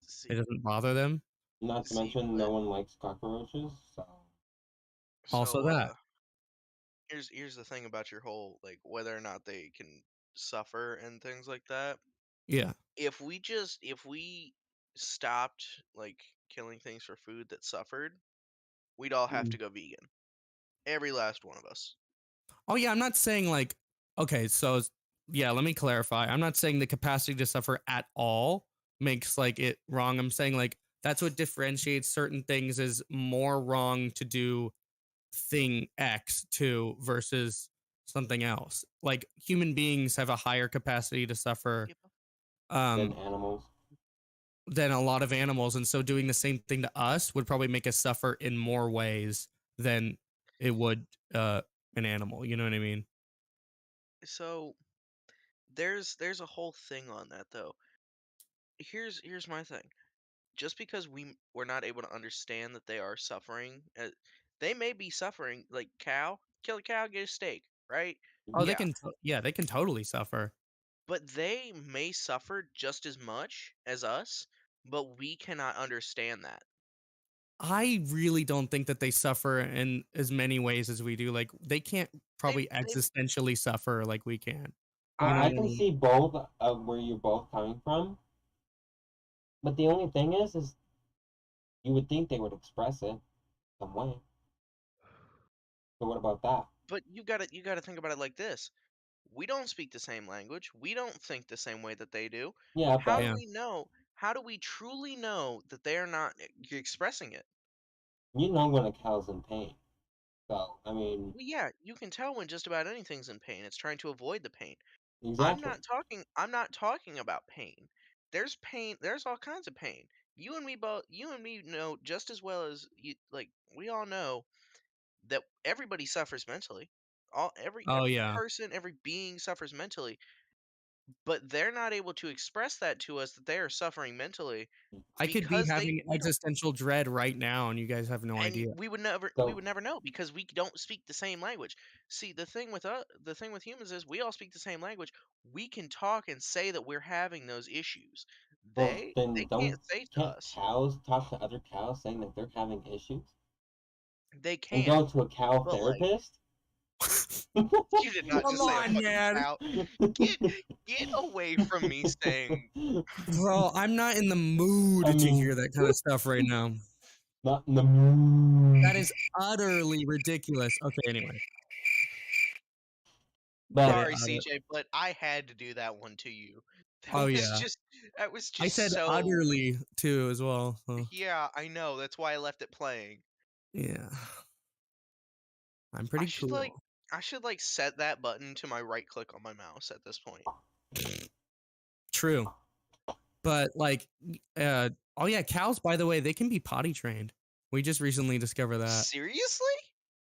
See, it doesn't bother them. Not to see, mention, but no one likes cockroaches, so. Also so that, here's the thing about your whole like whether or not they can suffer and things like that. yeah. If we stopped like killing things for food that suffered, we'd all have to go vegan. Every last one of us. Oh yeah, I'm not saying like, okay, so yeah, let me clarify. I'm not saying the capacity to suffer at all makes like it wrong. I'm saying like that's what differentiates certain things as more wrong to do thing X to versus something else. Like human beings have a higher capacity to suffer Yep. Than um animals. than a lot of animals, and so doing the same thing to us would probably make us suffer in more ways than it would an animal, you know what I mean? So there's a whole thing on that though. Here's my thing. Just because we're not able to understand that they are suffering, they may be suffering. Like cow, kill a cow, get a steak, right? Oh, they Yeah, can yeah, they can totally suffer. but they may suffer just as much as us, but we cannot understand that. I really don't think that they suffer in as many ways as we do. Like they can't probably They existentially suffer like we can. You know I what I I can mean? see both of where you're both coming from, but the only thing is you would think they would express it some way. So what about that? but you gotta think about it like this. We don't speak the same language. We don't think the same way that they do. Yeah, How but do Yeah. we know? How do we truly know that they are not expressing it? you know when a cow's in pain. So, I mean, Well, yeah, you can tell when just about anything's in pain. It's trying to avoid the pain. exactly. I'm not talking about pain. There's pain, there's all kinds of pain. You and me know just as well as you, like we all know that everybody suffers mentally. Oh Every yeah. person, every being suffers mentally, but they're not able to express that to us that they are suffering mentally I could be because they having we don't existential dread right now and you guys have no and idea. we So, would never know because we don't speak the same language. See, the thing with humans is we all speak the same language. We can talk and say that we're having those issues. well, They then can't say to can't us. cows talk to other cows saying that they're having issues They and can, go to a cow but like therapist? you did not Come just say a on, fucking man. cow. Get get away from me saying Bro, I'm not in the mood I to mean, hear that kind of stuff right now. not in the mood. That is utterly ridiculous. Okay, anyway. Get But it sorry, out of CJ, but I had to do that one to you. Oh yeah. That was I just said so utterly too as well. So yeah, I know. That's why I left it playing. yeah. I'm I pretty should like cool. I should like set that button to my right click on my mouse at this point. True. But like oh yeah, cows by the way, they can be potty trained. We just recently discovered that. Seriously?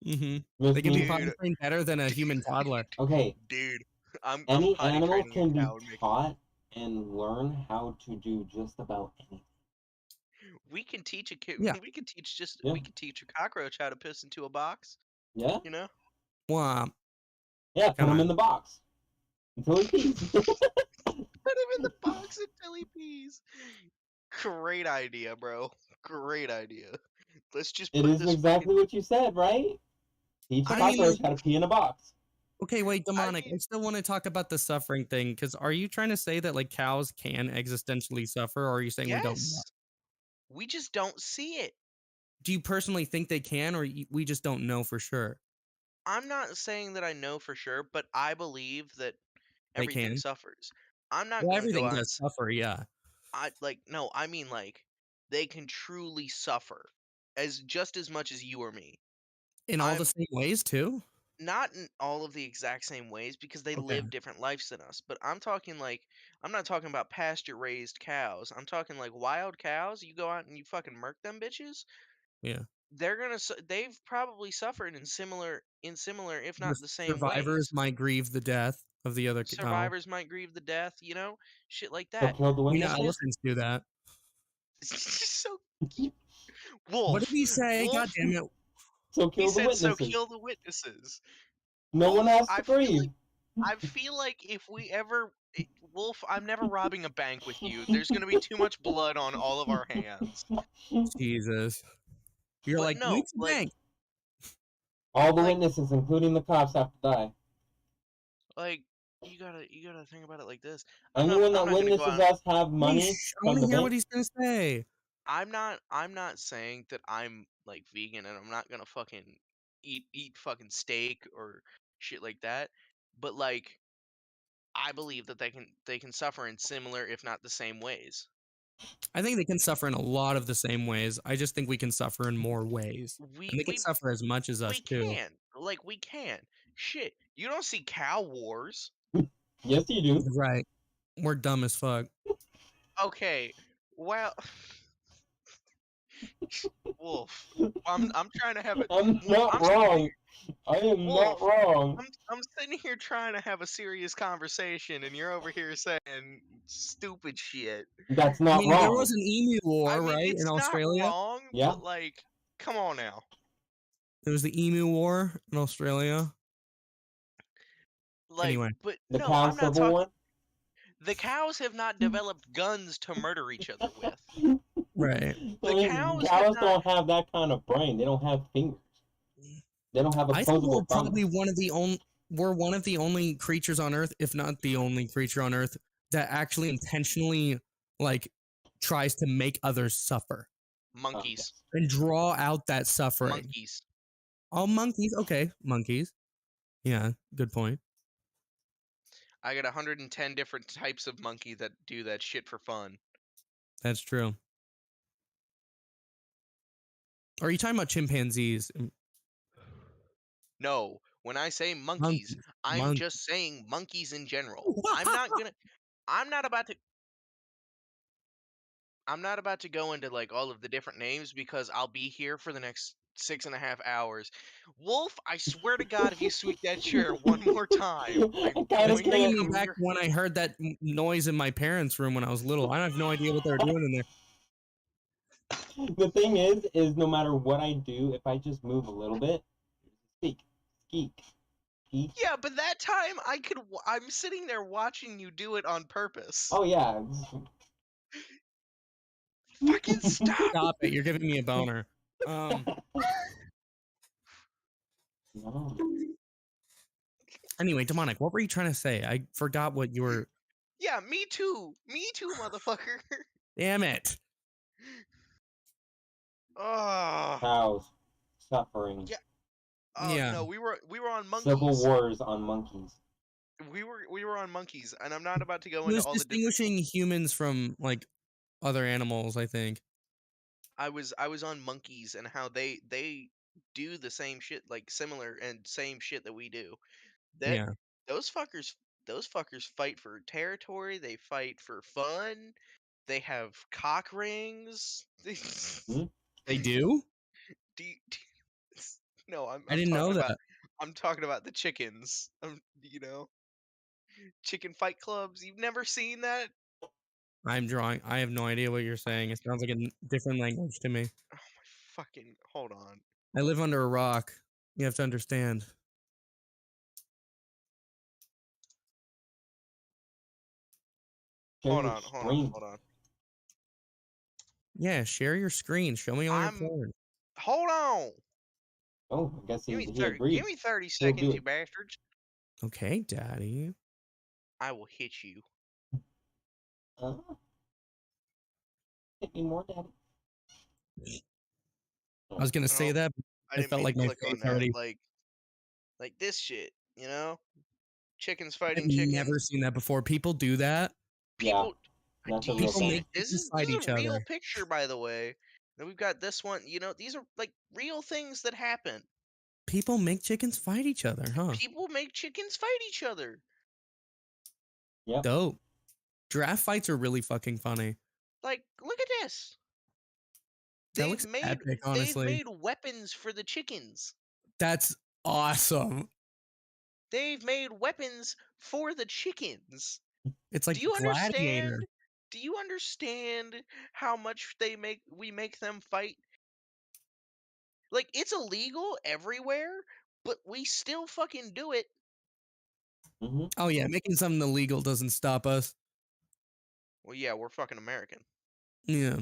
Mhm. They which can be means, potty Dude, trained better than a human toddler. okay, dude. I'm any potty animal training can a be cow and make taught and learn how to do just about anything. we can teach a kid Yeah. Yeah, we can teach a cockroach how to piss into a box, yeah, you know? Well, yeah. Put come him in on. the box until he pees. Put him in the box until he pees. Great idea, bro. Great idea. Let's just It put is this exactly freaking what you said, right? Teach a I mean cockroach like how to pee in a box. okay, wait, I demonic. mean, I still want to talk about the suffering thing because are you trying to say that like cows can existentially suffer, or are you saying we don't know? yes. We just don't see it. Do you personally think they can, or we just don't know for sure I'm not saying that I know for sure, but I believe that they everything can? suffers. I'm not Well, gonna go everything out and does suffer, yeah, I like no, I mean like they can truly suffer as just as much as you or me. in all the I'm same ways too. not in all of the exact same ways because they Okay. live different lives than us. But I'm talking like I'm not talking about pasture raised cows. I'm talking like wild cows. You go out and you fucking murk them bitches. Yeah. They've probably suffered in similar if The not the same survivors ways. might grieve the death of the other cow. Survivors might grieve the death, shit like So that. kill the You know, witnesses. elephants do that. So Wolf, What did he say? Wolf, God damn it. So he kill the said so witnesses. kill the witnesses. No one Wolf, has to grieve. I feel like if we ever Wolf, I'm never robbing a bank with you. There's gonna be too much blood on all of our hands. Jesus. You're But like, no, wait the like bank. All the like- witnesses, including the cops, have to die. like you gotta think about it like this. I'm Anyone not that gonna go witnesses out. us have money I from want the to hear what bank. he's gonna say. I'm not saying that I'm like vegan and I'm not gonna fucking eat fucking steak or shit like that. But like I believe that they can suffer in similar, if not the same ways. I think they can suffer in a lot of the same ways. I just think we can suffer in more ways. We And they can we suffer as much as us we too. can. Like we can. Shit. You don't see cow wars. Yes, you do. Right. We're dumb as fuck. Okay. Well Wolf. I'm trying to have it. I'm Wolf, not I'm sitting wrong. here, I am Wolf, not wrong. I'm sitting here trying to have a serious conversation and you're over here saying stupid shit. That's I not mean, there wrong. was an emu war, I mean, right, in it's not Australia? wrong, Yeah. but like, come on now. There was the emu war in Australia. Like, Anyway. but The no, cow I'm not civil talking. war. The cows have not developed guns to murder each other with. Right. The I mean, cows have cows not. don't have that kind of brain. They don't have fingers. They don't have I think we're opposable probably thumbs. one of the only creatures on Earth, if not the only creature on Earth, that actually intentionally like tries to make others suffer Monkeys. and draw out that suffering. Monkeys. Oh, monkeys. Okay, monkeys. Yeah, good point. I got 110 different types of monkey that do that shit for fun. That's true. Are you talking about chimpanzees? No, when I say monkeys, Monkeys. I'm just saying monkeys in general. I'm not about to go into like all of the different names because I'll be here for the next 6.5 hours. Wolf, I swear to God, if you squeak that chair one more time, I'm Kinda going That's to bringing scared. me come back here. when I heard that noise in my parents' room when I was little. I have no idea what they were doing in there. The thing is no matter what I do, if I just move a little bit, squeak, squeak. Yeah, but that time I'm sitting there watching you do it on purpose. Oh yeah. Fucking stop! Stop it! You're giving me a boner. No. Anyway, Demonic, what were you trying to say? I forgot what you were. Yeah, me too, motherfucker. Damn it! Oh, Cows suffering. Yeah. Yeah. No, we were on monkeys. Civil wars on monkeys. We were on monkeys, and I'm not about to go He into was all the different. distinguishing humans from like other animals. I think. I was on monkeys and how they do the same shit, like similar and same shit that we do. That Yeah. those fuckers fight for territory. They fight for fun. They have cock rings. They do. Do you- no, I I'm didn't know talking about that. I'm talking about the chickens. Chicken fight clubs. You've never seen that? I'm drawing. I have no idea what you're saying. It sounds like a different language to me. Oh my fucking! Hold on. I live under a rock. You have to understand. Share Hold your on. screen. Yeah, share your screen. Show me all your porn. Hold on. Oh, I guess he agreed. Give me 30 do seconds, you it. bastards. Okay, Daddy. I will hit you. Hit me more, Daddy. I was gonna say Oh, that. But I I didn't felt mean like to my click on face that. already. Like this shit, Chickens I've fighting chickens. never seen that before. People do that. People, That's do a you real People see? thing. make This people is fight a each real other. picture, by the way. Then we've got this one. These are like real things that happen. People make chickens fight each other, huh? People make chickens fight each other. Yep. Dope. Giraffe fights are really fucking funny. Like, look at this. That looks epic, They've honestly. made weapons for the chickens. That's awesome. They've made weapons for the chickens. It's like Do you Gladiator. understand? Do you understand how much we make them fight? Like, it's illegal everywhere, but we still fucking do it. Mm-hmm. Oh yeah, making something illegal doesn't stop us. Well, yeah, we're fucking American. Yeah.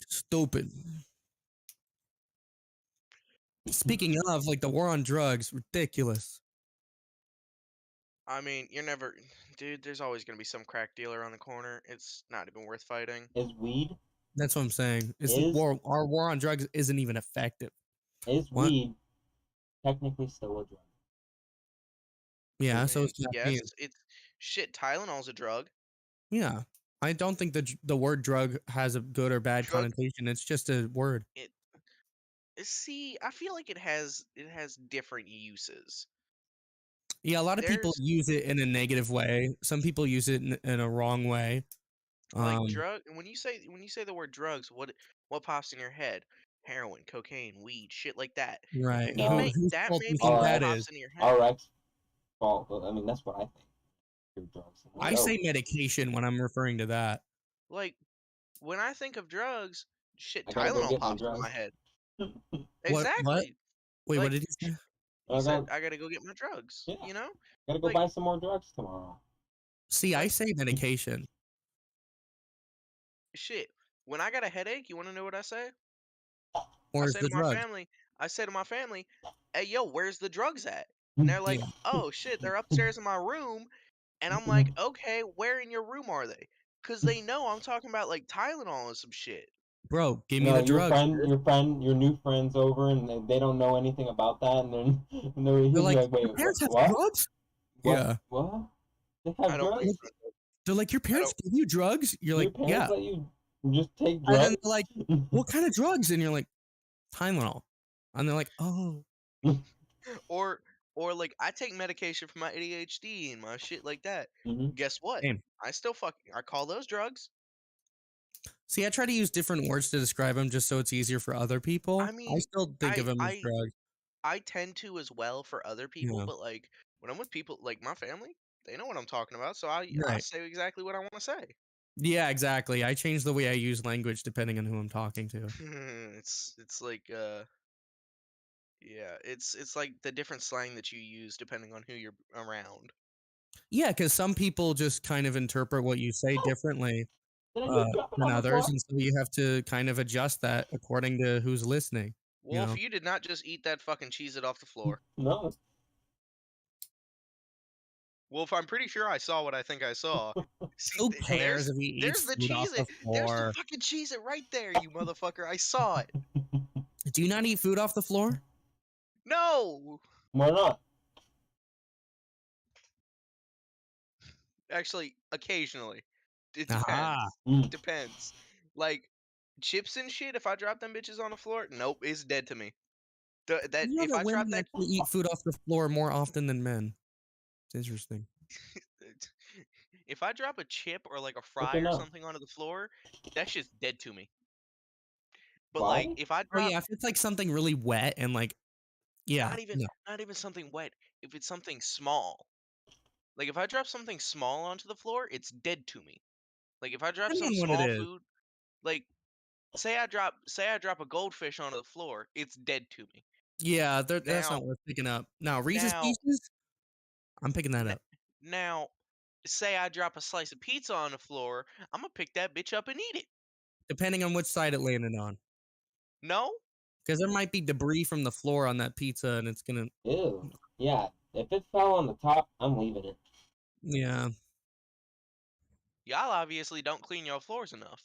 Stupid. Speaking of, like the war on drugs, ridiculous. I mean, you're never, dude. There's always gonna be some crack dealer on the corner. It's not even worth fighting. Is weed? That's what I'm saying. Is- Our war on drugs isn't even effective. Is What? weed technically still a drug? Yeah, so And it's not yes, it's shit. Tylenol's a drug. Yeah. I don't think the word drug has a good or bad Drug- connotation. It's just a word. See, I feel like it has different uses. Yeah, a lot of people There's use it in a negative way. Some people use it in a wrong way. like drug. When you say the word drugs, what pops in your head? Heroin, cocaine, weed, shit like that. Right. No. Whose That fault do you maybe think Alright. that pops is? in your head. RX fault. I mean, that's what I think. Your drugs. I Oh, say medication when I'm referring to that. Like when I think of drugs, shit, I gotta go Tylenol get my pops into my drugs. head. What? Exactly. Wait, what Like, did you say? He said, "I gotta go get my drugs." Yeah. You know, Gotta go like- buy some more drugs tomorrow. See, I say medication. shit. When I got a headache, you want to know what I say? Or I is say the to my drug? family, "Hey, yo, where's the drugs at?" And they're like, Yeah. "Oh shit, they're upstairs in my room." And I'm like, "Okay, where in your room are they?" Because they know I'm talking about like Tylenol and some shit. Bro, give me No, the drugs. your new friend's over, and they don't know anything about that, and then he's They're like, wait, your parents have what? drugs? What? Yeah. What? They I have don't drugs? believe They're like, your parents give you drugs? You're Your like, parents yeah. let you just take And drugs? then they're like, what kind of drugs? And you're like, Tylenol. And they're like, oh. or like I take medication for my ADHD and my shit like that. Mhm. Guess what? Same. I call those drugs. See, I try to use different words to describe them just so it's easier for other people. I mean, still think of them as drugs. I tend to as well for other people, Yeah. but like when I'm with people like my family, they know what I'm talking about, so I Right. say exactly what I want to say. Yeah, exactly. I change the way I use language depending on who I'm talking to. It's like yeah, it's like the different slang that you use depending on who you're around. Yeah, because some people just kind of interpret what you say differently Did I just drop it than on the others, floor? and so you have to kind of adjust that according to who's listening. Wolf, know? you did not just eat that fucking cheese it off the floor. No. Wolf, I'm pretty sure I saw what I think I saw. See, Who cares if he there's eats the food off cheese the it. There's the floor? fucking cheese it right there, you motherfucker. I saw it. Do you not eat food off the floor? No. Why not? Actually, occasionally. It Aha. depends. Mm. Depends. Like chips and shit. If I drop them bitches on the floor, nope, it's dead to me. That You know if that I drop women that, actually eat food off the floor more often than men. It's interesting. if I drop a chip or like a Good fry to or know. something onto the floor, that shit's dead to me. But Why? like if I Oh drop, yeah, if it's like something really wet and like, yeah, not even something wet. If it's something small, like if I drop something small onto the floor, it's dead to me. Like if I drop some depending on what small it is. food, like say I drop a goldfish onto the floor, it's dead to me. Yeah, that's Now, not worth picking up. Now Reese's now, Pieces, I'm picking that up. now, say I drop a slice of pizza on the floor, I'm gonna pick that bitch up and eat it. Depending on which side it landed on. No, Because there might be debris from the floor on that pizza and it's gonna, Ew. Yeah. If it fell on the top, I'm leaving it. yeah. y'all obviously don't clean your floors enough.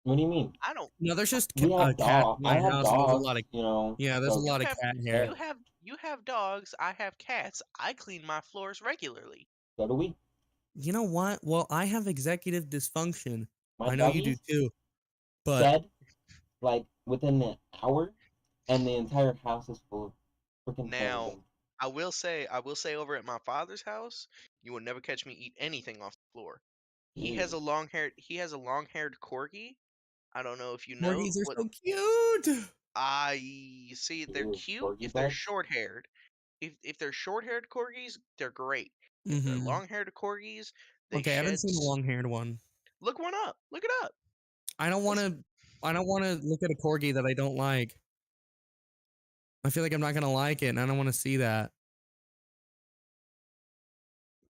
What do you mean? I don't. No, there's just We have cats dogs. in I my have house and there's a dogs, lot of, you know. yeah, there's a so lot of have- cat hair. You have dogs. I have cats. I clean my floors regularly. So do we. You know what? Well, I have executive dysfunction. My I know you do doggies too. But said, like, within an hour, and the entire house is full of freaking hair. Now, Again. I will say over at my father's house, you will never catch me eat anything off the floor. He has a Ew. long-haired corgi. I don't know if you know Corgis are what so cute. I see. They're Ew, cute corgi if they're butts? short-haired. If they're short-haired corgis, they're great. If they're Mm-hmm. long-haired corgis, they Okay, I haven't shed. seen a long-haired one. Look one up. Look it up. I don't want to. I don't want to look at a corgi that I don't like. I feel like I'm not gonna like it, and I don't want to see that.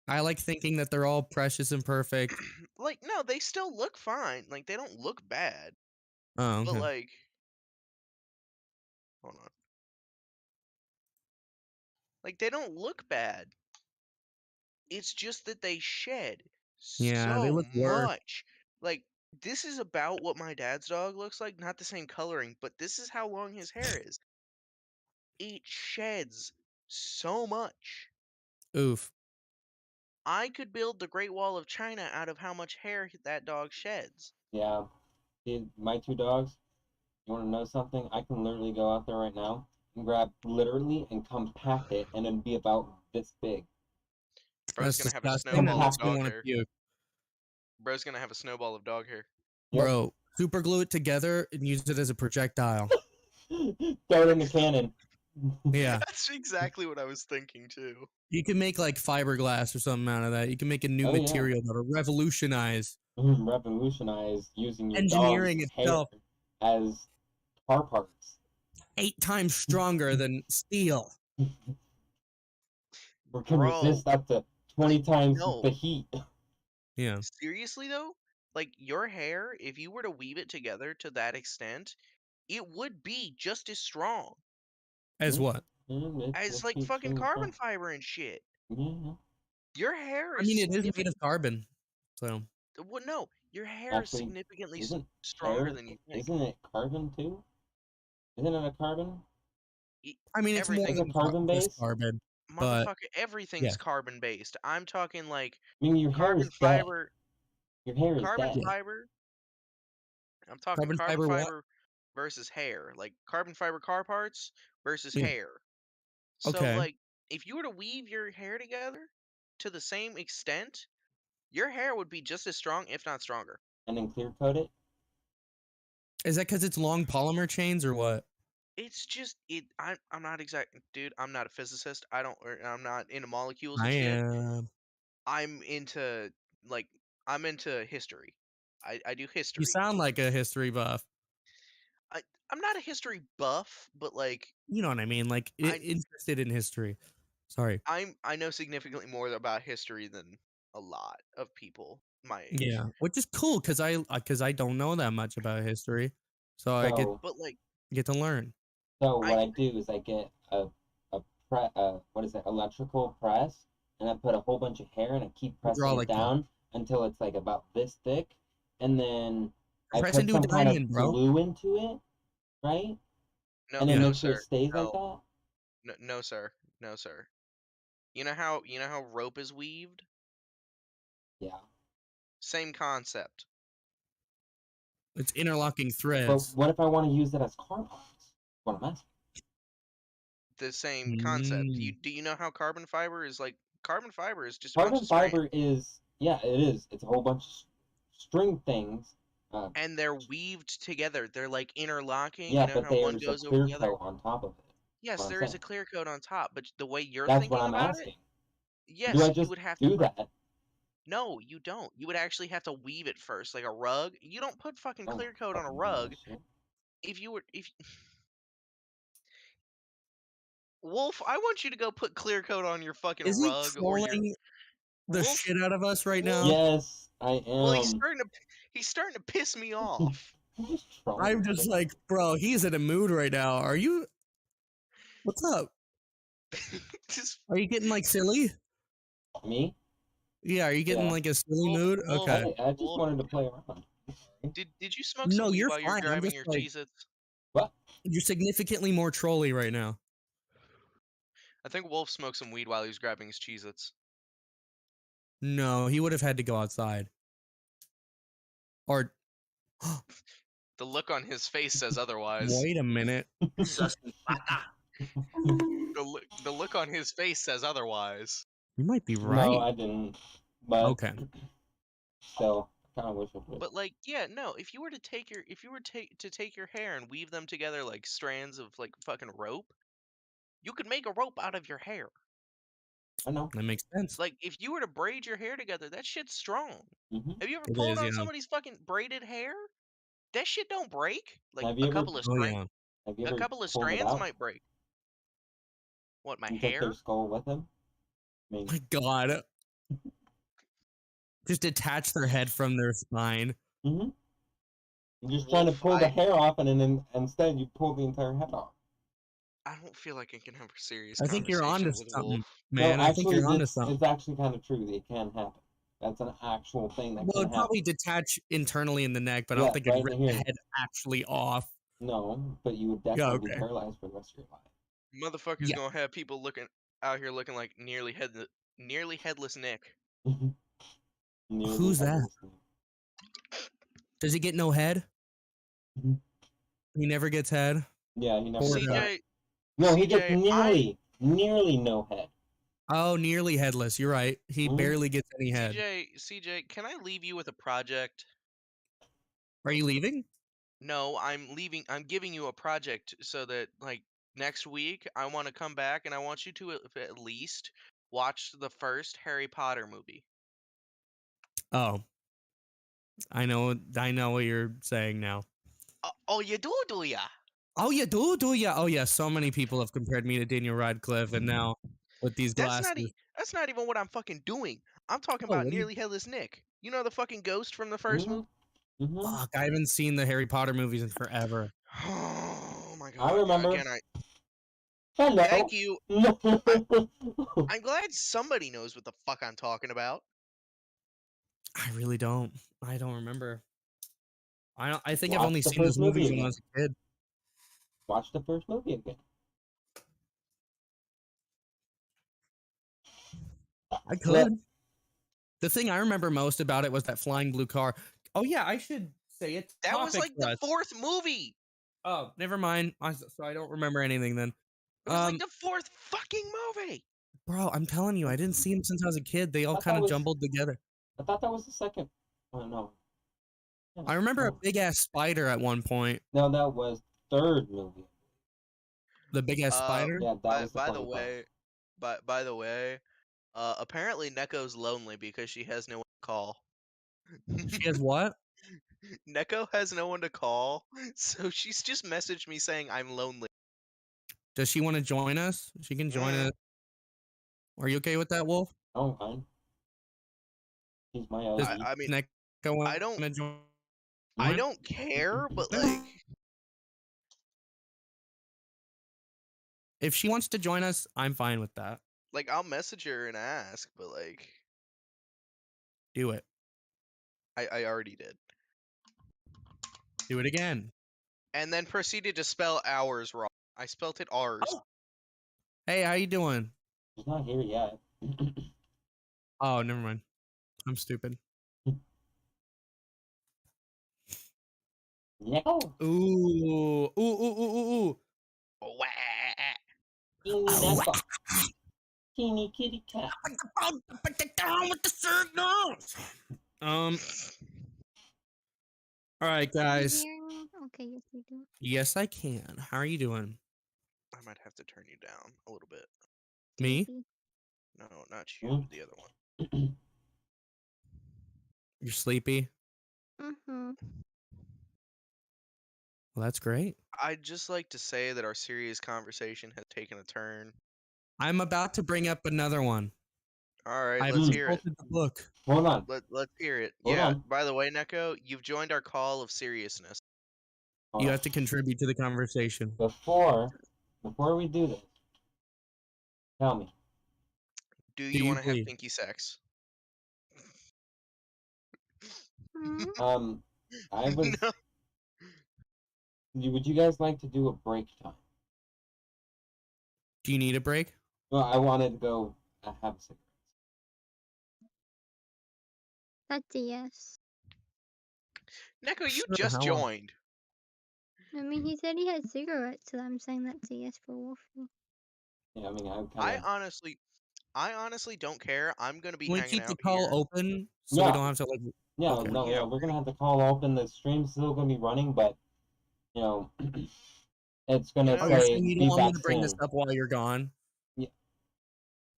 I like thinking that they're all precious and perfect. Like no, they still look fine. Like they don't look bad. Oh, But okay. like, hold on. Like they don't look bad. It's just that they shed Yeah, they so look worse. much. Like this is about what my dad's dog looks like, not the same coloring, but this is how long his hair is. It sheds so much. Oof. I could build the Great Wall of China out of how much hair that dog sheds. Yeah. See, my two dogs, you want to know something? I can literally go out there right now and grab literally and compact it, and it'd be about this big. Bro's That's gonna have a disgusting. That snowball of makes me Compacted. dog want to hair. puke. Bro's gonna have a snowball of dog hair. Yep. Bro, super glue it together and use it as a projectile. Throw it in the cannon. Yeah. That's exactly what I was thinking too. You can make like fiberglass or something out of that. You can make a new Oh, yeah. material that'll revolutionize Revolutionize using your engineering dog's hair itself. as car parts. 8 times stronger than steel. Or can Bro, resist up to 20 times no. the heat. Yeah. Seriously though, like your hair, if you were to weave it together to that extent, it would be just as strong As what? as like fucking carbon fiber and shit. Yeah. Your hair I is mean, it is made significant. of carbon. So, Well, no, your hair is Actually, significantly isn't stronger hair, than you think. isn't it carbon too? Isn't it a carbon? I mean, it's more Is Everything, it than carbon just based? carbon, but motherfucker, everything's yeah. carbon based. I'm talking like I mean, your hair carbon is dead. fiber, Your hair is carbon dead. Yeah. fiber. I'm talking Carbon carbon fiber what? fiber versus hair, like carbon fiber car parts versus Yeah. hair. So Okay. like if you were to weave your hair together to the same extent, your hair would be just as strong, if not stronger. And then clear coat it? Is that because it's long polymer chains or what? It's just it. I'm not exact, dude. I'm not a physicist. I'm not into molecules I and shit. am. I'm into like I'm into history. I do You history. sound like a history buff. I I'm not a history buff, but like You know what I mean? Like I interested in history. Sorry. I know significantly more about history than a lot of people my age. Yeah, which is cool because I don't know that much about history, so I So, But like get to learn. I what I can do is I get what is it, electrical press, and I put a whole bunch of hair and I keep You draw pressing it like that. down until it's like about this thick, and then I Press put into a some kind of diamond, bro. glue into it, right? no And then Yeah. no make sure it sir. stays like No. that. No sir. No sir. You know how rope is weaved? Yeah. Same concept. It's interlocking But threads. what if I want to use it as car parts? What I'm asking. The same concept. Mm. Do you know how carbon fiber is like carbon fiber is just a bunch Carbon of strands fiber is, yeah, it is. It's a whole bunch of string things. and they're weaved together. They're like interlocking, you Yeah, know but how one there's a goes over clear the other? coat on top of it. Yes, What I'm there is saying. a clear coat on top, but the way you're That's what thinking I'm about it, asking. Do yes, I you just would have to do that? no, you don't. You would actually have to weave it first, like a rug. You don't put fucking Oh, clear coat on a fucking do rug. that shit. If you were if Wolf, I want you to go put clear coat on your fucking Is he rug or your trolling the Wolf. shit out of us right Wolf. now? Yes, I Well, am. he's starting to piss me off. I'm just trolling. I'm just like, bro, he's in a mood right now. Are you? What's up? Just Are you getting like silly? Me? Yeah, are you getting Yeah. like a silly Wolf, mood? Wolf, Okay. Hey, I just Wolf. wanted to play around. Did you smoke some No, weed you're while you're fine. I'm grabbing just your like, Cheez-Its? What? you're significantly more trolly right now. I think Wolf smoked some weed while he was grabbing his Cheez-Its. No, he would have had to go outside. Or The look on his face says otherwise. Wait a minute. The look on his face says otherwise. You might be No, right. I didn't. But Okay. still, I kind of wish I did. But like, yeah, no. If you were to take your hair and weave them together like strands of like fucking rope, you could make a rope out of your hair. I know. That makes sense. Like, if you were to braid your hair together, that shit's strong. Hmm Have you ever It pulled is, on yeah. somebody's fucking braided hair? That shit don't break. Like Have you a ever- couple of Oh strands, yeah. Have you a ever couple of pulled it strands out might break. What, my and took hair? their skull with him? I mean, My God. Just detach their head from their spine. you're just trying to Wolf, pull the hair off, and then instead you pull the entire head off. I don't feel like I can have a serious I think you're onto conversation with something, Wolf. man. No, I think actually, you're onto something. it's actually kind of true. It can happen. That's an actual thing that Well, can it'd probably happen. detach internally in the neck, but I Yeah, don't think it'd right rip in the here. head actually off. No, but you would Yeah, definitely be okay. paralyzed for the rest of your life. Motherfucker's Yeah. gonna have people looking out here looking like nearly headless Nick. Nearly Who's that? headless. Does he get no head? Mhm. He never gets head. Yeah, he never. Poor gets guy. that. CJ, No, he gets CJ, nearly no head. Oh, nearly headless. You're right. He Mhm. barely gets any head. CJ, can I leave you with a project? Are you leaving? No, I'm leaving. I'm giving you a project so that like next week I want to come back and I want you to at least watch the first Harry Potter movie. Oh, I know what you're saying now. Oh, you do ya? Oh, you do ya? Oh, yeah. So many people have compared me to Daniel Radcliffe, and now with these glasses. That's not even what I'm fucking doing. I'm talking Oh, about what do you? Nearly Headless Nick. You know the fucking ghost from the first movie? Fuck, I haven't seen the Harry Potter movies in forever. Oh my I god! remember. Again, Hello. thank you. I'm glad somebody knows what the fuck I'm talking about. I really don't. I don't remember. I think I've Watch only the seen those first movie movies when I again. was a kid. Watch the first movie again. I could. The thing I remember most about it was that flying blue car. Oh yeah, I should say it. That was like for the us. fourth movie. Oh, never mind. So I don't remember anything then. It was like the fourth fucking movie. Bro, I'm telling you, I didn't see them since I was a kid. They all kind of jumbled together. I thought that was the second. Oh no. Yeah, I remember a no. big ass spider at one point. No, that was third movie. The big ass spider. Yeah, that was By the the funny part. way, by the way, apparently Neko's lonely because she has no one to call. She has what? Neko has no one to call, so she's just messaged me saying I'm lonely. Does she want to join us? She can join us. Are you okay with that, Wolf? Oh, fine. He's my Does OG. I mean, Neko want I don't- to join? I don't care, but like, If she wants to join us, I'm fine with that. like I'll message her and ask, but like, Do it. I already did, Do it again. and then proceeded to spell hours wrong. I spelt it ours. Oh. Hey, how you doing? He's not here yet. Oh, never mind. I'm stupid. Neko. Ooh. Ooh. Wah. Teeny Neko. Teeny kitty cat. Down with the signals. All right, guys. Can you hear me? Okay, yes, we do. Yes, I can. How are you doing? I might have to turn you down a little bit. Me? Sleepy. No, not you. Hmm? The other one. You're sleepy? Mm-hmm. Well, that's great. I'd just like to say that our serious conversation has taken a turn. I'm about to bring up another one. All right, I've let's hear it. consulted the book. Hold on. Let's hear it. Hold Yeah. on. By the way, Neko, you've joined our call of seriousness. Hold You on. have to contribute to the conversation. Before we do this, tell me. Do Do you you want to have please? pinky sex? Hmm? I was. No. Would you guys like to do a break time? Do you need a break? Well, I wanted to go have a cigarette. That's a yes. Neko, you Sure, just how long? joined. I mean, he said he had cigarettes, so I'm saying that's a yes for Wolfie. Yeah, I mean, I kind I of. honestly don't care. I'm gonna be Can we hanging keep the out call here. open so we don't have to like? Yeah, Okay. no, Yeah, we're gonna have the call open. The stream's still gonna be running, but you know, it's gonna Oh, you're say saying you don't be want me back to bring this soon. up while you're gone? Yeah,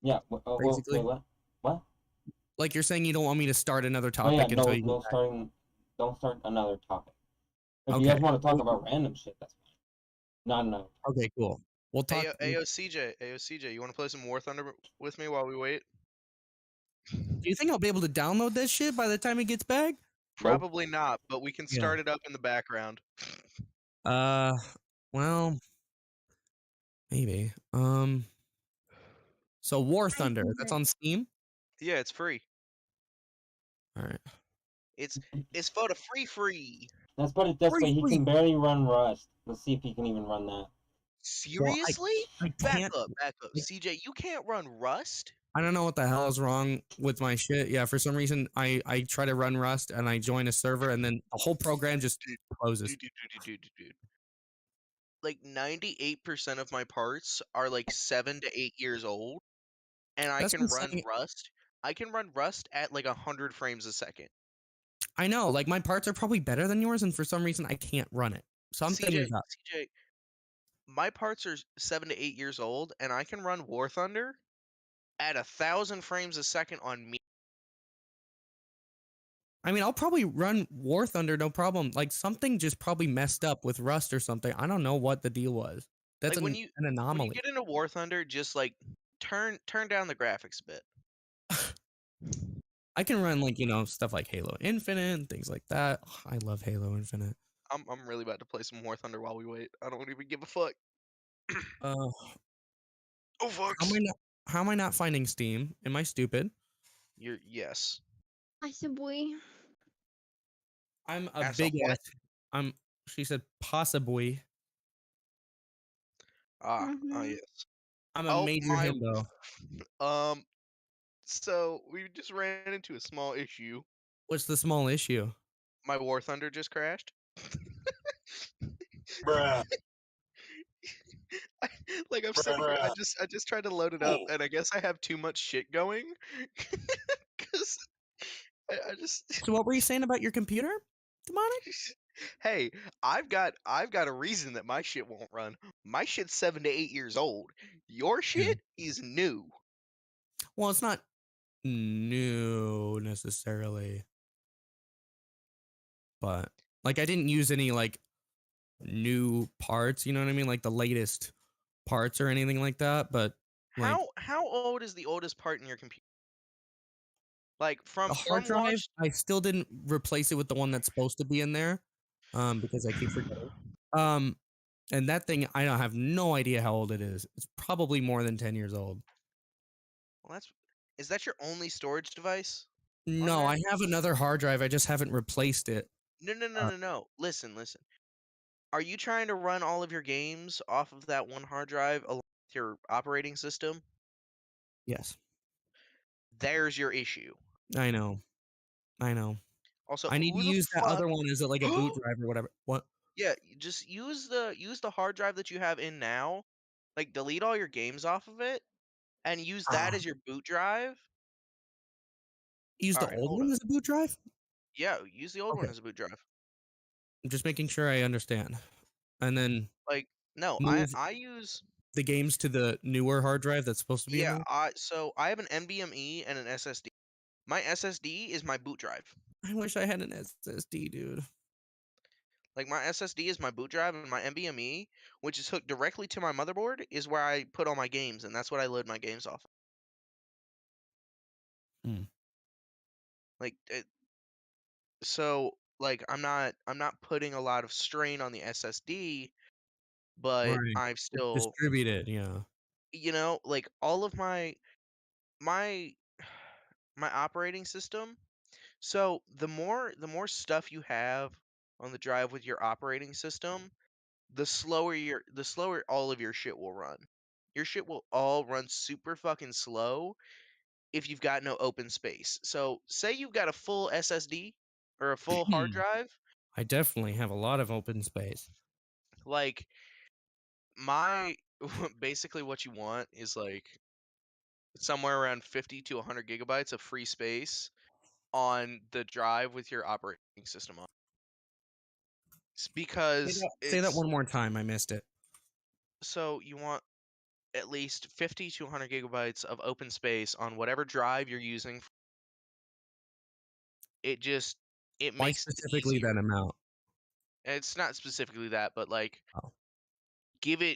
yeah. Well, Basically, wait, what? What? like you're saying you don't want me to start another Oh yeah, topic until you get no back. starting. Don't start another topic. If you guys Okay. want to talk about random shit, that's fine. Not another. Okay, cool. We'll talk. Ayo CJ, you want to play some War Thunder with me while we wait? Do you think I'll be able to download that shit by the time it gets back? Nope. Probably not, but we can Yeah. start it up in the background. Well, maybe. So War Thunder, that's on Steam. Yeah, it's free. All right. It's for the free. Let's put it this way: he Free. can barely run Rust. Let's see if he can even run that. Seriously? I Back can't. up. CJ, you can't run Rust? I don't know what the hell is wrong with my shit. Yeah, for some reason I try to run Rust and I join a server and then the whole program just closes. Dude. Like 98% of my parts are like 7 to 8 years old, and I That's can run insane. Rust. I can run Rust at like 100 frames a second. I know, like my parts are probably better than yours, and for some reason I can't run it. Something is up. CJ, my parts are 7 to 8 years old, and I can run War Thunder at 1,000 frames a second on me. I mean, I'll probably run War Thunder, no problem. Like something just probably messed up with Rust or something. I don't know what the deal was. That's Like an when you anomaly. get into War Thunder, just like turn down the graphics a bit. I can run like, stuff like Halo Infinite and things like that. I love Halo Infinite. I'm really about to play some War Thunder while we wait. I don't even give a fuck. Uh, Oh fuck. how am I not finding Steam? Am I stupid? Yes. I said, boy. I'm a As a big what? ass. She said possibly. Ah, Mhm. yes. I'm a Oh major my. himbo. So we just ran into a small issue. What's the small issue? My War Thunder just crashed. Bruh. Like I'm sitting here, I just tried to load it up, and I guess I have too much shit going. Cause I just So what were you saying about your computer, Demonic? hey, I've got a reason that my shit won't run. My shit's 7 to 8 years old. Your shit is new. Well, it's not new necessarily, but like I didn't use any like new parts, you know what I mean? Like the latest parts or anything like that, but like How old is the oldest part in your computer? Like the from hard drive, launch. I still didn't replace it with the one that's supposed to be in there, because I keep forgetting. And that thing, I don't have no idea how old it is. It's probably more than 10 years old. Well, is that your only storage device? No, there? I have another hard drive. I just haven't replaced it. No. Listen. Are you trying to run all of your games off of that one hard drive along with your operating system? Yes, There's your issue. I know. Also, I need to who the use that fuck? other one as like a boot drive or whatever. What? Yeah, just use the hard drive that you have in now. Like delete all your games off of it and use that Ah, as your boot drive. use All the right, old hold one up. as a boot drive? Yeah, use the old one Okay. as a boot drive. I'm just making sure I understand. And then Like no, move I use the games to the newer hard drive that's supposed to be in yeah, there. I have an NVMe and an SSD. My SSD is my boot drive. I wish I had an SSD, dude. Like my SSD is my boot drive, and my NVMe, which is hooked directly to my motherboard, is where I put all my games, and that's what I load my games off. Hmm. Like so like I'm not putting a lot of strain on the SSD, but Right. I've It's still, distributed, yeah. like all of my my operating system. So the more stuff you have on the drive with your operating system, the slower all of your shit will run. Your shit will all run super fucking slow if you've got no open space. So say you've got a full SSD or a full hard drive. I definitely have a lot of open space. Like my basically what you want is like somewhere around 50 to 100 gigabytes of free space on the drive with your operating system on. It's because Say that it's one more time. I missed it. so you want at least 50 to 100 gigabytes of open space on whatever drive you're using. It just it Why makes it specifically easier. that amount? It's not specifically that, but like Oh. give it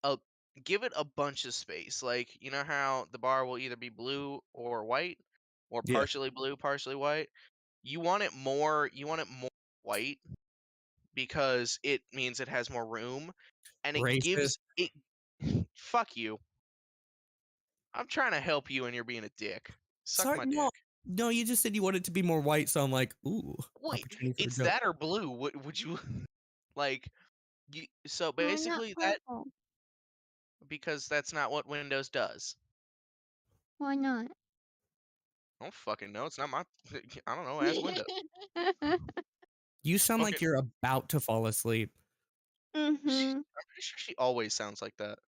a bunch of space. Like you know how the bar will either be blue or white, or Yeah. partially blue, partially white. You want it more. You want it more white because it means it has more room, and it Racist. gives it. Fuck you. I'm trying to help you, and you're being a dick. Suck Sorry, my no, dick. no. You just said you wanted it to be more white, so I'm like, ooh, Wait, opportunity for a it's joke. that or blue. Would you like? So Why not basically that purple? because that's not what Windows does. Why not? I don't fucking know. It's not my. I don't know. Ask Windows. You sound Okay. like you're about to fall asleep. I'm Mm-hmm. pretty sure she always sounds like that.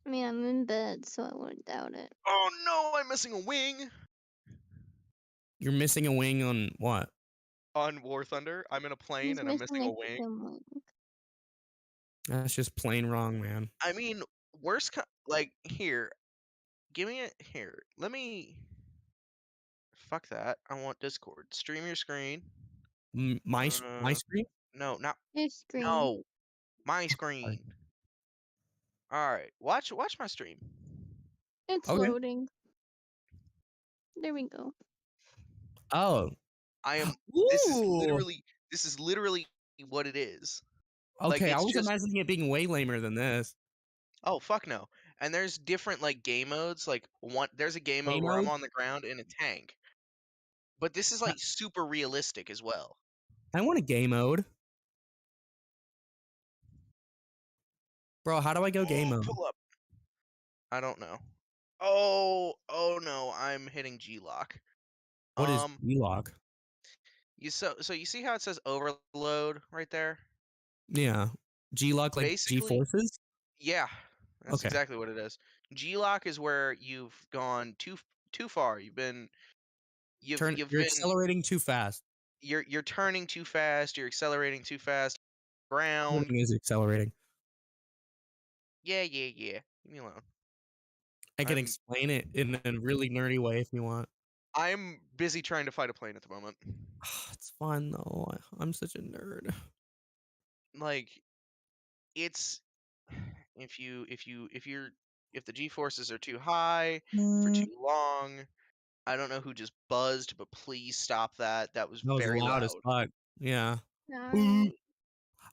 I mean, I'm in bed, so I wouldn't doubt it. Oh no, I'm missing a wing You're missing a wing on what? on War Thunder. I'm in a plane He's and I'm missing missing a a wing. chicken wing. That's just plain wrong, man. I mean, worst like here. Give me it here. Let me. Fuck that. I want Discord. Stream your screen. My Uh, screen? no, not His screen. no. My Sorry. screen. All right, watch my stream. It's Okay. loading. There we go. Oh. I am. Ooh. This is literally what it is. Like Okay, I it's was just. imagining it being way lamer than this. Oh fuck no. And there's different like game modes. Like there's a game mode Game where I'm mode? on the ground in a tank. But this is like super realistic as well. I want a game mode. Bro, how do I go game mode? Pull up. I don't know. Oh no, I'm hitting G lock. What is Um E-lock? so you see how it says overload right there? Yeah. G-lock like Basically, G-forces? yeah. That's Okay. exactly what it is. G lock is where you've gone too far. You've been You're accelerating too fast. you're turning too fast, you're accelerating too fast. Ground. Everything is accelerating. Yeah. Leave me alone. I can I'm explain it in a really nerdy way if you want. I'm busy trying to fight a plane at the moment. It's fun though. I'm such a nerd. Like it's if the G forces are too high for too long, I don't know who just buzzed, but please stop that. That was That was very loud as loud. fuck. Yeah. Sorry.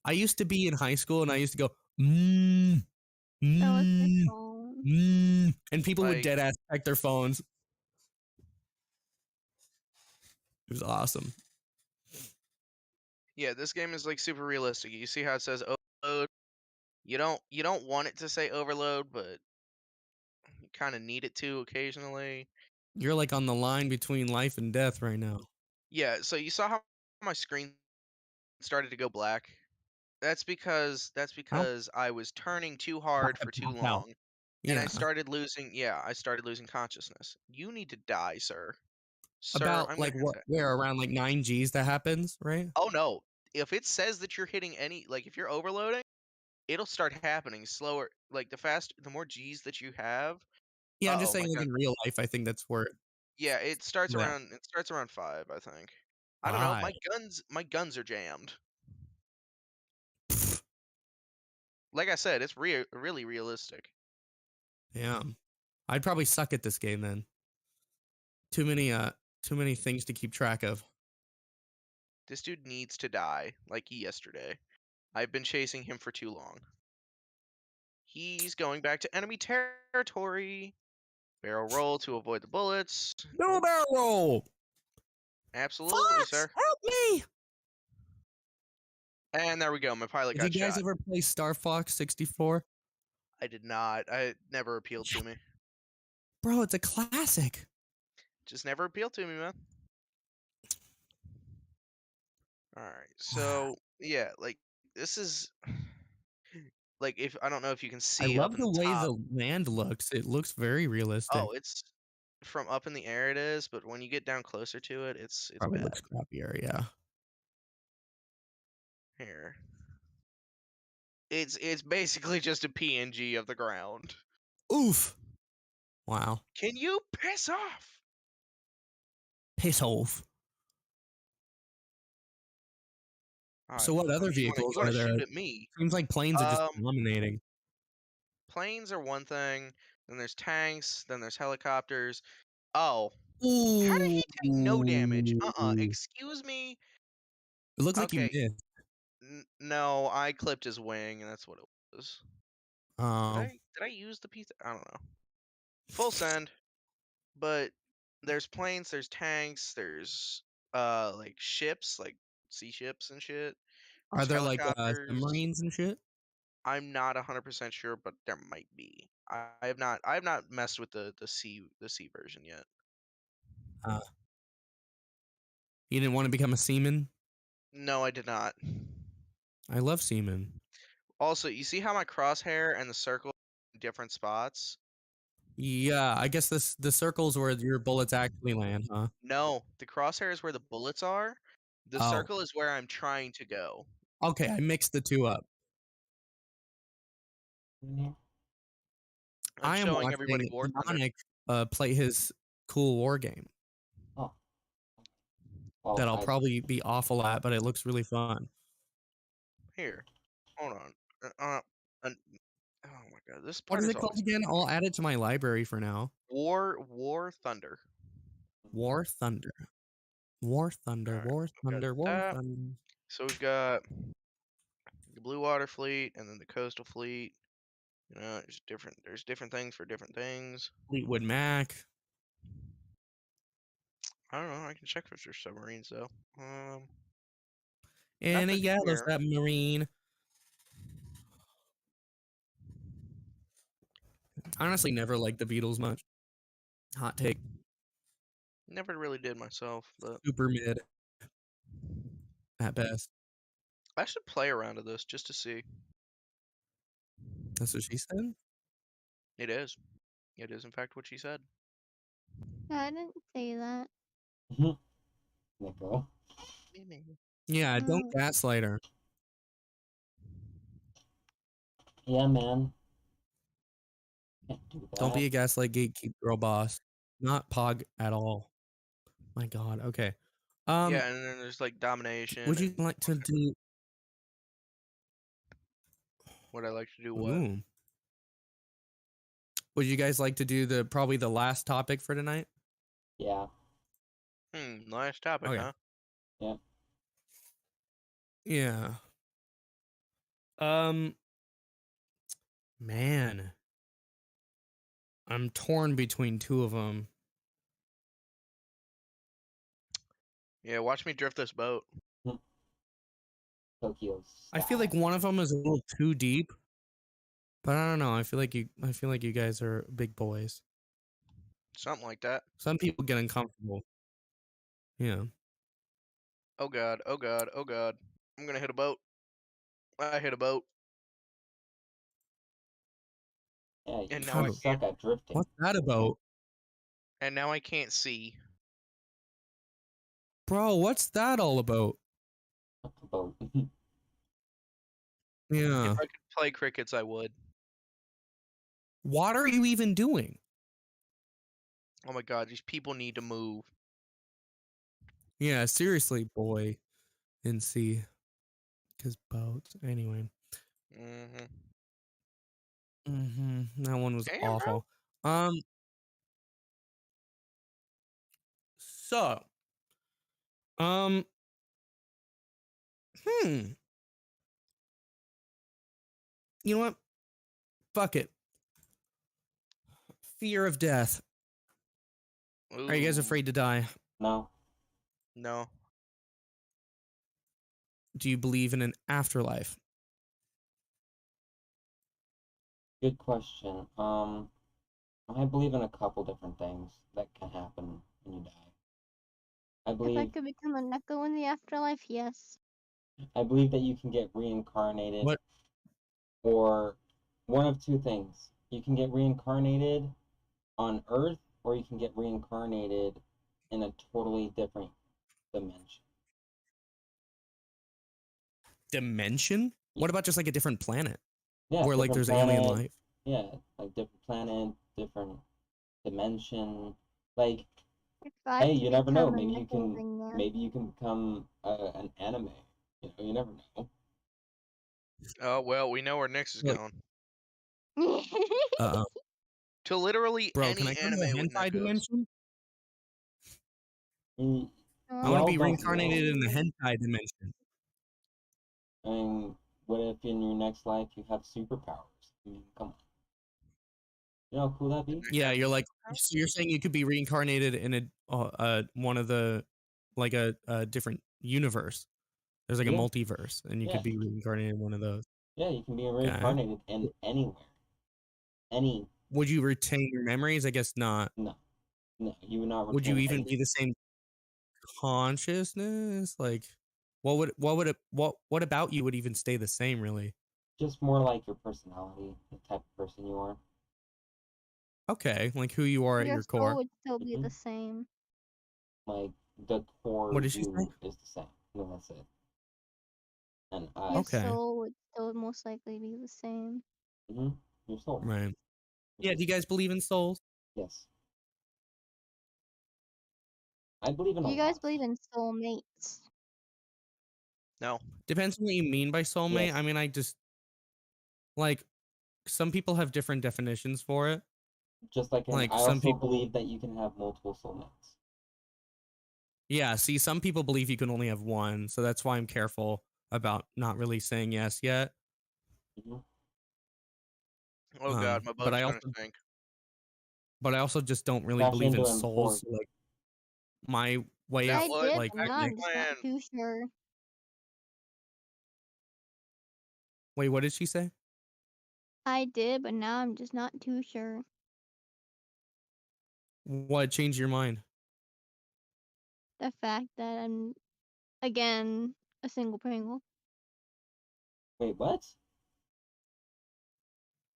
I used to be in high school and I used to go, That was my phone. and people would Like dead ass check their phones. It was awesome. yeah, this game is like super realistic. You see how it says overload? You don't want it to say overload, but you kind of need it to occasionally. You're like on the line between life and death right now. Yeah, so you saw how my screen started to go black? That's because I'm I was turning too about hard to for too pass out. long, and Yeah. I started losing consciousness. You need to die, sir. Sir, About I'm like gonna have to. where around like 9 Gs that happens, right? Oh no! If it says that you're hitting if you're overloading, it'll start happening slower. Like the more G's that you have. Yeah, I'm just Oh saying my like god. in real life, I think that's where Yeah, that it starts around 5, I think. I don't know. 5. My guns are jammed. Like I said, it's really realistic. Yeah. I'd probably suck at this game then. Too many things to keep track of. This dude needs to die, like yesterday. I've been chasing him for too long. He's going back to enemy territory. Barrel roll to avoid the bullets. No barrel roll. Absolutely, Fox, sir. help me! And there we go. My pilot Did you got guys shot. ever play Star Fox 64? I did not. It never appealed to me. Bro, it's a classic. Just never appealed to me, man. All right. So yeah, like this is like if I don't know if you can I see up love in the the way top. the land looks. It looks very realistic. Oh, it's from up in the air it is, but when you get down closer to it, it's Probably bad. looks crappier, yeah. Here. It's basically just a PNG of the ground. Oof. Wow. Can you piss off? Piss off. So what I other mean, vehicles you wanna are there? shoot at me? Seems like planes are just Um, dominating. planes are one thing. Then there's tanks. Then there's helicopters. Oh, how did Ooh. he take no damage? Excuse me. It looks like you Okay, missed. no, I clipped his wing, and that's what it was. Oh. Did I use the piece? I don't know. Full send, but there's planes, there's tanks, there's like ships, like sea ships and shit. Are There's there like helicopters. submarines and shit? I'm not 100% sure, but there might be. I have not messed with the sea version yet. Uh, you didn't want to become a seaman? No, I did not. I love seamen. Also, you see how my crosshair and the circle in different spots? Yeah, I guess the circles where your bullets actually land, huh? No, the crosshair is where the bullets are. The Oh. circle is where I'm trying to go. Okay, I mixed the two up. I'm I am showing everybody watching War Thunder. Yannick play his cool war game Oh. Well, that I'll probably be awful at, but it looks really fun. Here, hold on. Oh my god, this What part is is it called always again? I'll add it to my library for now. War Thunder. War Thunder. War Thunder. Alright, War we got Thunder. War that. Thunder. So we've got the Blue Water Fleet and then the Coastal Fleet. You know, there's different things for different things. Fleetwood Mac. I don't know, I can check if there's submarines though. And a Nothing yellow here. submarine. I honestly never liked the Beatles much. Hot take. Never really did myself, but Super mid at best. I should play around to this just to see. That's what she said. It is. It is in fact what she said. I didn't say that. Nico. Yeah, don't No. gaslight her. Yeah, man. Can't do that. Don't be a gaslight gatekeep girl boss. Not Pog at all. My God. Okay. Yeah, and then there's like domination. Would you and like to do? Would I like to do what? Ooh. Would you guys like to do probably the last topic for tonight? Yeah. Nice topic, Okay. huh? Yeah. Yeah. Man. I'm torn between two of them. Yeah, watch me drift this boat. Tokyo. I feel like one of them is a little too deep, but I don't know. I feel like you guys are big boys. Something like that. Some people get uncomfortable. Yeah. Oh god, oh god, oh god. I'm gonna hit a boat. I hit a boat. Yeah, And you now I suck at drifting. What's that about? And now I can't see. Bro, what's that all about? Boat. Yeah. If I could play crickets, I would. What are you even doing? Oh my god, these people need to move. Yeah, seriously, boy. And see. Because boats. Anyway. That one was Damn, awful. So. You know what? Fuck it. Fear of death. Are you guys Ooh, afraid to die? No. No. Do you believe in an afterlife? Good question. I believe in a couple different things that can happen when you die. I If I believe could become a Neko in the afterlife, yes. I believe that you can get reincarnated, What? or one of two things. You can get reincarnated on Earth, or you can get reincarnated in a totally different dimension. Dimension? What about just like a different planet Yeah, where like different there's alien planet. life? Yeah, like different planet, different dimension. Like, If I hey, could you never know. become a nickel thing now. Maybe you can become an anime. You know, you never know. Oh well, we know where Nyx is Look. going. Uh, To literally bro, can any I go to anime the with hentai Nekos. dimension? We I want to all be don't reincarnated know. in the hentai dimension. I mean, what if in your next life you have superpowers? I mean, come on. You know how cool that'd be? Yeah, you're like, so you're saying you could be reincarnated in a one of the, like a different universe. There's like a Yeah. multiverse, and you Yeah. could be reincarnated in one of those. Yeah, you can be Okay. reincarnated in anywhere. Any. Would you retain your memories? I guess not. No, you would not retain Would you even anything. be the same consciousness? Like, what about you would even stay the same? Really? Just more like your personality, the type of person you are. Okay, like who you are at Your your soul core. would still be Mhm. the same. Like the core What did she say? you is the same. No, that's it. And I. Your Okay. soul would still most likely be the same. Your soul. Right. Yeah. Do you guys believe in souls? Yes. I believe in Do a you guys lot. believe in soulmates? No. Depends on what you mean by soulmate. Yes. I mean, I just like some people have different definitions for it. Just like Like I some also people, believe that you can have multiple soulmates. yeah. See, some people believe you can only have one, so that's why I'm careful about not really saying yes yet. Mhm. Oh god, my But boat's I gonna also, sink. but I also just don't really Crash believe in into him souls. before. So, like my way That of I was did, like but now my I'm just not plan. too sure. wait, what did she say? I did, but now I'm just not too sure. What changed your mind? The fact that I'm, again, a single Pringle. Wait, what?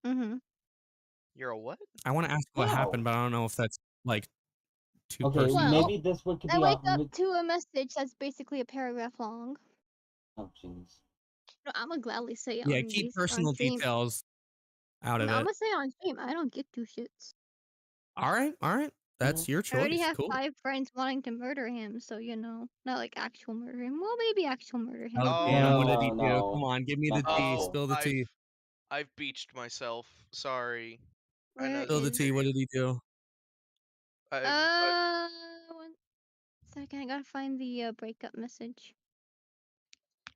Mm-hmm. You're a what? I want to ask what How? happened, but I don't know if that's like too Okay, personal. Well, maybe this one could I be wake up on. to a message that's basically a paragraph long. Oh, jeez. No, I'm gonna gladly say it Yeah, on keep these on personal stream. details out of No, I'm it. gonna say it on stream. I don't give two shits. All right, that's your I already choice. have Cool. 5 friends wanting to murder him, so you know, not like actual murder him. Well, maybe actual murder him. Oh Oh, damn! What did he do? No, Come on, give me the not tea. possible. Spill the tea. I've beached myself. Sorry. I Where know Spill the this is? tea. What did he do? One second. I gotta find the breakup message.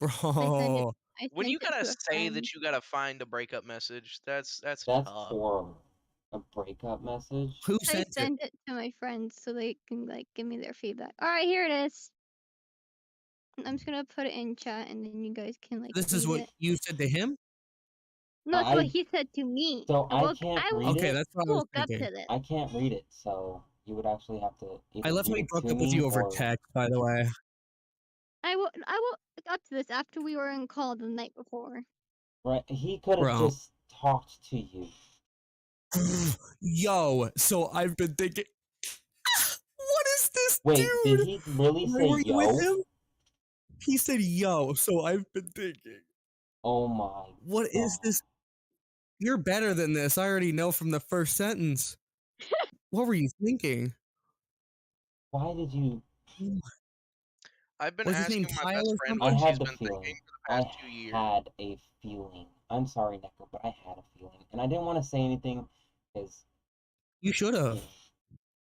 I sent it. Bro, I when sent you it gotta to a say friend. that you gotta find a breakup message, that's That's tough. horrible. A breakup message? who I sent it? sent it to my friends so they can like give me their feedback. All right, here it is. I'm just gonna put it in chat, and then you guys can like This is read what it. you said to him? No, it's what he said to me. So I woke. can't I read Okay, it. that's what I was woke up thinking. to this. I can't read it, so you would actually have to I either love how read he it broke to up with me you over or. text, by the way. I woke up to this after we were in call the night before. Right, he could have Bro. just talked to you. Yo, so I've been thinking. What is this Wait, did dude? he really say Were you with yo? him? He said yo, so I've been thinking. Oh my What is God. this? You're better than this. I already know from the first sentence. What were you thinking? Why did you? I've been Was his name asking my Kyle best or friend I what something? she's had the been feeling. thinking for the I past 2 years. had a feeling. I'm sorry, Neko, but I had a feeling, and I didn't want to say anything because. You should have.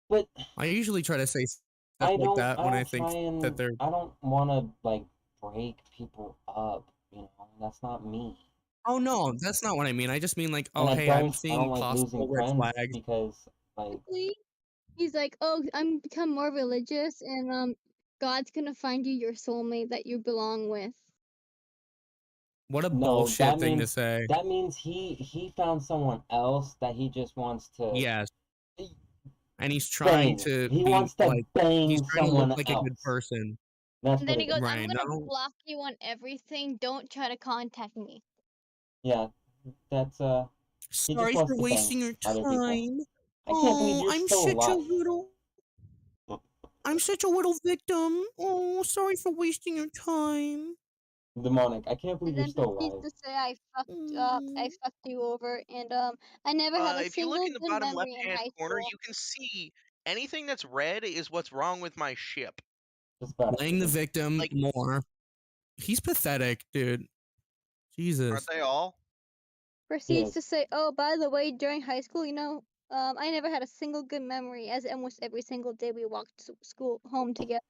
But I usually try to say stuff I like don't. that I when I don't think try and. that they're. I don't want to like break people up. You know, that's not me. Oh no, that's not what I mean. I just mean like, oh And hey, I'm I seeing don't like possible losing red friends flags. because like. Basically, he's like, "Oh, I'm become more religious, and God's gonna find you your soulmate that you belong with." What a No, bullshit thing to say. that means he found someone else that he just wants to Yes, and he's trying bang. to He be wants to like, he's bang trying to look someone like a good else. person. That's And what then it he goes, is. Right, I'm gonna no. block you on everything. Don't try to contact me. Yeah, that's he just Sorry wants for to bang wasting your other people. time. I can't believe Oh, you're still alive. I'm such a little victim. Oh, sorry for wasting your time. Demonic, I can't believe And you're then still proceeds alive. to say I fucked up, I Mm. fucked you over, and I never had a If you look single in the good bottom memory in left-hand high corner, school. you can see anything that's red is what's wrong with my ship. Just about Playing the everything. victim Like- more. He's pathetic, dude. Aren't Jesus. they all? Proceeds Yes. to say, oh, by the way, during high school, I never had a single good memory, as almost every single day we walked to school home together.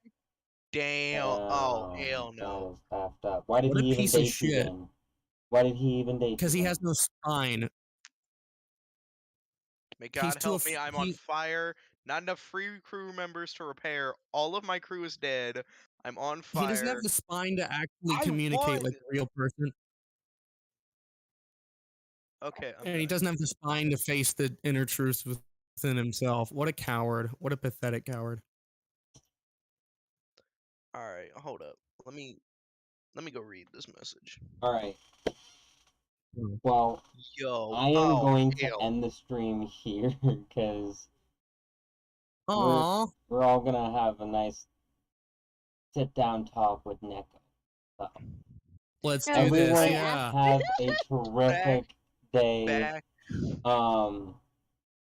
Damn. Oh, hell That no. is effed up. Why did What a he even piece of date you shit. then? Why did he even date you? Because he then? has no spine. May He's God too help me, I'm on fire. Not enough free crew members to repair. All of my crew is dead. I'm on fire. He doesn't have the spine to actually I communicate won! like a real person. Okay, I'm And he done. doesn't have the spine to face the inner truths within himself. What a coward. What a pathetic coward. Alright, hold up. Let me go read this message. Alright. Hmm. Well, Yo. I am Oh, going to hell. end the stream here because Aww. we're all gonna have a nice sit down talk with Neko. So, Let's Oh, do this. everyone Yeah. have a terrific day. Back.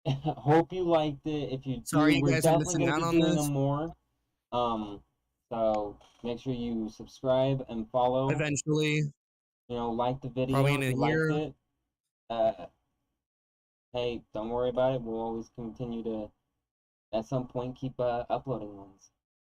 Hope you liked it. If you Sorry do, you we're guys are definitely missing gonna out be on doing this. them more. So make sure you subscribe and follow. Eventually. Like the video Probably if in a you liked year. it. Hey, don't worry about it. We'll always continue to, at some point, keep uploading ones.